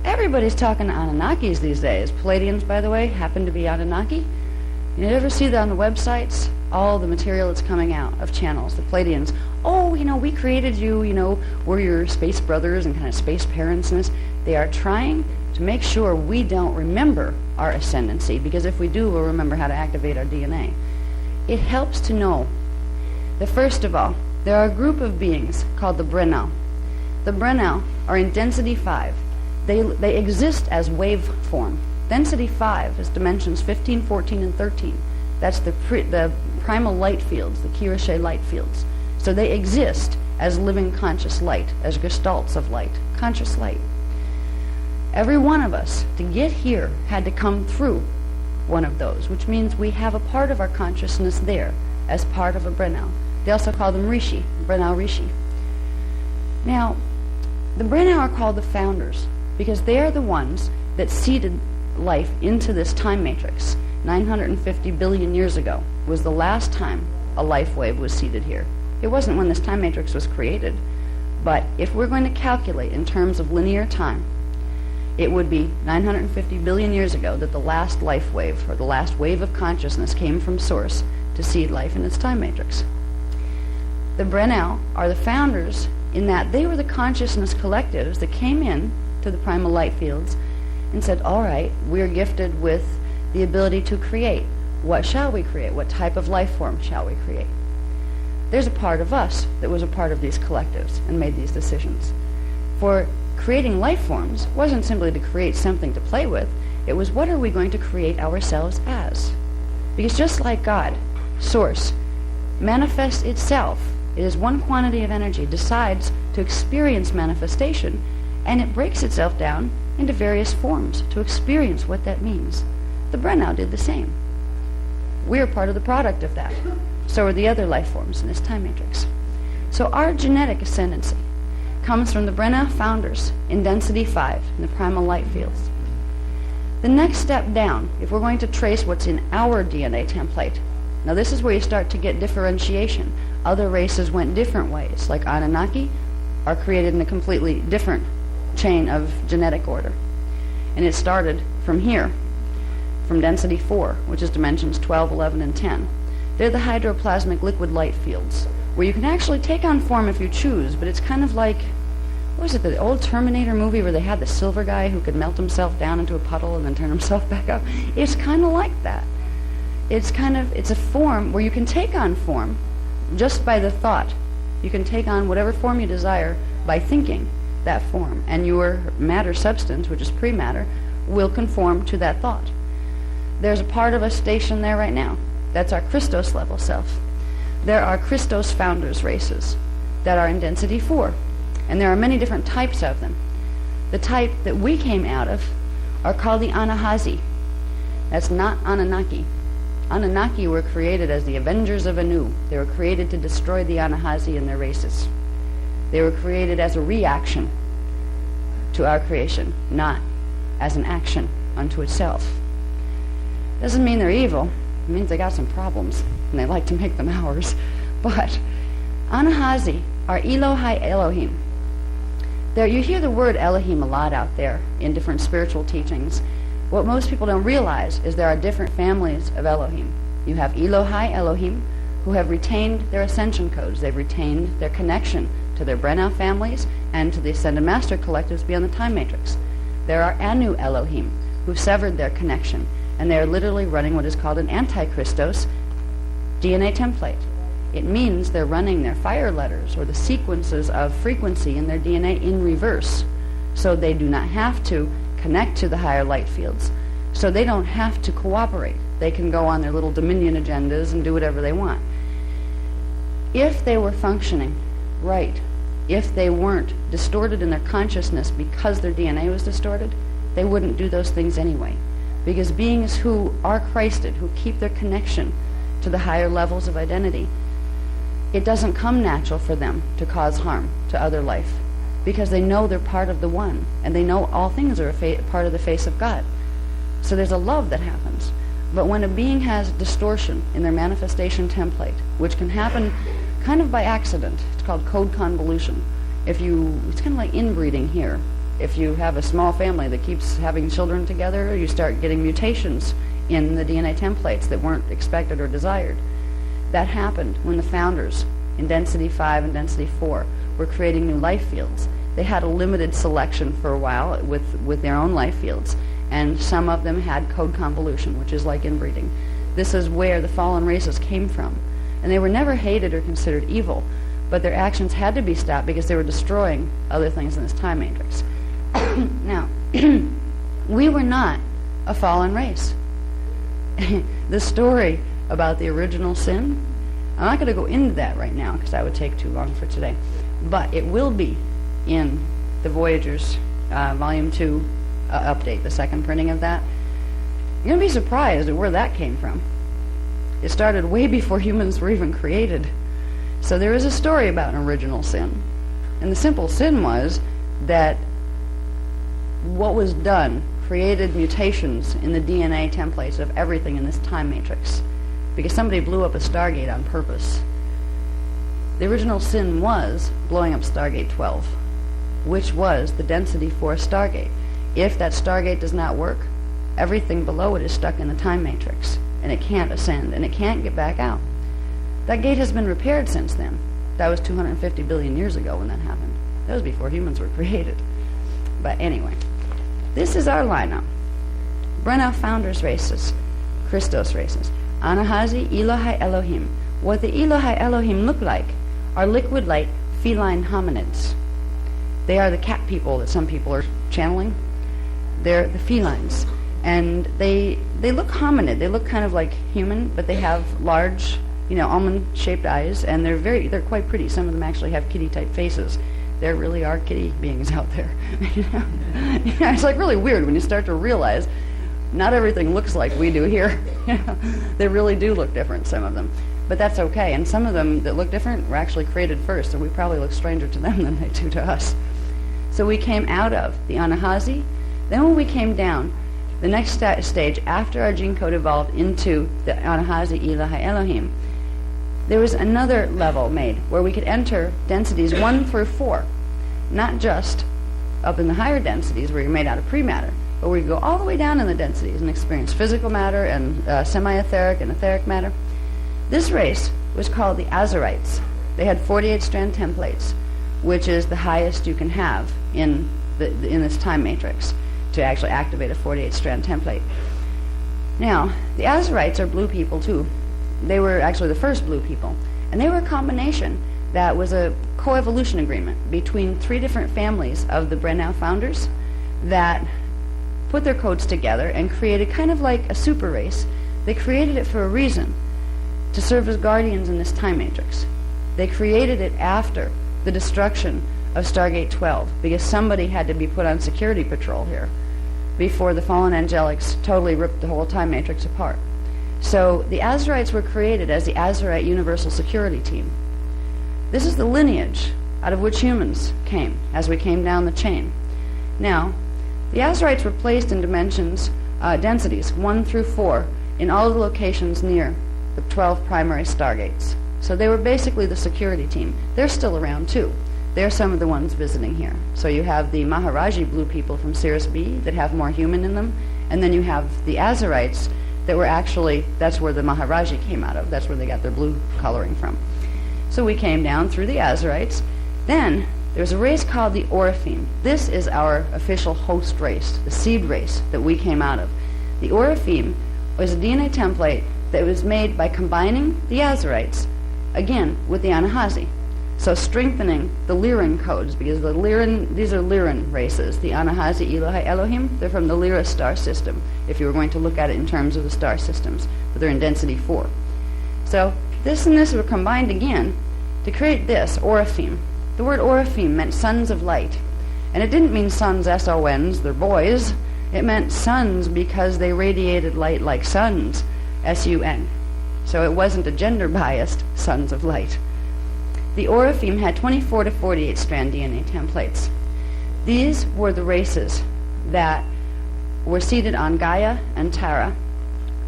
everybody's talking to Anunnakis these days. Palladians, by the way, happen to be Anunnaki. You ever see that on the websites? All the material that's coming out of channels, the Palladians. Oh, we created you, we're your space brothers and kind of space parents and this. They are trying to make sure we don't remember our ascendancy, because if we do, we'll remember how to activate our DNA. It helps to know that, first of all, there are a group of beings called the Brennau. The Brennau are in density 5. They exist as wave form. Density 5 is dimensions 15, 14, and 13. That's the primal light fields, the Kirche light fields. So they exist as living conscious light, as gestalts of light, conscious light. Every one of us, to get here, had to come through one of those, which means we have a part of our consciousness there as part of a Brennau. They also call them Rishi, Brennau Rishi. Now, the Brennau are called the founders because they are the ones that seeded life into this time matrix. 950 billion years ago was the last time a life wave was seeded here. It wasn't when this time matrix was created, but if we're going to calculate in terms of linear time, it would be 950 billion years ago that the last life wave, or the last wave of consciousness, came from Source to seed life in its time matrix. The Brennau are the founders in that they were the consciousness collectives that came in to the primal light fields and said, all right, we're gifted with the ability to create. What shall we create? What type of life form shall we create? There's a part of us that was a part of these collectives and made these decisions. For creating life forms wasn't simply to create something to play with. It was, what are we going to create ourselves as? Because just like God, Source, manifests itself, it is one quantity of energy, decides to experience manifestation, and it breaks itself down into various forms to experience what that means. The Brennau did the same. We're part of the product of that. So are the other life forms in this time matrix. So our genetic ascendancy comes from the Brennau founders in density 5 in the primal light fields. The next step down, if we're going to trace what's in our DNA template, now this is where you start to get differentiation. Other races went different ways, like Anunnaki are created in a completely different chain of genetic order. And it started from here, from density 4, which is dimensions 12, 11, and 10. They're the hydroplasmic liquid light fields, where you can actually take on form if you choose, but it's kind of like, what was it, the old Terminator movie where they had the silver guy who could melt himself down into a puddle and then turn himself back up? It's kind of like that. It's a form where you can take on form just by the thought. You can take on whatever form you desire by thinking that form, and your matter substance, which is pre-matter, will conform to that thought. There's a part of us stationed there right now. That's our Christos level self. There are Christos founders races that are in density 4, and there are many different types of them. The type that we came out of are called the Anahazi. That's not Anunnaki. Anunnaki were created as the avengers of Anu. They were created to destroy the Anahazi and their races. They were created as a reaction to our creation, not as an action unto itself. Doesn't mean they're evil. It means they got some problems, and they like to make them ours. But Anahazi are Elohai Elohim. There, you hear the word Elohim a lot out there in different spiritual teachings. What most people don't realize is there are different families of Elohim. You have Elohai Elohim, who have retained their ascension codes. They've retained their connection to their Brenau families and to the Ascended Master collectives beyond the time matrix. There are Anu Elohim, who severed their connection, and they are literally running what is called an anti-Christos DNA template. It means they're running their fire letters or the sequences of frequency in their DNA in reverse, so they do not have to connect to the higher light fields, so they don't have to cooperate. They can go on their little dominion agendas and do whatever they want. If they were functioning right, if they weren't distorted in their consciousness because their DNA was distorted, they wouldn't do those things anyway. Because beings who are Christed, who keep their connection to the higher levels of identity, it doesn't come natural for them to cause harm to other life, because they know they're part of the one, and they know all things are part of the face of God. So there's a love that happens. But when a being has distortion in their manifestation template, which can happen kind of by accident, it's called code convolution. It's kind of like inbreeding here. If you have a small family that keeps having children together, you start getting mutations in the DNA templates that weren't expected or desired. That happened when the founders in density 5 and density 4 were creating new life fields. They had a limited selection for a while with their own life fields, and some of them had code convolution, which is like inbreeding. This is where the fallen races came from. And they were never hated or considered evil, but their actions had to be stopped because they were destroying other things in this time matrix. Now, we were not a fallen race. The story about the original sin, I'm not going to go into that right now because that would take too long for today, but it will be in the Voyagers Volume 2 update, the second printing of that. You're going to be surprised at where that came from. It started way before humans were even created. So there is a story about an original sin. And the simple sin was that what was done created mutations in the DNA templates of everything in this time matrix, because somebody blew up a Stargate on purpose. The original sin was blowing up Stargate 12, which was the density 4 Stargate. If that Stargate does not work, everything below it is stuck in the time matrix, and it can't ascend, and it can't get back out. That gate has been repaired since then. That was 250 billion years ago when that happened. That was before humans were created. But anyway, this is our lineup. Brenau founders races, Christos races, Anahazi, Elohai Elohim. What the Elohai Elohim look like are liquid light feline hominids. They are the cat people that some people are channeling. They're the felines. And they look hominid. They look kind of like human, but they have large, almond-shaped eyes, and they're quite pretty. Some of them actually have kitty-type faces. There really are kitty beings out there. It's like really weird when you start to realize not everything looks like we do here. They really do look different, some of them. But that's okay. And some of them that look different were actually created first, so we probably look stranger to them than they do to us. So we came out of the Anahazi. Then when we came down the next stage, after our gene code evolved into the Anahazi Ilahi Elohim, there was another level made where we could enter densities 1 through 4, not just up in the higher densities where you're made out of pre-matter, but we could go all the way down in the densities and experience physical matter and semi-etheric and etheric matter. This race was called the Azarites. They had 48-strand templates, which is the highest you can have in this time matrix to actually activate a 48-strand template. Now, the Azarites are blue people too. They were actually the first blue people, and they were a combination that was a coevolution agreement between 3 different families of the Brennau founders that put their codes together and created kind of like a super race. They created it for a reason, to serve as guardians in this time matrix. They created it after the destruction of Stargate 12 because somebody had to be put on security patrol here before the fallen angelics totally ripped the whole time matrix apart. So the Azarites were created as the Azarite Universal Security Team. This is the lineage out of which humans came as we came down the chain. Now, the Azarites were placed in dimensions, densities 1 through 4 in all the locations near the 12 primary stargates. So they were basically the security team. They're still around too. They're some of the ones visiting here. So you have the Maharaji blue people from Sirius B that have more human in them, and then you have the Azarites that were actually, that's where the Maharaji came out of. That's where they got their blue coloring from. So we came down through the Azarites. Then there's a race called the Oraphim. This is our official host race, the seed race that we came out of. The Oraphim was a DNA template that was made by combining the Azarites, again, with the Anahazi. So strengthening the Lyran codes, because these are Lyran races. The Anahazi Ilahi Elohim, they're from the Lyra star system, if you were going to look at it in terms of the star systems, but they're in density 4. So this and this were combined again to create this, Oraphim. The word Oraphim meant sons of light. And it didn't mean sons, S-O-Ns, they're boys. It meant sons because they radiated light like suns, S-U-N. So it wasn't a gender-biased sons of light. The Oraphim had 24 to 48 strand DNA templates. These were the races that were seated on Gaia and Tara,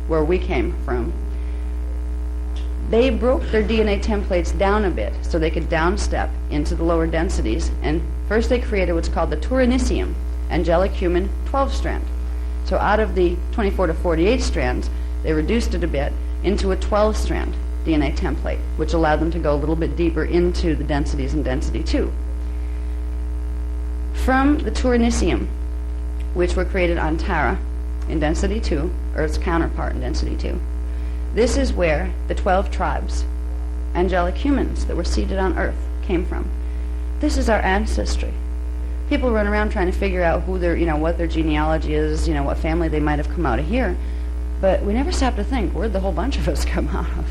where we came from. They broke their DNA templates down a bit so they could downstep into the lower densities, and first they created what's called the Turaneusiam, Angelic Human 12-strand. So out of the 24 to 48 strands, they reduced it a bit into a 12-strand DNA template, which allowed them to go a little bit deeper into the densities in density 2. From the Turaneusiam, which were created on Tara in density 2, Earth's counterpart in density 2, this is where the 12 tribes, angelic humans that were seated on Earth, came from. This is our ancestry. People run around trying to figure out who their, what their genealogy is, what family they might have come out of here, but we never stop to think, where'd the whole bunch of us come out of?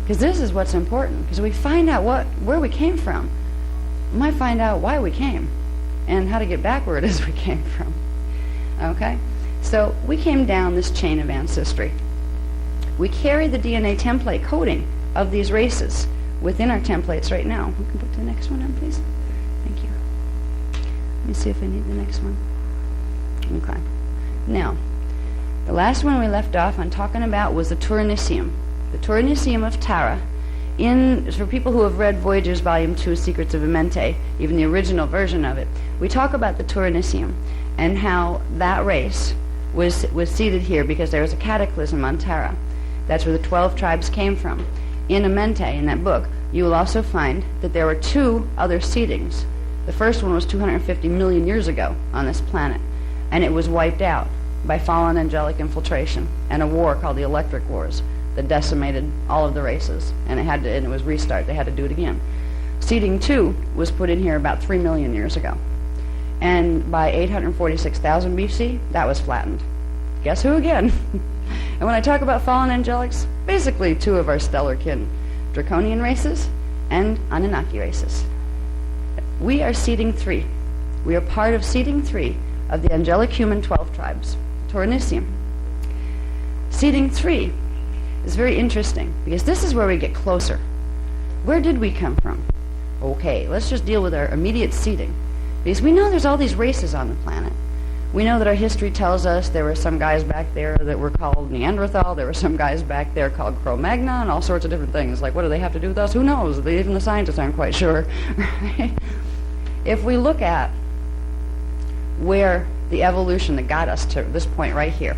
Because this is what's important, because we find out where we came from. We might find out why we came and how to get back where it is we came from. Okay? So we came down this chain of ancestry. We carry the DNA template coding of these races within our templates right now. We can put the next one on, please. Thank you. Let me see if I need the next one. Okay. Now, the last one we left off on talking about was the Turaneusiam. The Turaneusiam of Tara. For people who have read Voyagers Volume 2, Secrets of Amente, even the original version of it, we talk about the Turaneusiam and how that race was seated here because there was a cataclysm on Tara. That's where the 12 tribes came from. In Amente, in that book, you will also find that there were 2 other seedings. The first one was 250 million years ago on this planet, and it was wiped out by fallen angelic infiltration and a war called the Electric Wars that decimated all of the races, and it was restart. They had to do it again. Seeding 2 was put in here about 3 million years ago, and by 846,000 BC, that was flattened. Guess who again? And when I talk about fallen angelics, basically 2 of our stellar kin, Draconian races and Anunnaki races. We are seeding 3. We are part of seeding 3 of the angelic human 12 tribes, Turaneusiam. Seeding 3 is very interesting because this is where we get closer. Where did we come from? Okay, let's just deal with our immediate seeding, because we know there's all these races on the planet. We know that our history tells us there were some guys back there that were called Neanderthal, there were some guys back there called Cro-Magnon, all sorts of different things. Like, what do they have to do with us? Who knows? Even the scientists aren't quite sure. If we look at where the evolution that got us to this point right here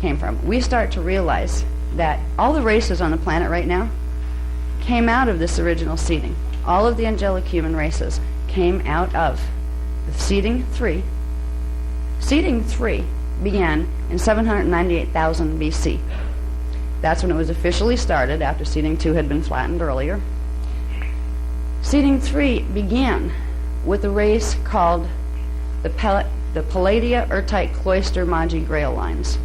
came from, we start to realize that all the races on the planet right now came out of this original seeding. All of the angelic human races came out of the seeding 3. Seeding 3 began in 798,000 BC. That's when it was officially started, after seeding 2 had been flattened earlier. Seeding 3 began with a race called the Palladia Urtite Cloister Magi Grail Lines.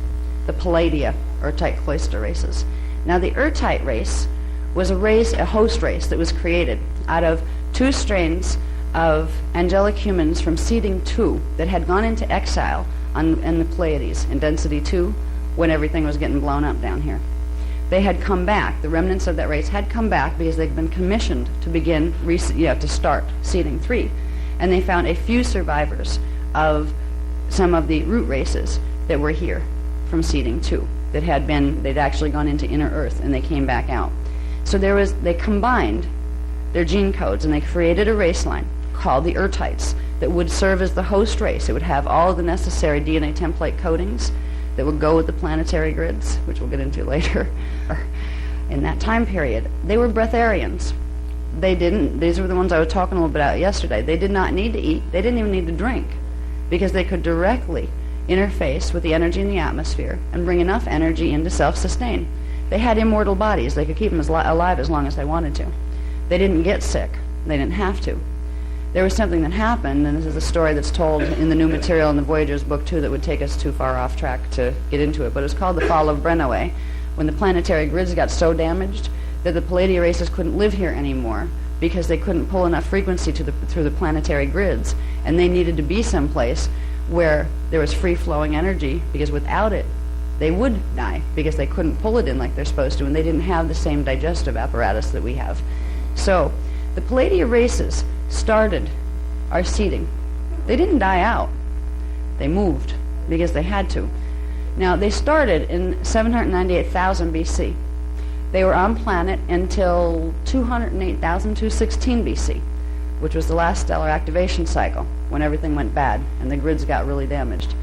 The Palladia Urtite Cloister races. Now the Urtite race was a host race that was created out of 2 strains of angelic humans from seeding 2 that had gone into exile in the Pleiades in density 2 when everything was getting blown up down here. They had come back. The remnants of that race had come back because they'd been commissioned to begin to start seeding 3, and they found a few survivors of some of the root races that were here from seeding 2 that they'd actually gone into inner Earth and they came back out. So they combined their gene codes and they created a race line called the Urtites that would serve as the host race. It would have all of the necessary DNA template codings that would go with the planetary grids, which we'll get into later. In that time period, they were breatharians. These were the ones I was talking a little bit about yesterday. They did not need to eat. They didn't even need to drink because they could directly interface with the energy in the atmosphere and bring enough energy in to self-sustain. They had immortal bodies. They could keep them alive as long as they wanted to. They didn't get sick. They didn't have to. There was something that happened, and this is a story that's told in the New Material in the Voyagers book too that would take us too far off track to get into it, but it's called the Fall of Brennoe, when the planetary grids got so damaged that the Palladia races couldn't live here anymore because they couldn't pull enough frequency through the planetary grids, and they needed to be someplace where there was free-flowing energy, because without it they would die because they couldn't pull it in like they're supposed to, and they didn't have the same digestive apparatus that we have. So the Palladia races started our seeding. They didn't die out. They moved because they had to. Now, they started in 798,000 BC. They were on planet until 208,216 BC, which was the last stellar activation cycle when everything went bad and the grids got really damaged.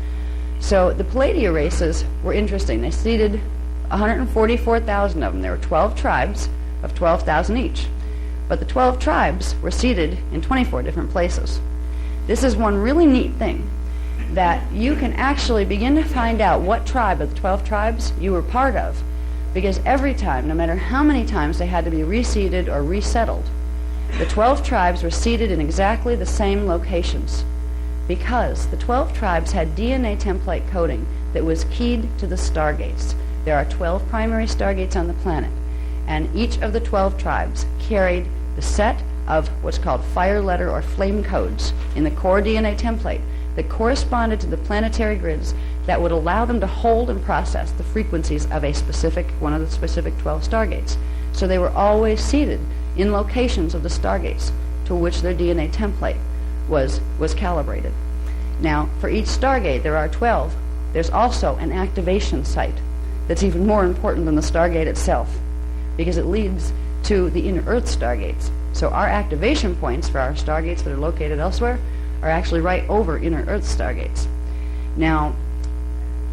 So the Palladia races were interesting. They seeded 144,000 of them. There were 12 tribes of 12,000 each. But the 12 tribes were seated in 24 different places. This is one really neat thing, that you can actually begin to find out what tribe of the 12 tribes you were part of, because every time, no matter how many times they had to be reseeded or resettled, the 12 tribes were seated in exactly the same locations, because the 12 tribes had DNA template coding that was keyed to the stargates. There are 12 primary stargates on the planet, and each of the 12 tribes carried the set of what's called fire letter or flame codes in the core DNA template that corresponded to the planetary grids that would allow them to hold and process the frequencies of one of the specific 12 stargates. So they were always seated in locations of the stargates to which their DNA template was calibrated. Now, for each stargate, there are 12. There's also an activation site that's even more important than the stargate itself, because it leads to the inner Earth stargates. So our activation points for our stargates that are located elsewhere are actually right over inner Earth stargates. Now,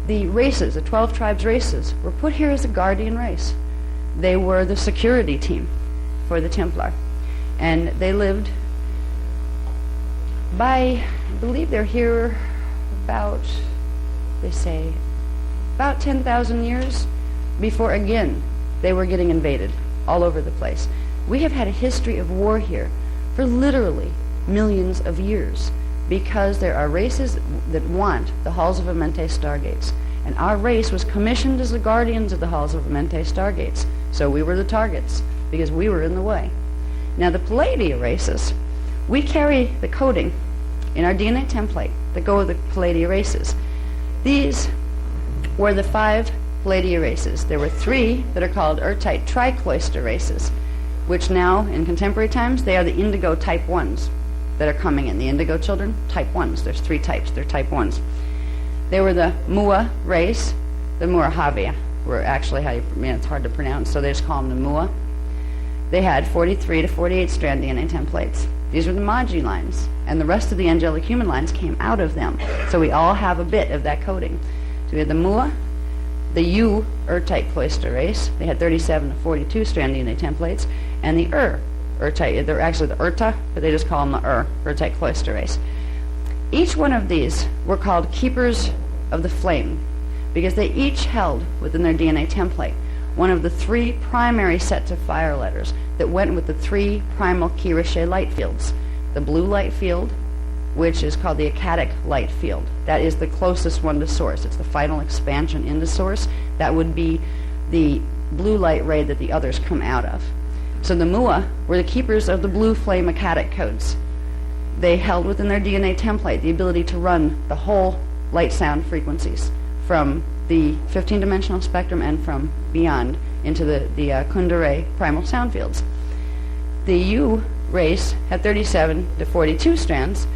the races, the 12 tribes races, were put here as a guardian race. They were the security team for the Templar. And they lived I believe they're here about 10,000 years before, again, they were getting invaded all over the place. We have had a history of war here for literally millions of years because there are races that want the Halls of Amente stargates. And our race was commissioned as the guardians of the Halls of Amente stargates. So we were the targets because we were in the way. Now the Palladia races, we carry the coding in our DNA template that go with the Palladia races. These were the 5 Palladia races. There were 3 that are called Urtite Tricloister races, which now, in contemporary times, they are the Indigo type 1s. that are coming in. The Indigo Children, type 1s. There's 3 types. They're type 1s. They were the Mua race. The Muirahavia were actually how you, it's hard to pronounce, so they just call them the Mua. They had 43 to 48 strand DNA templates. These were the Magi lines, and the rest of the angelic human lines came out of them. So we all have a bit of that coding. So we had the Mua, the U-type Cloister race. They had 37 to 42 strand DNA templates, and the type. They're actually the Urta, but they just call them the type Cloister race. Each one of these were called keepers of the flame, because they each held within their DNA template one of the 3 primary sets of fire letters that went with the 3 primal Kirche light fields. The blue light field, which is called the Akkadic light field. That is the closest one to source. It's the final expansion into source. That would be the blue light ray that the others come out of. So the Mua were the keepers of the blue flame Akkadic codes. They held within their DNA template the ability to run the whole light sound frequencies from the 15-dimensional spectrum and from beyond into the Kundalini primal sound fields. The U race had 37 to 42 strands.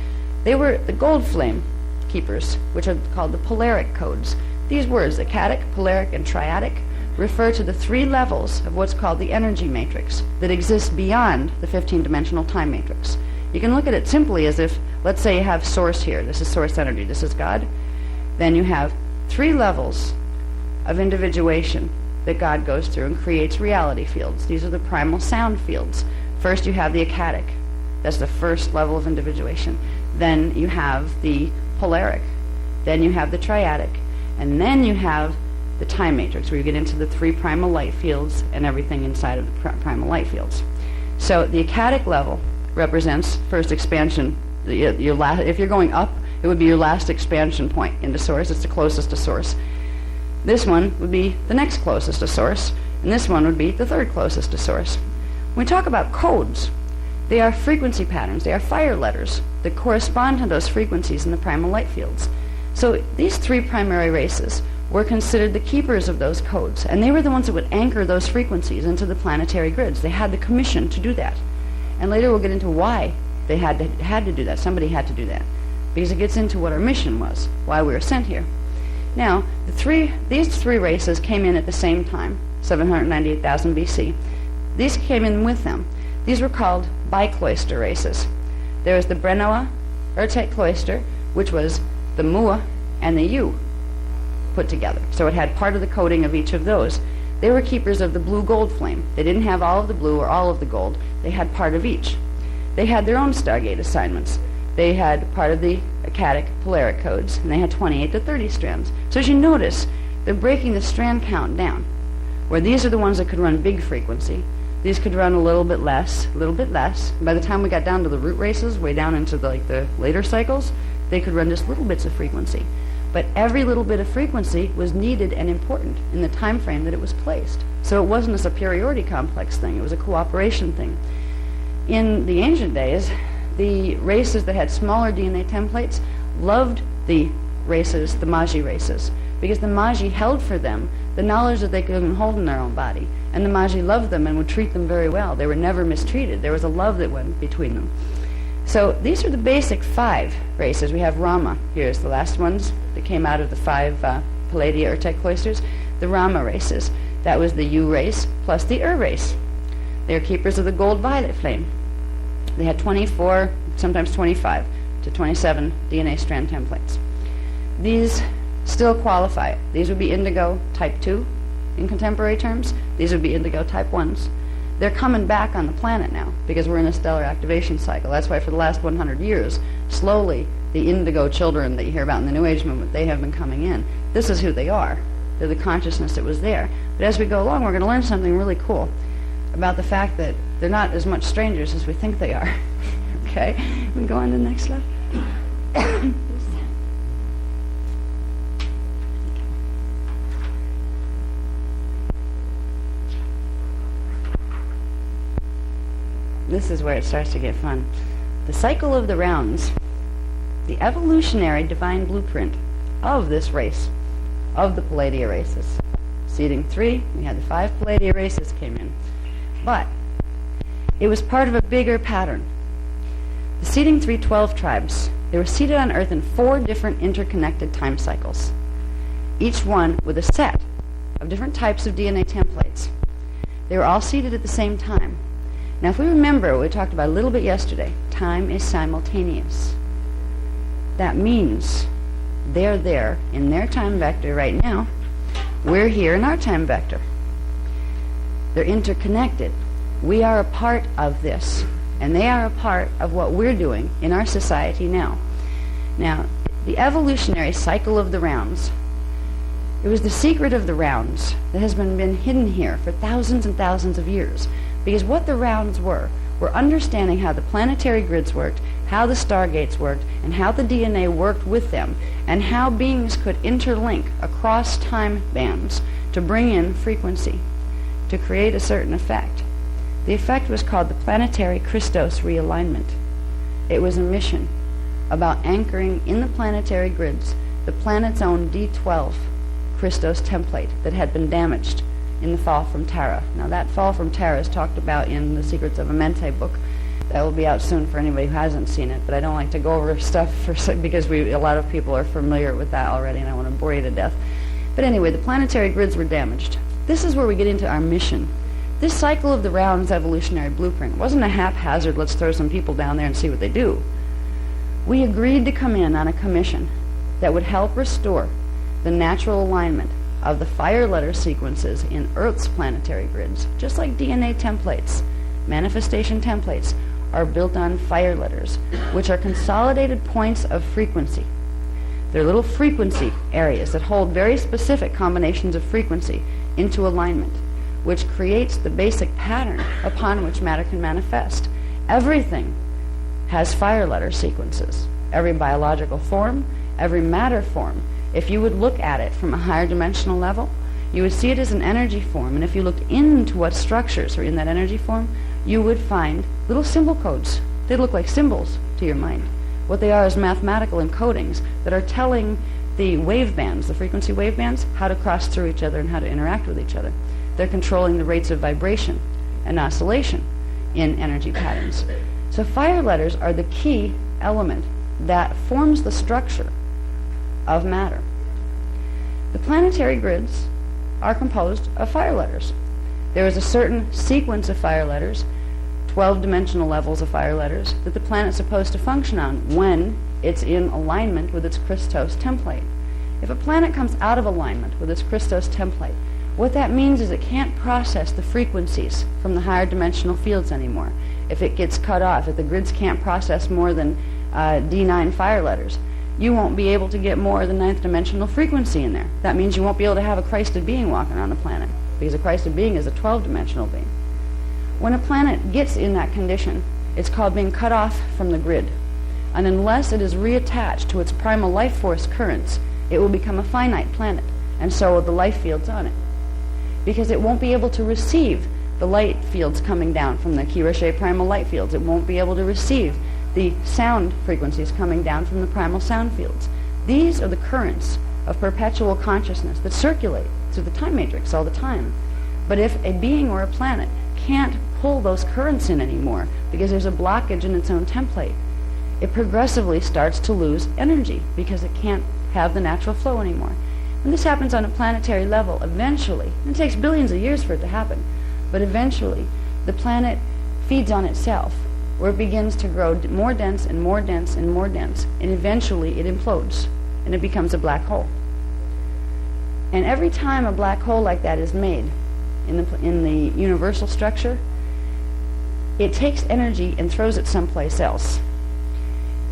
They were the gold flame keepers, which are called the polaric codes. These words, Akkadic, polaric, and triadic, refer to the 3 levels of what's called the energy matrix that exists beyond the 15-dimensional time matrix. You can look at it simply as if, let's say you have source here. This is source energy. This is God. Then you have 3 levels of individuation that God goes through and creates reality fields. These are the primal sound fields. First you have the Akkadic. That's the first level of individuation. Then you have the polaric. Then you have the triadic. And then you have the time matrix, where you get into the 3 primal light fields and everything inside of the primal light fields. So the Akkadic level represents first expansion. If you're going up, it would be your last expansion point into source. It's the closest to source. This one would be the next closest to source, and this one would be the 3rd closest to source. When we talk about codes, they are frequency patterns. They are fire letters that correspond to those frequencies in the primal light fields. So these 3 primary races were considered the keepers of those codes, and they were the ones that would anchor those frequencies into the planetary grids. They had the commission to do that. And later we'll get into why they had to do that. Somebody had to do that, because it gets into what our mission was, why we were sent here. Now, these 3 races came in at the same time, 798,000 BC. These came in with them. These were called bi-cloister races. There was the Brenoa Urtet Cloister, which was the Mua and the U put together. So it had part of the coding of each of those. They were keepers of the blue gold flame. They didn't have all of the blue or all of the gold. They had part of each. They had their own Stargate assignments. They had part of the Akkadic polaric codes, and they had 28 to 30 strands. So as you notice, they're breaking the strand count down, where these are the ones that could run big frequency. These could run a little bit less, a little bit less. And by the time we got down to the root races, way down into the later cycles, they could run just little bits of frequency. But every little bit of frequency was needed and important in the time frame that it was placed. So it wasn't a superiority complex thing. It was a cooperation thing. In the ancient days, the races that had smaller DNA templates loved the races, the Magi races, because the Magi held for them the knowledge that they couldn't hold in their own body. And the Magi loved them and would treat them very well. They were never mistreated. There was a love that went between them. So these are the basic 5 races. We have Rama. Here's the last ones that came out of the 5 Palladia Urtet cloisters. The Rama races. That was the U race plus the race. They are keepers of the gold-violet flame. They had 24, sometimes 25 to 27 DNA strand templates. These still qualify. These would be indigo type 2 in contemporary terms. These would be indigo type 1s. They're coming back on the planet now because we're in a stellar activation cycle. That's why for the last 100 years, slowly, the Indigo Children that you hear about in the New Age movement, they have been coming in. This is who they are. They're the consciousness that was there. But as we go along, we're going to learn something really cool about the fact that they're not as much strangers as we think they are. Okay? We can go on to the next slide. This is where it starts to get fun. The cycle of the rounds, the evolutionary divine blueprint of this race, of the Palladia races. Seeding 3, we had the 5 Palladia races came in. But it was part of a bigger pattern. The seeding 312 tribes, they were seeded on Earth in 4 different interconnected time cycles, each one with a set of different types of DNA templates. They were all seeded at the same time. Now, if we remember what we talked about a little bit yesterday, time is simultaneous. That means they're there in their time vector right now. We're here in our time vector. They're interconnected. We are a part of this, and they are a part of what we're doing in our society now. Now, the evolutionary cycle of the rounds, it was the secret of the rounds that has been hidden here for thousands and thousands of years. Because what the rounds were understanding how the planetary grids worked, how the stargates worked, and how the DNA worked with them, and how beings could interlink across time bands to bring in frequency, to create a certain effect. The effect was called the planetary Christos realignment. It was a mission about anchoring in the planetary grids the planet's own D12 Christos template that had been damaged in the fall from Tara. Now, that fall from Tara is talked about in the Secrets of Amente book. That will be out soon for anybody who hasn't seen it, but I don't like to go over stuff because a lot of people are familiar with that already, and I want to bore you to death. But anyway, the planetary grids were damaged. This is where we get into our mission. This cycle of the rounds evolutionary blueprint wasn't a haphazard, let's throw some people down there and see what they do. We agreed to come in on a commission that would help restore the natural alignment of the fire letter sequences in Earth's planetary grids. Just like DNA templates, manifestation templates are built on fire letters, which are consolidated points of frequency. They're little frequency areas that hold very specific combinations of frequency into alignment, which creates the basic pattern upon which matter can manifest. Everything has fire letter sequences. Every biological form, every matter form. If you would look at it from a higher dimensional level, you would see it as an energy form. And if you looked into what structures are in that energy form, you would find little symbol codes. They look like symbols to your mind. What they are is mathematical encodings that are telling the wave bands, the frequency wave bands, how to cross through each other and how to interact with each other. They're controlling the rates of vibration and oscillation in energy patterns. So fire letters are the key element that forms the structure of matter. The planetary grids are composed of fire letters. There is a certain sequence of fire letters, 12-dimensional levels of fire letters, that the planet's supposed to function on when it's in alignment with its Christos template. If a planet comes out of alignment with its Christos template, what that means is it can't process the frequencies from the higher dimensional fields anymore. If it gets cut off, if the grids can't process more than D9 fire letters, you won't be able to get more than 9th dimensional frequency in there. That means you won't be able to have a Christed being walking on the planet, because a Christed being is a 12-dimensional being. When a planet gets in that condition, it's called being cut off from the grid. And unless it is reattached to its primal life force currents, it will become a finite planet, and so will the life fields on it. Because it won't be able to receive the light fields coming down from the Kirashe primal light fields. It won't be able to receive the sound frequencies coming down from the primal sound fields. These are the currents of perpetual consciousness that circulate through the time matrix all the time. But if a being or a planet can't pull those currents in anymore because there's a blockage in its own template, it progressively starts to lose energy because it can't have the natural flow anymore. When this happens on a planetary level, eventually, and it takes billions of years for it to happen, but eventually the planet feeds on itself, where it begins to grow more dense and more dense and more dense, and eventually it implodes and it becomes a black hole. And every time a black hole like that is made in the universal structure, it takes energy and throws it someplace else.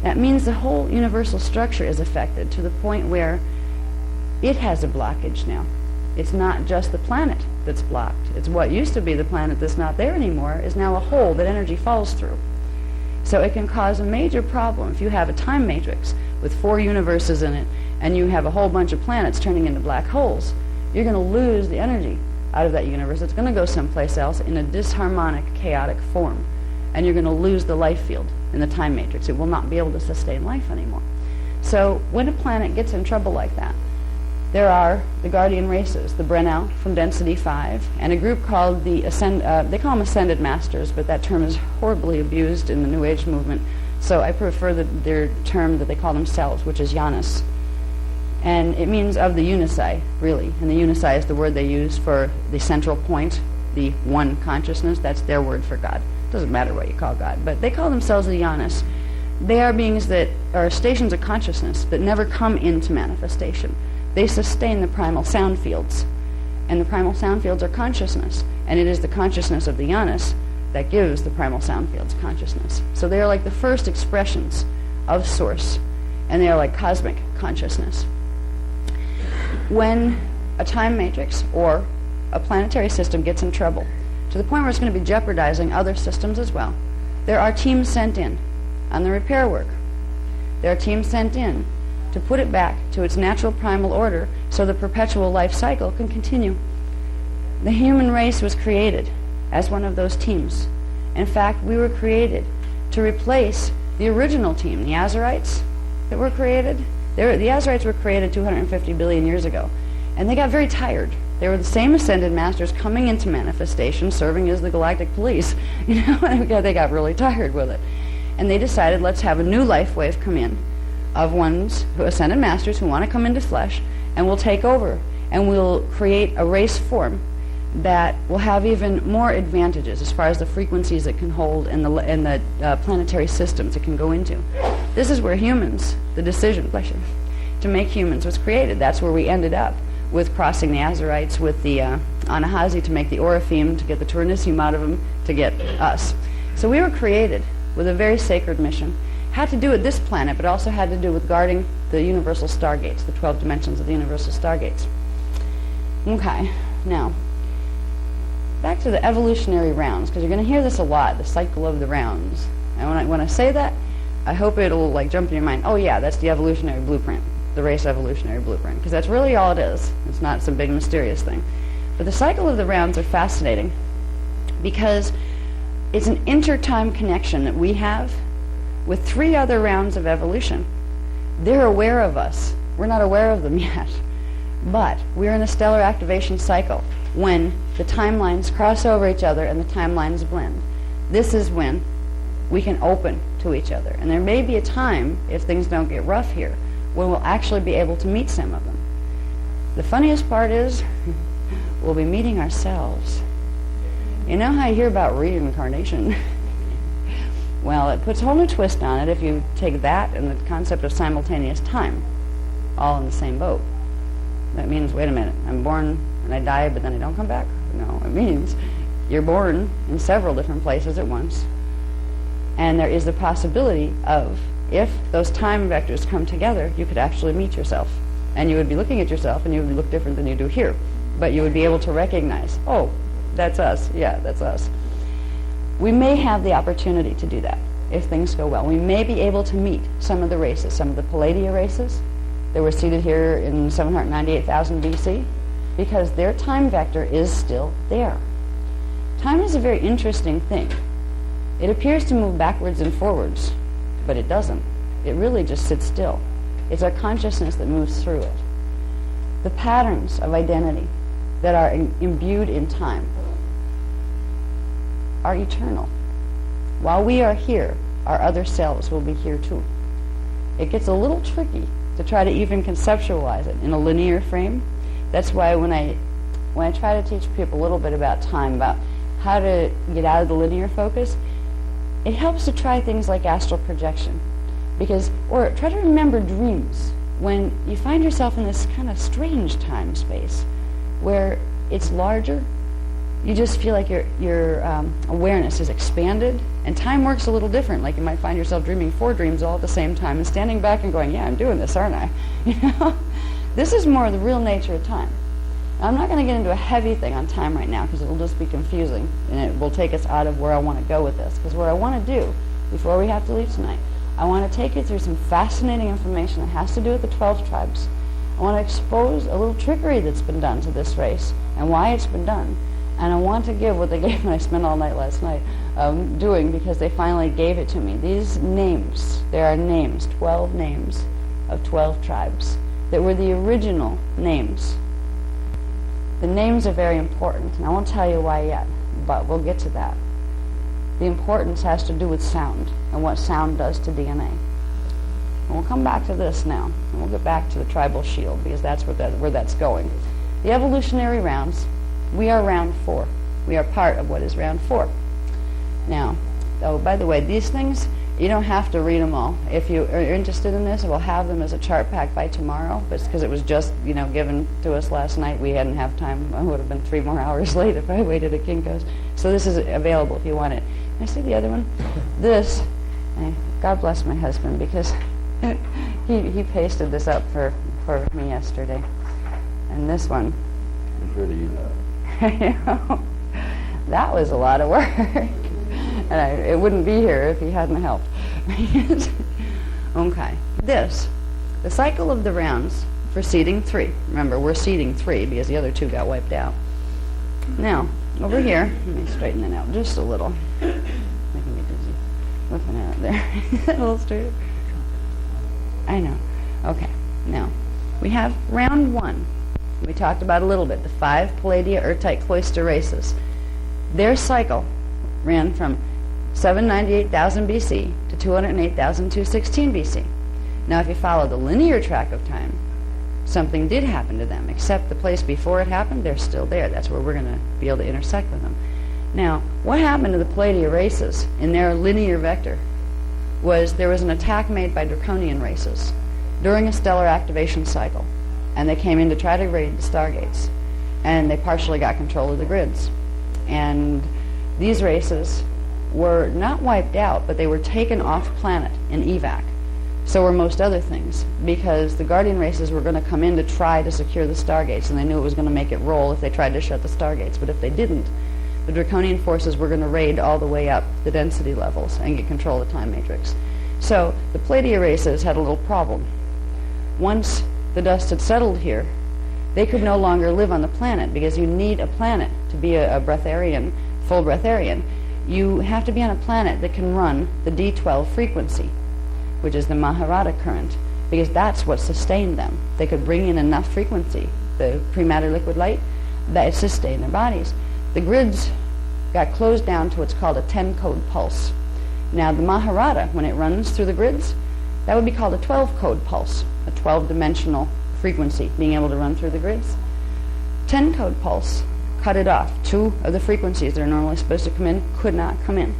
That means the whole universal structure is affected to the point where it has a blockage now. It's not just the planet that's blocked. It's what used to be the planet that's not there anymore is now a hole that energy falls through. So it can cause a major problem. If you have a time matrix with 4 universes in it and you have a whole bunch of planets turning into black holes, you're going to lose the energy out of that universe. It's going to go someplace else in a disharmonic, chaotic form. And you're going to lose the life field in the time matrix. It will not be able to sustain life anymore. So when a planet gets in trouble like that, there are the guardian races, the Brennau from Density 5, and a group called the they call them Ascended Masters, but that term is horribly abused in the New Age movement, So I prefer their term that they call themselves, which is Janus. And it means of the unici, really. And the unici is the word they use for the central point, the one consciousness. That's their word for God. Doesn't matter what you call God, but they call themselves the Janus. They are beings that are stations of consciousness that never come into manifestation. They sustain the primal sound fields. And the primal sound fields are consciousness. And it is the consciousness of the Janus that gives the primal sound fields consciousness. So they are like the first expressions of Source. And they are like cosmic consciousness. When a time matrix or a planetary system gets in trouble, to the point where it's going to be jeopardizing other systems as well, there are teams sent in on the repair work. There are teams sent in to put it back to its natural primal order so the perpetual life cycle can continue. The human race was created as one of those teams. In fact, we were created to replace the original team, the Azarites that were created. The Azarites were created 250 billion years ago, and they got very tired. They were the same ascended masters coming into manifestation, serving as the galactic police. They got really tired with it. And they decided, let's have a new life wave come in of ones who ascended masters who want to come into flesh, and we'll take over, and we'll create a race form that will have even more advantages as far as the frequencies it can hold and the planetary systems it can go into. This is where humans, the decision to make humans was created. That's where we ended up, with crossing the Azarites with the Anahazi to make the Oraphim, to get the Turaneusiam out of them, to get us. So we were created with a very sacred mission. Had to do with this planet, but also had to do with guarding the universal stargates, the 12 dimensions of the universal stargates. Okay, now, back to the evolutionary rounds, because you're going to hear this a lot, the cycle of the rounds. And when I say that, I hope it'll jump in your mind, oh yeah, that's the evolutionary blueprint, the race evolutionary blueprint, because that's really all it is. It's not some big mysterious thing. But the cycle of the rounds are fascinating because it's an intertime connection that we have with 3 other rounds of evolution. They're aware of us. We're not aware of them yet. But we're in a stellar activation cycle when the timelines cross over each other and the timelines blend. This is when we can open to each other. And there may be a time, if things don't get rough here, when we'll actually be able to meet some of them. The funniest part is we'll be meeting ourselves. You know how you hear about reincarnation? Well, it puts a whole new twist on it if you take that and the concept of simultaneous time, all in the same boat. That means, wait a minute, I'm born and I die, but then I don't come back? No, it means you're born in several different places at once. And there is the possibility of, if those time vectors come together, you could actually meet yourself. And you would be looking at yourself and you would look different than you do here. But you would be able to recognize, oh, that's us. Yeah, that's us. We may have the opportunity to do that if things go well. We may be able to meet some of the races, some of the Palladia races that were seated here in 798,000 BC, because their time vector is still there. Time is a very interesting thing. It appears to move backwards and forwards, but it doesn't. It really just sits still. It's our consciousness that moves through it. The patterns of identity that are imbued in time are eternal. While we are here, our other selves will be here too. It gets a little tricky to try to even conceptualize it in a linear frame. That's why when I try to teach people a little bit about time, about how to get out of the linear focus, it helps to try things like astral projection. Or try to remember dreams when you find yourself in this kind of strange time space where it's larger. You just feel like your awareness is expanded, and time works a little different. Like you might find yourself dreaming 4 dreams all at the same time and standing back and going, yeah, I'm doing this, aren't I? This is more the real nature of time. Now, I'm not going to get into a heavy thing on time right now because it'll just be confusing, and it will take us out of where I want to go with this. Because what I want to do, before we have to leave tonight, I want to take you through some fascinating information that has to do with the 12 tribes. I want to expose a little trickery that's been done to this race and why it's been done. And I want to give what they gave me. I spent all night last night doing, because they finally gave it to me. These names, there are names, 12 names of 12 tribes that were the original names. The names are very important, and I won't tell you why yet, but we'll get to that. the importance has to do with sound and what sound does to DNA. And we'll come back to this now, and we'll get back to the tribal shield because that's where that's going. The evolutionary rounds, we are round 4. We are part of what is round 4. Now, oh, by the way, these things, you don't have to read them all. If you are interested in this, we'll have them as a chart pack by tomorrow. But it's because it was just, given to us last night. We hadn't have time. I would have been 3 more hours late if I waited at Kinko's. So this is available if you want it. Can I see the other one? This, God bless my husband, because he pasted this up for me yesterday. And this one. It's really easy. That was a lot of work. And it wouldn't be here if he hadn't helped. Okay. This, the cycle of the rounds for seeding 3. Remember, we're seeding 3 because the other 2 got wiped out. Now, over here, let me straighten it out just a little. Making me dizzy. Looking at it there. Is that a little straighter? I know. Okay. Now, we have round 1. We talked about a little bit, the 5 Palladia Earth-type Cloister races. Their cycle ran from 798,000 BC to 208,216 BC. Now, if you follow the linear track of time, something did happen to them, except the place before it happened, they're still there. That's where we're going to be able to intersect with them. Now, what happened to the Palladia races in their linear vector was there was an attack made by Draconian races during a stellar activation cycle, and they came in to try to raid the stargates, and they partially got control of the grids. And these races were not wiped out, but they were taken off planet in evac. So were most other things, because the Guardian races were going to come in to try to secure the stargates, and they knew it was going to make it roll if they tried to shut the stargates. But if they didn't, the Draconian forces were going to raid all the way up the density levels and get control of the time matrix. So the Palladia races had a little problem. Once the dust had settled here, they could no longer live on the planet, because you need a planet to be a breatharian, full breatharian. You have to be on a planet that can run the D12 frequency, which is the Maharata current, because that's what sustained them. They could bring in enough frequency, the pre-matter liquid light, that it sustained their bodies. The grids got closed down to what's called a 10-code pulse. Now, the Maharata, when it runs through the grids, that would be called a 12-code pulse, a 12-dimensional frequency being able to run through the grids. 10-code pulse cut it off. 2 of the frequencies that are normally supposed to come in could not come in.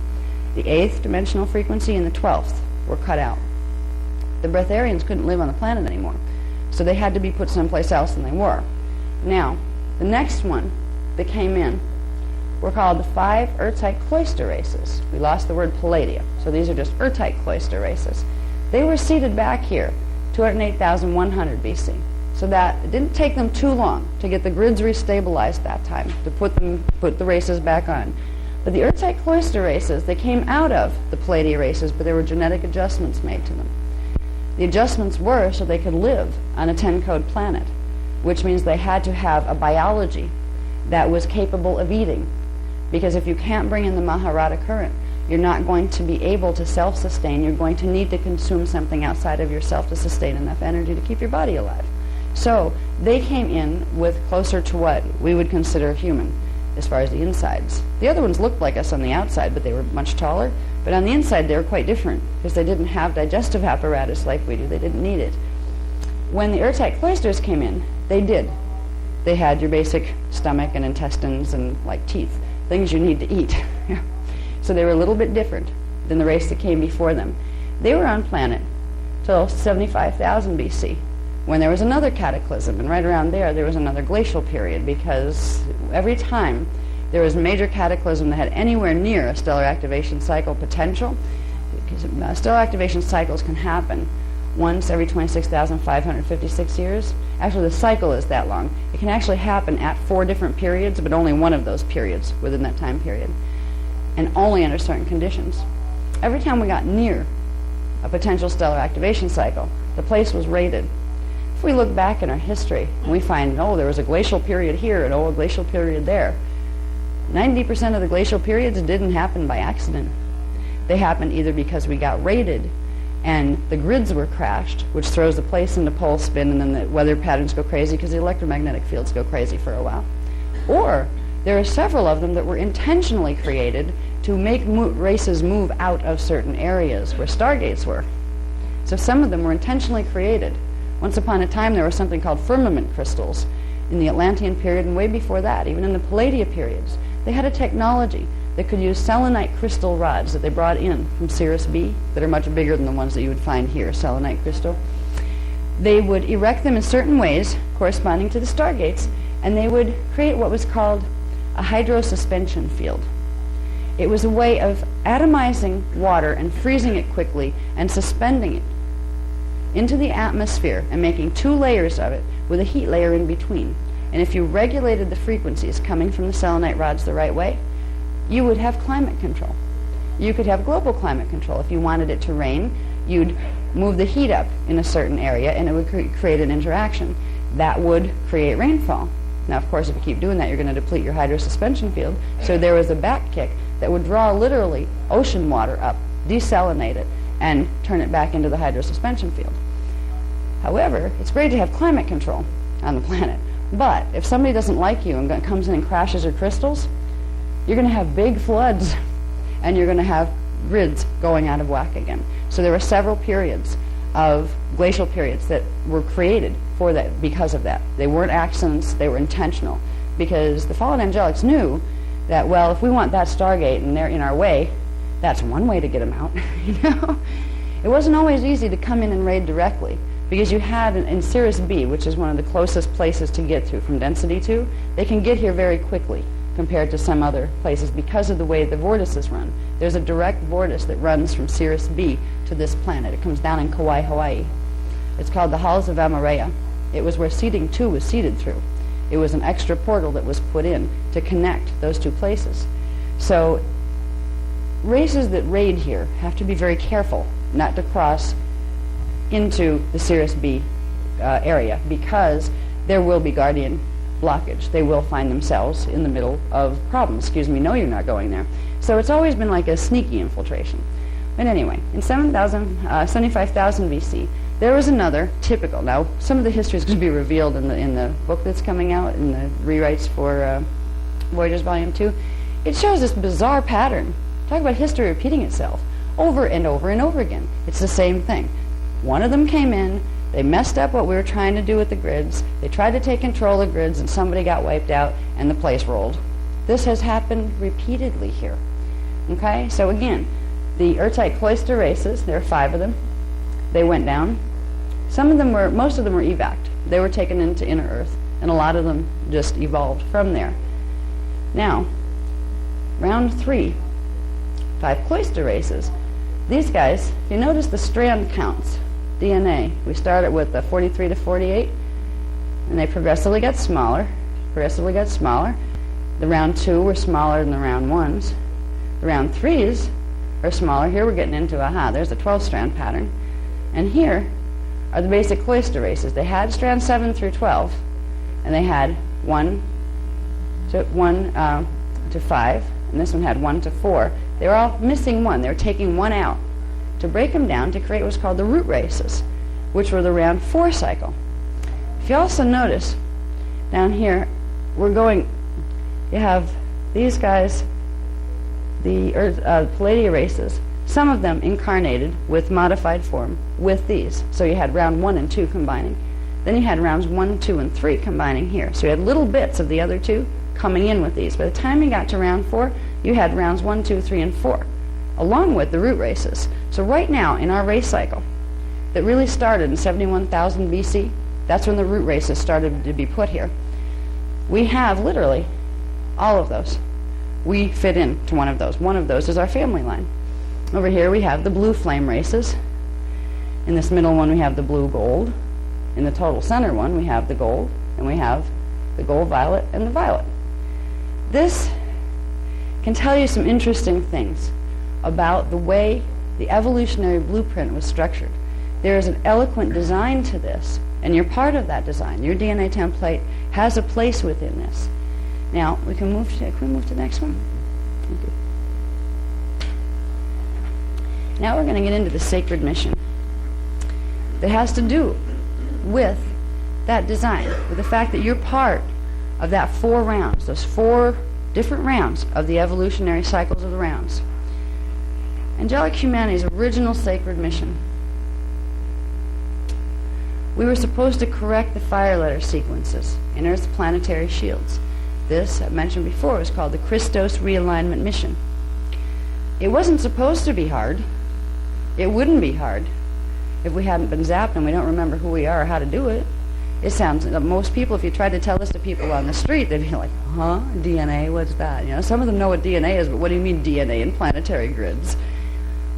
The 8th dimensional frequency and the 12th were cut out. The breatharians couldn't live on the planet anymore, so they had to be put someplace else than they were. Now, the next one that came in were called the 5 Earth-type Cloister races. We lost the word Palladia, so these are just Earth-type Cloister races. They were seated back here, 208,100 BC. So that it didn't take them too long to get the grids restabilized that time, to put the races back on. But the Earth-type Cloister races, they came out of the Palladia races, but there were genetic adjustments made to them. The adjustments were so they could live on a 10-code planet, which means they had to have a biology that was capable of eating. Because if you can't bring in the Maharata current, you're not going to be able to self-sustain. You're going to need to consume something outside of yourself to sustain enough energy to keep your body alive. So they came in with closer to what we would consider human as far as the insides. The other ones looked like us on the outside, but they were much taller. But on the inside, they were quite different because they didn't have digestive apparatus like we do. They didn't need it. When the Earth-type Cloisters came in, they did. They had your basic stomach and intestines and like teeth, things you need to eat. So they were a little bit different than the race that came before them. They were on planet till 75,000 BC. When there was another cataclysm, and right around there was another glacial period, because every time there was a major cataclysm that had anywhere near a stellar activation cycle potential, because stellar activation cycles can happen once every 26,556 years. Actually, the cycle is that long. It can actually happen at 4 different periods, but only one of those periods within that time period, and only under certain conditions. Every time we got near a potential stellar activation cycle, the place was raided. If we look back in our history and we find, oh, there was a glacial period here and oh, a glacial period there, 90% of the glacial periods didn't happen by accident. They happened either because we got raided and the grids were crashed, which throws the place into pole spin, and then the weather patterns go crazy because the electromagnetic fields go crazy for a while. Or there are several of them that were intentionally created to make races move out of certain areas where stargates were. So some of them were intentionally created. Once upon a time, there was something called firmament crystals in the Atlantian period, and way before that, even in the Palladia periods. They had a technology that could use selenite crystal rods that they brought in from Sirius B that are much bigger than the ones that you would find here, selenite crystal. They would erect them in certain ways corresponding to the stargates, and they would create what was called a hydrosuspension field. It was a way of atomizing water and freezing it quickly and suspending it into the atmosphere and making 2 layers of it with a heat layer in between. And if you regulated the frequencies coming from the selenite rods the right way, you would have climate control. You could have global climate control. If you wanted it to rain, you'd move the heat up in a certain area and it would create an interaction. That would create rainfall. Now, of course, if you keep doing that, you're going to deplete your hydrosuspension field. So there was a back kick that would draw literally ocean water up, desalinate it, and turn it back into the hydrosuspension field. However, it's great to have climate control on the planet. But if somebody doesn't like you and comes in and crashes your crystals, you're going to have big floods, and you're going to have grids going out of whack again. So there were several periods of glacial periods that were created for that because of that. They weren't accidents, they were intentional. Because the fallen angelics knew that, well, if we want that stargate and they're in our way, that's one way to get them out. You know? It wasn't always easy to come in and raid directly, because you had in Sirius B, which is one of the closest places to get to from density 2, they can get here very quickly compared to some other places because of the way the vortices run. There's a direct vortice that runs from Sirius B to this planet. It comes down in Kauai, Hawaii. It's called the Halls of Amareya. It was where seeding 2 was seeded through. It was an extra portal that was put in to connect those 2 places. So races that raid here have to be very careful not to cross into the Sirius B area, because there will be guardian blockage. They will find themselves in the middle of problems. Excuse me, no, you're not going there. So it's always been like a sneaky infiltration. But anyway, in 75,000 BC, there was another typical. Now, some of the history is going to be revealed in the book that's coming out, in the rewrites for Voyagers Volume 2. It shows this bizarre pattern. Talk about history repeating itself over and over and over again. It's the same thing. One of them came in, they messed up what we were trying to do with the grids, they tried to take control of the grids, and somebody got wiped out, and the place rolled. This has happened repeatedly here. Okay, so again, the Urtite Cloister races, there are 5 of them, they went down. Most of them were evac'd. They were taken into inner Earth, and a lot of them just evolved from there. Now, round 3, 5 Cloister races. These guys, if you notice the strand counts, DNA, we started with 43 to 48, and they progressively got smaller, The round 2 were smaller than the round 1s. The round 3s are smaller. Here we're getting into, there's the 12-strand pattern. And here are the basic Cloister races. They had strand 7 through 12, and they had 1 to 5, and this one had 1 to 4. They were all missing 1. They were taking 1 out to break them down to create what's called the root races, which were the round 4 cycle. If you also notice, down here, you have these guys, the Palladia races, some of them incarnated with modified form with these. So you had round 1 and 2 combining. Then you had rounds 1, 2, and 3 combining here. So you had little bits of the other 2 coming in with these. By the time you got to round 4, you had rounds 1, 2, 3, and 4, along with the root races. So right now, in our race cycle, that really started in 71,000 BC, that's when the root races started to be put here. We have literally all of those. We fit into one of those. One of those is our family line. Over here we have the blue flame races. In this middle one we have the blue gold. In the total center one we have the gold, and we have the gold violet and the violet. This can tell you some interesting things about the way the evolutionary blueprint was structured. There is an eloquent design to this, and you're part of that design. Your DNA template has a place within this. Now, can we move to the next one? Thank you. Now we're going to get into the sacred mission that has to do with that design, with the fact that you're part of that 4 rounds, those 4 different rounds of the evolutionary cycles of the rounds. Angelic Humanity's original sacred mission. We were supposed to correct the fire letter sequences in Earth's planetary shields. This, I mentioned before, was called the Christos Realignment Mission. It wasn't supposed to be hard. It wouldn't be hard if we hadn't been zapped and we don't remember who we are or how to do it. It sounds, most people, if you tried to tell this to people on the street, they'd be like, huh? DNA, what's that? You know, some of them know what DNA is, but what do you mean DNA in planetary grids?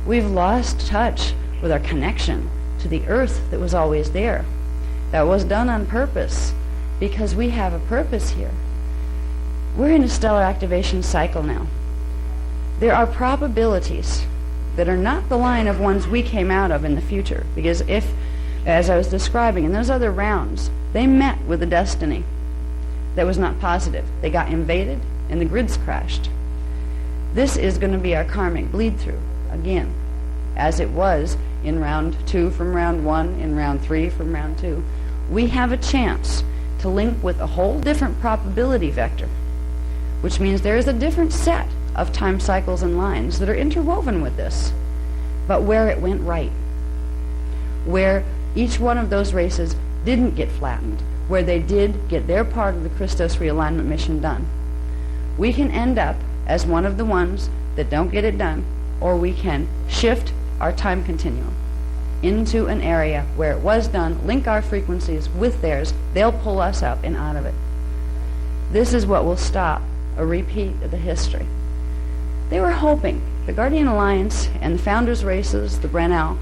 We've lost touch with our connection to the Earth that was always there. That was done on purpose because we have a purpose here. We're in a stellar activation cycle now. There are probabilities that are not the line of ones we came out of in the future, because if, as I was describing, in those other rounds, they met with a destiny that was not positive. They got invaded and the grids crashed. This is going to be our karmic bleed through again, as it was in round 2 from round 1, in round 3 from round 2. We have a chance to link with a whole different probability vector, which means there is a different set of time cycles and lines that are interwoven with this, but where it went right, where each one of those races didn't get flattened, where they did get their part of the Christos Realignment Mission done. We can end up as one of the ones that don't get it done, or we can shift our time continuum into an area where it was done, link our frequencies with theirs, they'll pull us up and out of it. This is what will stop a repeat of the history. They were hoping, the Guardian Alliance and the Founders Races, the Brennau,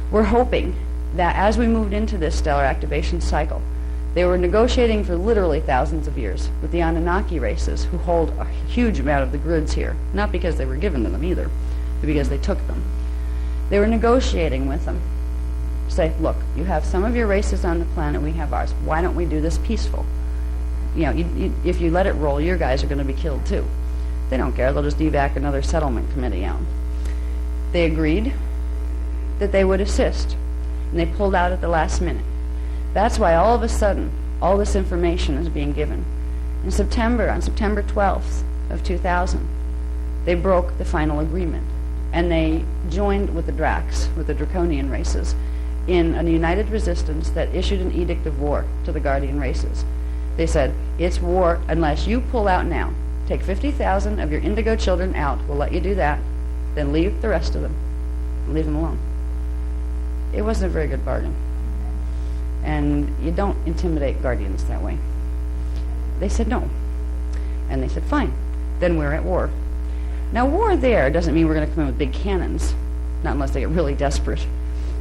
were hoping that as we moved into this stellar activation cycle, they were negotiating for literally thousands of years with the Anunnaki races, who hold a huge amount of the grids here, not because they were given to them either, but because they took them. They were negotiating with them. Say, look, you have some of your races on the planet, we have ours. Why don't we do this peaceful? You know, if you let it roll, your guys are going to be killed too. They don't care. They'll just evac another settlement committee out. They agreed that they would assist, and they pulled out at the last minute. That's why all of a sudden, all this information is being given. In September, on September 12th of 2000, they broke the final agreement, and they joined with the Dracs, with the Draconian races, in a united resistance that issued an edict of war to the Guardian races. They said, it's war unless you pull out now. Take 50,000 of your Indigo Children out. We'll let you do that. Then leave the rest of them. Leave them alone. It wasn't a very good bargain. And you don't intimidate Guardians that way. They said no. And they said, fine. Then we're at war. Now, war there doesn't mean we're going to come in with big cannons. Not unless they get really desperate.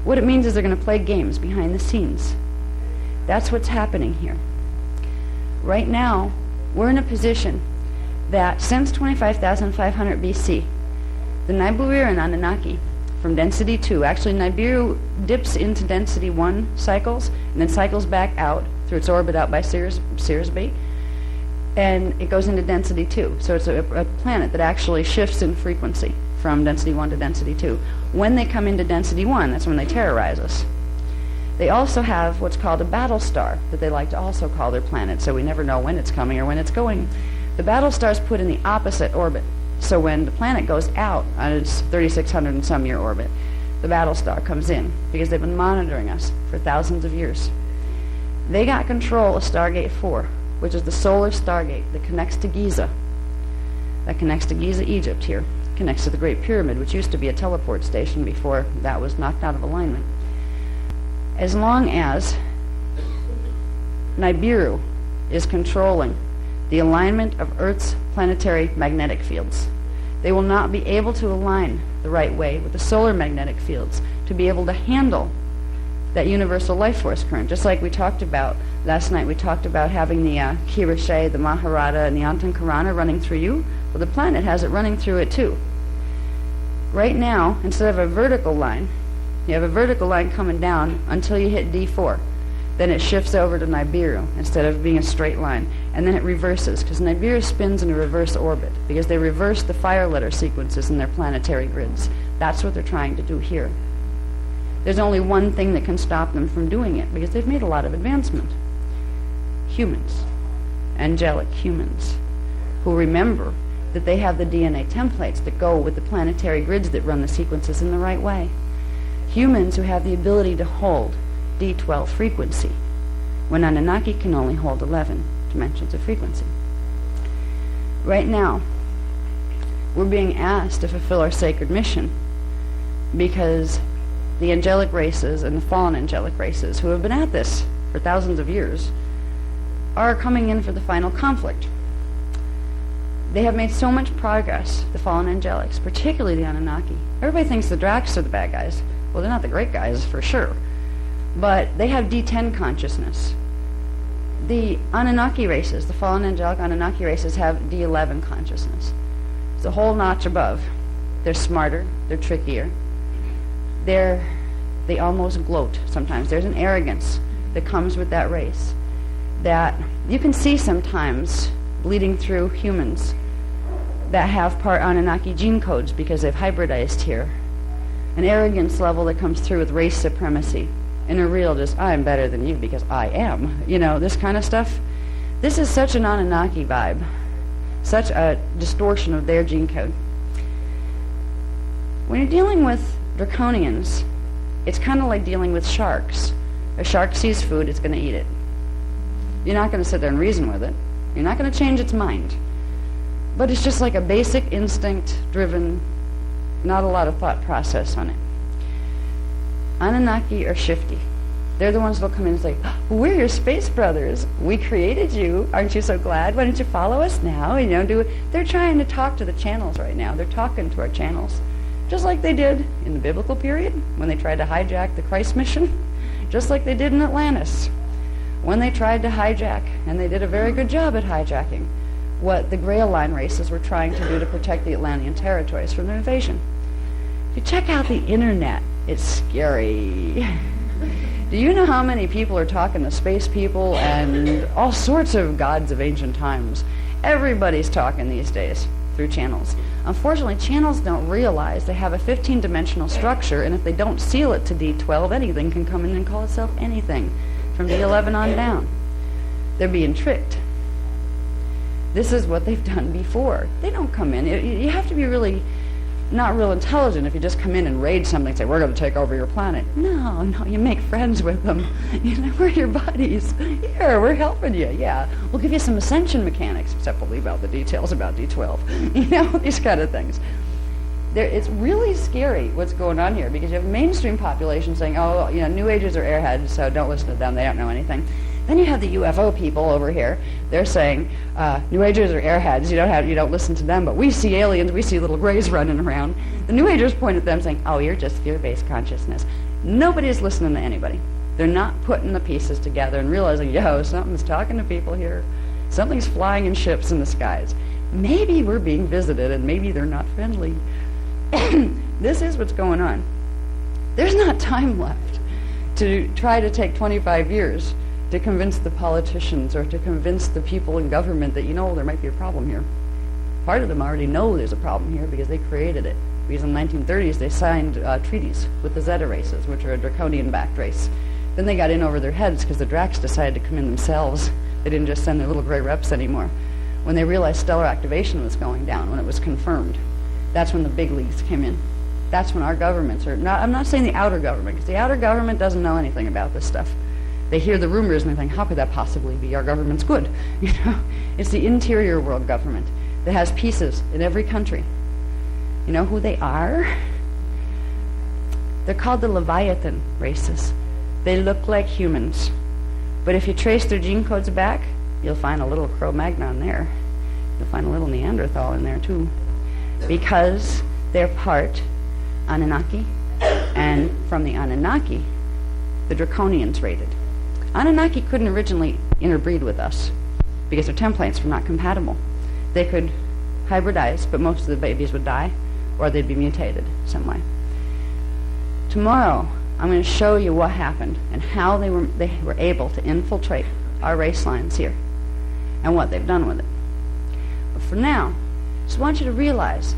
What it means is they're going to play games behind the scenes. That's what's happening here. Right now, we're in a position that since 25,500 BC, the Nibiru and Anunnaki from density 2, actually Nibiru dips into density 1 cycles and then cycles back out through its orbit out by Siriusby, and it goes into density 2. So it's a planet that actually shifts in frequency from density 1 to density 2. When they come into density 1, that's when they terrorize us. They also have what's called a battle star that they like to also call their planet, so we never know when it's coming or when it's going. The battle star is put in the opposite orbit. So when the planet goes out on its 3,600 and some year orbit, the battle star comes in because they've been monitoring us for thousands of years. They got control of Stargate 4, which is the solar stargate that connects to Giza. That connects to Giza, Egypt here. Connects to the Great Pyramid, which used to be a teleport station before that was knocked out of alignment. As long as Nibiru is controlling the alignment of Earth's planetary magnetic fields, they will not be able to align the right way with the solar magnetic fields to be able to handle that universal life force current. Just like we talked about last night, we talked about having the Kirashe, the Maharata, and the Antankarana running through you. Well, the planet has it running through it too. Right now, instead of a vertical line, you have a vertical line coming down until you hit D4. Then it shifts over to Nibiru instead of being a straight line. And then it reverses, because Nibiru spins in a reverse orbit, because they reverse the fire letter sequences in their planetary grids. That's what they're trying to do here. There's only one thing that can stop them from doing it, because they've made a lot of advancement. Humans. Angelic humans. who remember that they have the DNA templates that go with the planetary grids that run the sequences in the right way. Humans who have the ability to hold D12 frequency, when Anunnaki can only hold 11 dimensions of frequency. Right now, we're being asked to fulfill our sacred mission because the angelic races and the fallen angelic races who have been at this for thousands of years are coming in for the final conflict. They have made so much progress, the fallen angelics, particularly the Anunnaki. Everybody thinks the Dracs are the bad guys. Well, they're not the great guys, for sure. But they have D10 consciousness. The Anunnaki races, the fallen angelic Anunnaki races, have D11 consciousness. It's a whole notch above. They're smarter, they're trickier. They almost gloat sometimes. There's an arrogance that comes with that race that you can see sometimes bleeding through humans that have part Anunnaki gene codes because they've hybridized here. An arrogance level that comes through with race supremacy. And a real just, I'm better than you because I am. You know, this kind of stuff. This is such an Anunnaki vibe. Such a distortion of their gene code. When you're dealing with draconians, it's kind of like dealing with sharks. A shark sees food, it's going to eat it. You're not going to sit there and reason with it. You're not going to change its mind. But it's just like a basic instinct-driven, not a lot of thought process on it. Anunnaki are shifty. They're the ones that'll come in and say, we're your space brothers. We created you. Aren't you so glad? Why don't you follow us now? You know, do it. They're trying to talk to the channels right now. They're talking to our channels. Just like they did in the biblical period when they tried to hijack the Christ mission. Just like they did in Atlantis when they tried to hijack, and they did a very good job at hijacking, what the Grail Line races were trying to do to protect the Atlantean territories from their invasion. If you check out the internet, it's scary. Do you know how many people are talking to space people and all sorts of gods of ancient times? Everybody's talking these days through channels. Unfortunately, channels don't realize they have a 15-dimensional structure, and if they don't seal it to D12, anything can come in and call itself anything from D11 on down. They're being tricked. This is what they've done before. They don't come in. You have to be really not real intelligent if you just come in and raid something and say, we're going to take over your planet. No, you make friends with them. You know, we're your buddies. Here, we're helping you. Yeah, we'll give you some ascension mechanics, except we'll leave out the details about D12. You know, these kind of things. It's really scary what's going on here because you have mainstream population saying, oh, you know, New Agers are airheads, so don't listen to them. They don't know anything. Then you have the UFO people over here. They're saying, New Agers are airheads. You don't listen to them, but we see aliens. We see little grays running around. The New Agers point at them saying, oh, you're just fear-based consciousness. Nobody's listening to anybody. They're not putting the pieces together and realizing, yo, something's talking to people here. Something's flying in ships in the skies. Maybe we're being visited, and maybe they're not friendly. This is what's going on. There's not time left to try to take 25 years to convince the politicians or to convince the people in government that, you know, there might be a problem here. Part of them already know there's a problem here because they created it. Because in the 1930s they signed treaties with the Zeta races, which are a draconian-backed race. Then they got in over their heads because the Dracs decided to come in themselves. They didn't just send their little gray reps anymore. When they realized stellar activation was going down, when it was confirmed, that's when the big leagues came in. That's when our governments are not, I'm not saying the outer government, because the outer government doesn't know anything about this stuff. They hear the rumors and they think, how could that possibly be? Our government's good. You know, it's the interior world government that has pieces in every country. You know who they are? They're called the Leviathan races. They look like humans. But if you trace their gene codes back, you'll find a little Cro-Magnon there. You'll find a little Neanderthal in there too. Because they're part Anunnaki, and from the Anunnaki, the Draconians raided. Anunnaki couldn't originally interbreed with us because their templates were not compatible. They could hybridize, but most of the babies would die, or they'd be mutated some way. Tomorrow, I'm going to show you what happened and how they were able to infiltrate our race lines here and what they've done with it. But for now, I just want you to realize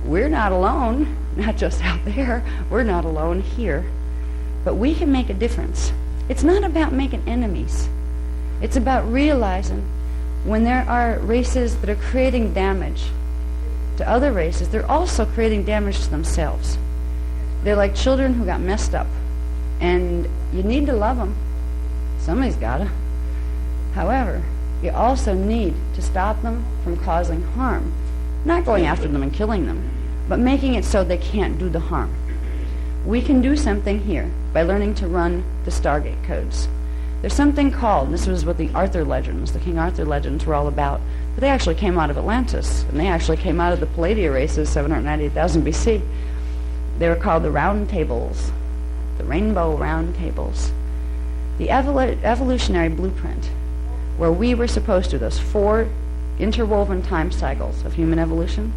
we're not alone, not just out there, we're not alone here, but we can make a difference. It's not about making enemies. It's about realizing when there are races that are creating damage to other races, they're also creating damage to themselves. They're like children who got messed up. And you need to love them. Somebody's gotta. However, you also need to stop them from causing harm. Not going after them and killing them, but making it so they can't do the harm. We can do something here by learning to run the Stargate codes. There's something called, and this was what the Arthur legends, the King Arthur legends were all about, but they actually came out of Atlantis, and they actually came out of the Palladia races, 798,000 BC. They were called the Round Tables, the Rainbow Round Tables. The evolutionary blueprint, where we were supposed to, those 4 interwoven time cycles of human evolution,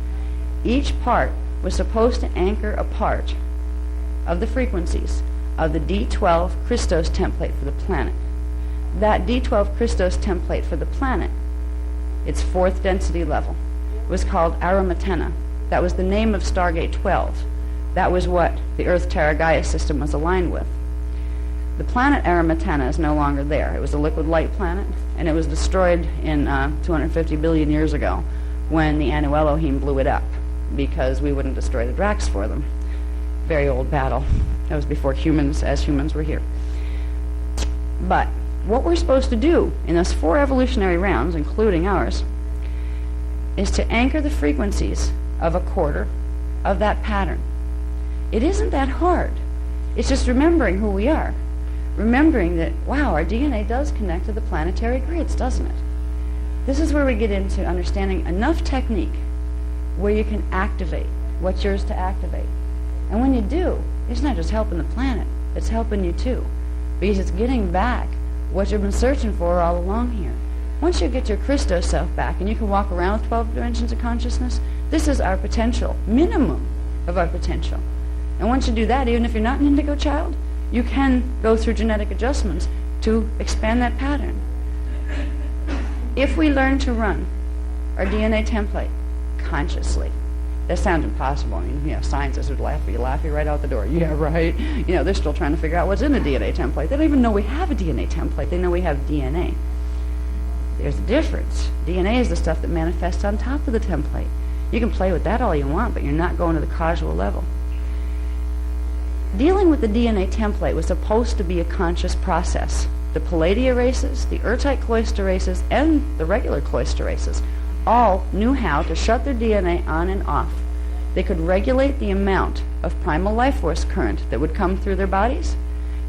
each part was supposed to anchor a part of the frequencies of the D12 Christos template for the planet. That D12 Christos template for the planet, its 4th density level, was called Aramatena. That was the name of Stargate 12. That was what the Earth-Terra-Gaia system was aligned with. The planet Aramatena is no longer there. It was a liquid light planet, and it was destroyed in 250 billion years ago when the Anu Elohim blew it up because we wouldn't destroy the Dracs for them. Very old battle. That was before humans, as humans were here. But what we're supposed to do in those 4 evolutionary rounds, including ours, is to anchor the frequencies of a quarter of that pattern. It isn't that hard. It's just remembering who we are. Remembering that, wow, our DNA does connect to the planetary grids, doesn't it? This is where we get into understanding enough technique where you can activate what's yours to activate. And when you do, it's not just helping the planet, it's helping you too. Because it's getting back what you've been searching for all along here. Once you get your Christos self back and you can walk around with 12 dimensions of consciousness, this is our potential, minimum of our potential. And once you do that, even if you're not an Indigo Child, you can go through genetic adjustments to expand that pattern. If we learn to run our DNA template consciously, that sounds impossible. I mean, scientists would laugh you right out the door. Yeah, right. They're still trying to figure out what's in a DNA template. They don't even know we have a DNA template. They know we have DNA. There's a difference. DNA is the stuff that manifests on top of the template. You can play with that all you want, but you're not going to the causal level. Dealing with the DNA template was supposed to be a conscious process. The Palladia races, the Urtite Cloister races, and the regular Cloister races all knew how to shut their DNA on and off. They could regulate the amount of primal life force current that would come through their bodies.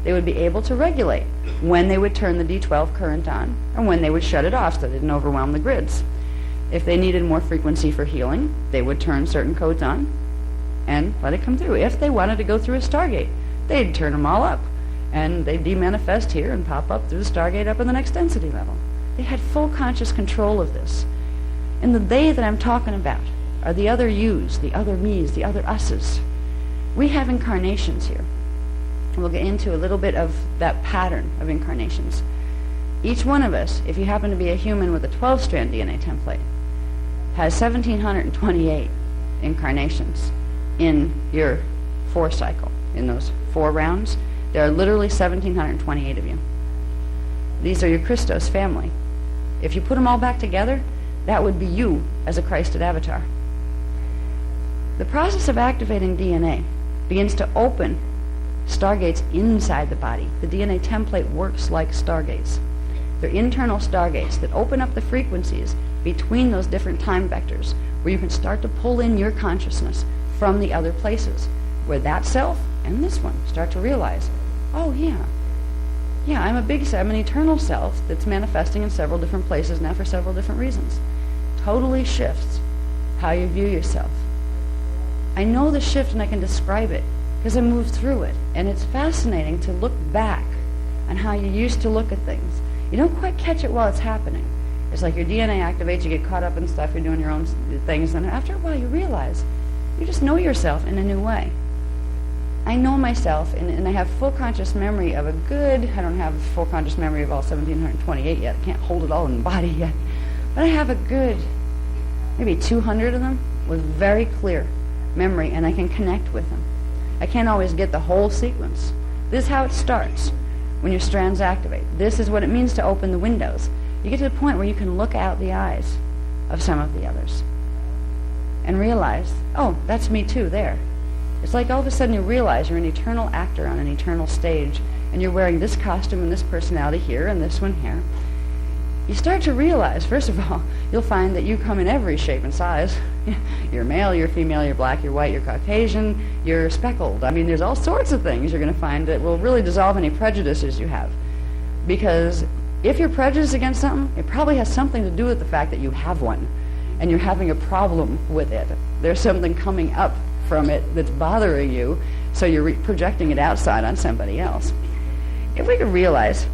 They would be able to regulate when they would turn the D12 current on and when they would shut it off so they didn't overwhelm the grids. If they needed more frequency for healing, they would turn certain codes on and let it come through. If they wanted to go through a Stargate, they'd turn them all up and they'd demanifest here and pop up through the Stargate up in the next density level. They had full conscious control of this. And the they that I'm talking about are the other yous, the other me's, the other us's. We have incarnations here. We'll get into a little bit of that pattern of incarnations. Each one of us, if you happen to be a human with a 12-strand DNA template, has 1,728 incarnations in your 4 cycle. In those 4 rounds, there are literally 1,728 of you. These are your Christos family. If you put them all back together, that would be you as a Christed avatar. The process of activating DNA begins to open stargates inside the body. The DNA template works like stargates. They're internal stargates that open up the frequencies between those different time vectors where you can start to pull in your consciousness from the other places where that self and this one start to realize, oh yeah, I'm an eternal self that's manifesting in several different places now for several different reasons. Totally shifts how you view yourself. I know the shift and I can describe it because I moved through it, and it's fascinating to look back on how you used to look at things. You don't quite catch it while it's happening. It's like your DNA activates, you get caught up in stuff, you're doing your own things, and after a while you realize you just know yourself in a new way. I know myself, and I have full conscious memory of I don't have full conscious memory of all 1,728 yet. I can't hold it all in the body yet. But I have a good, maybe 200 of them with very clear memory, and I can connect with them. I can't always get the whole sequence. This is how it starts when your strands activate. This is what it means to open the windows. you get to the point where you can look out the eyes of some of the others and realize, oh, that's me too there. It's like all of a sudden you realize you're an eternal actor on an eternal stage, and you're wearing this costume and this personality here and this one here. You start to realize, first of all, you'll find that you come in every shape and size. You're male, you're female, you're black, you're white, you're Caucasian, you're speckled. I mean, there's all sorts of things you're going to find that will really dissolve any prejudices you have. Because if you're prejudiced against something, it probably has something to do with the fact that you have one, and you're having a problem with it. There's something coming up from it that's bothering you, so you're projecting it outside on somebody else. If we could realize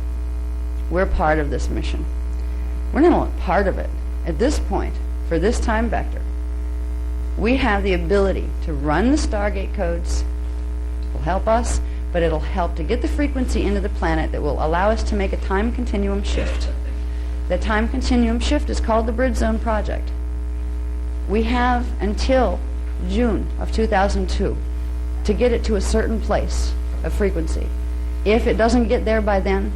we're part of this mission, we're not only part of it. At this point, for this time vector, we have the ability to run the Stargate codes. It will help us, but it'll help to get the frequency into the planet that will allow us to make a time continuum shift. That time continuum shift is called the Bridge Zone Project. We have until June of 2002 to get it to a certain place of frequency. If it doesn't get there by then,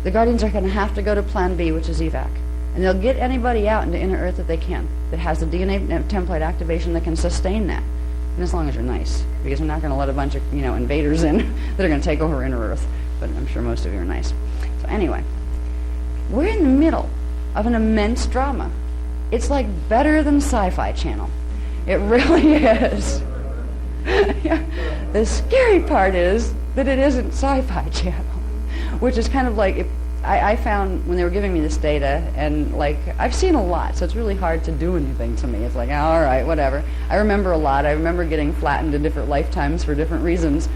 the Guardians are going to have to go to Plan B, which is evac. And they'll get anybody out into inner Earth that they can, that has the DNA template activation that can sustain that. And as long as you're nice, because we're not going to let a bunch of, invaders in that are going to take over inner Earth. But I'm sure most of you are nice. So anyway, we're in the middle of an immense drama. It's like better than Sci-Fi Channel. It really is. Yeah. The scary part is that it isn't Sci-Fi Channel, which is kind of like, I found when they were giving me this data, and I've seen a lot, so it's really hard to do anything to me. It's like, all right, whatever. I remember a lot. I remember getting flattened in different lifetimes for different reasons.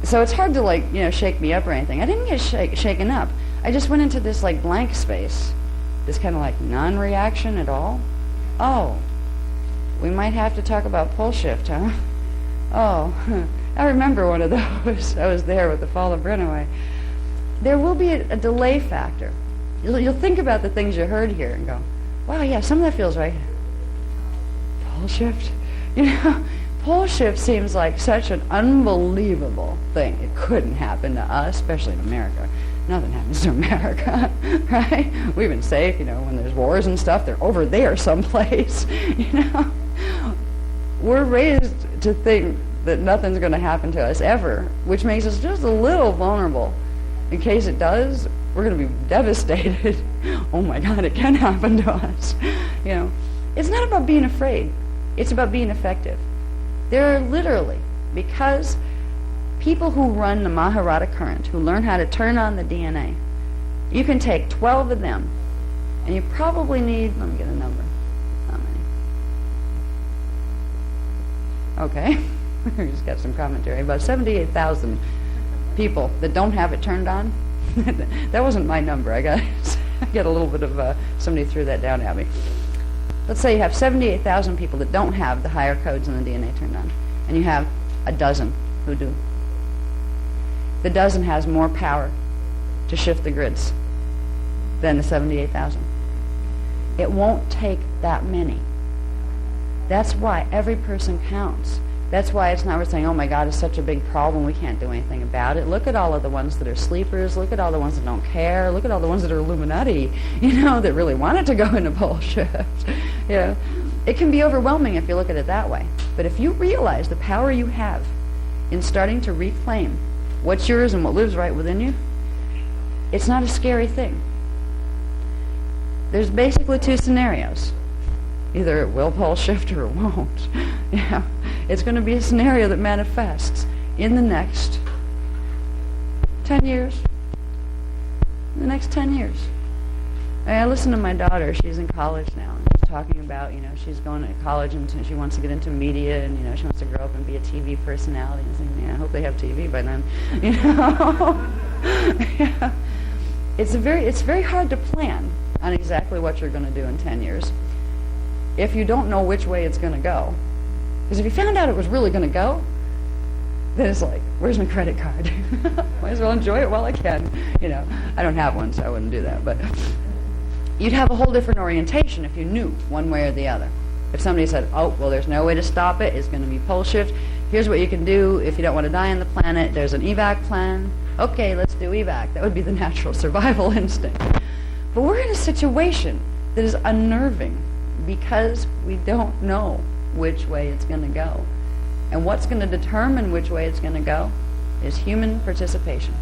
So it's hard to shake me up or anything. I didn't get shaken up. I just went into this blank space, this kind of non-reaction at all. Oh, we might have to talk about pole shift, huh? Oh, I remember one of those. I was there with the fall of Brennaway. There will be a delay factor. You'll think about the things you heard here and go, wow, yeah, some of that feels right. Pole shift? Pole shift seems like such an unbelievable thing. It couldn't happen to us, especially in America. Nothing happens to America, right? We've been safe, when there's wars and stuff, they're over there someplace, We're raised to think that nothing's going to happen to us ever, which makes us just a little vulnerable. In case it does, we're going to be devastated. Oh my God, it can happen to us. It's not about being afraid. It's about being effective. There are literally, because people who run the Maharata current, who learn how to turn on the DNA, you can take 12 of them, and you probably need, let me get a number. How many? Okay. We just got some commentary. About 78,000 people that don't have it turned on. That wasn't my number. I got a little bit of, somebody threw that down at me. Let's say you have 78,000 people that don't have the higher codes in the DNA turned on, and you have a dozen who do. The dozen has more power to shift the grids than the 78,000. It won't take that many. That's why every person counts. That's why it's not we're saying, oh my God, it's such a big problem, we can't do anything about it. Look at all of the ones that are sleepers. Look at all the ones that don't care. Look at all the ones that are Illuminati, that really wanted to go into pole shift. It can be overwhelming if you look at it that way. But if you realize the power you have in starting to reclaim what's yours and what lives right within you, it's not a scary thing. There's basically two scenarios. Either it will pole shift or it won't. It's going to be a scenario that manifests in the next 10 years. In the next 10 years. I listen to my daughter. She's in college now. And she's talking about, she's going to college and she wants to get into media and, she wants to grow up and be a TV personality. And saying, I hope they have TV by then. It's very hard to plan on exactly what you're going to do in 10 years. If you don't know which way it's going to go. Because if you found out it was really going to go, then it's like, where's my credit card? Might as well enjoy it while I can. I don't have one, so I wouldn't do that. But you'd have a whole different orientation if you knew one way or the other. If somebody said, oh, well, there's no way to stop it. It's going to be pole shift. Here's what you can do if you don't want to die on the planet. There's an evac plan. Okay, let's do evac. That would be the natural survival instinct. But we're in a situation that is unnerving because we don't know which way it's going to go. And what's going to determine which way it's going to go is human participation.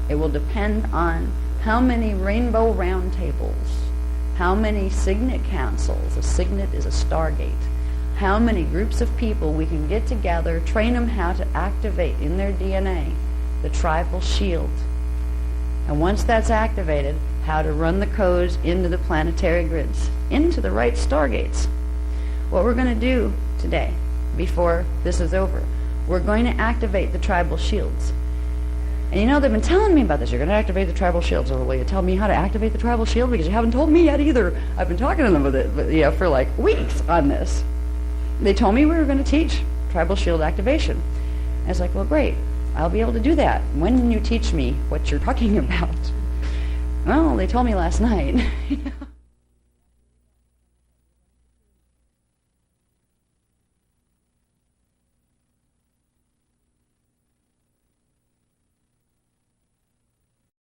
It will depend on how many rainbow round tables, how many signet councils, a signet is a stargate, how many groups of people we can get together, train them how to activate in their DNA the tribal shield. And once that's activated, how to run the codes into the planetary grids, into the right stargates. What we're going to do today, before this is over, we're going to activate the tribal shields. And you know, they've been telling me about this. You're going to activate the tribal shields. Or will you tell me how to activate the tribal shield? Because you haven't told me yet either. I've been talking to them with it, for like weeks on this. They told me we were going to teach tribal shield activation. I was like, well, great. I'll be able to do that. When can you teach me what you're talking about? Well, they told me last night.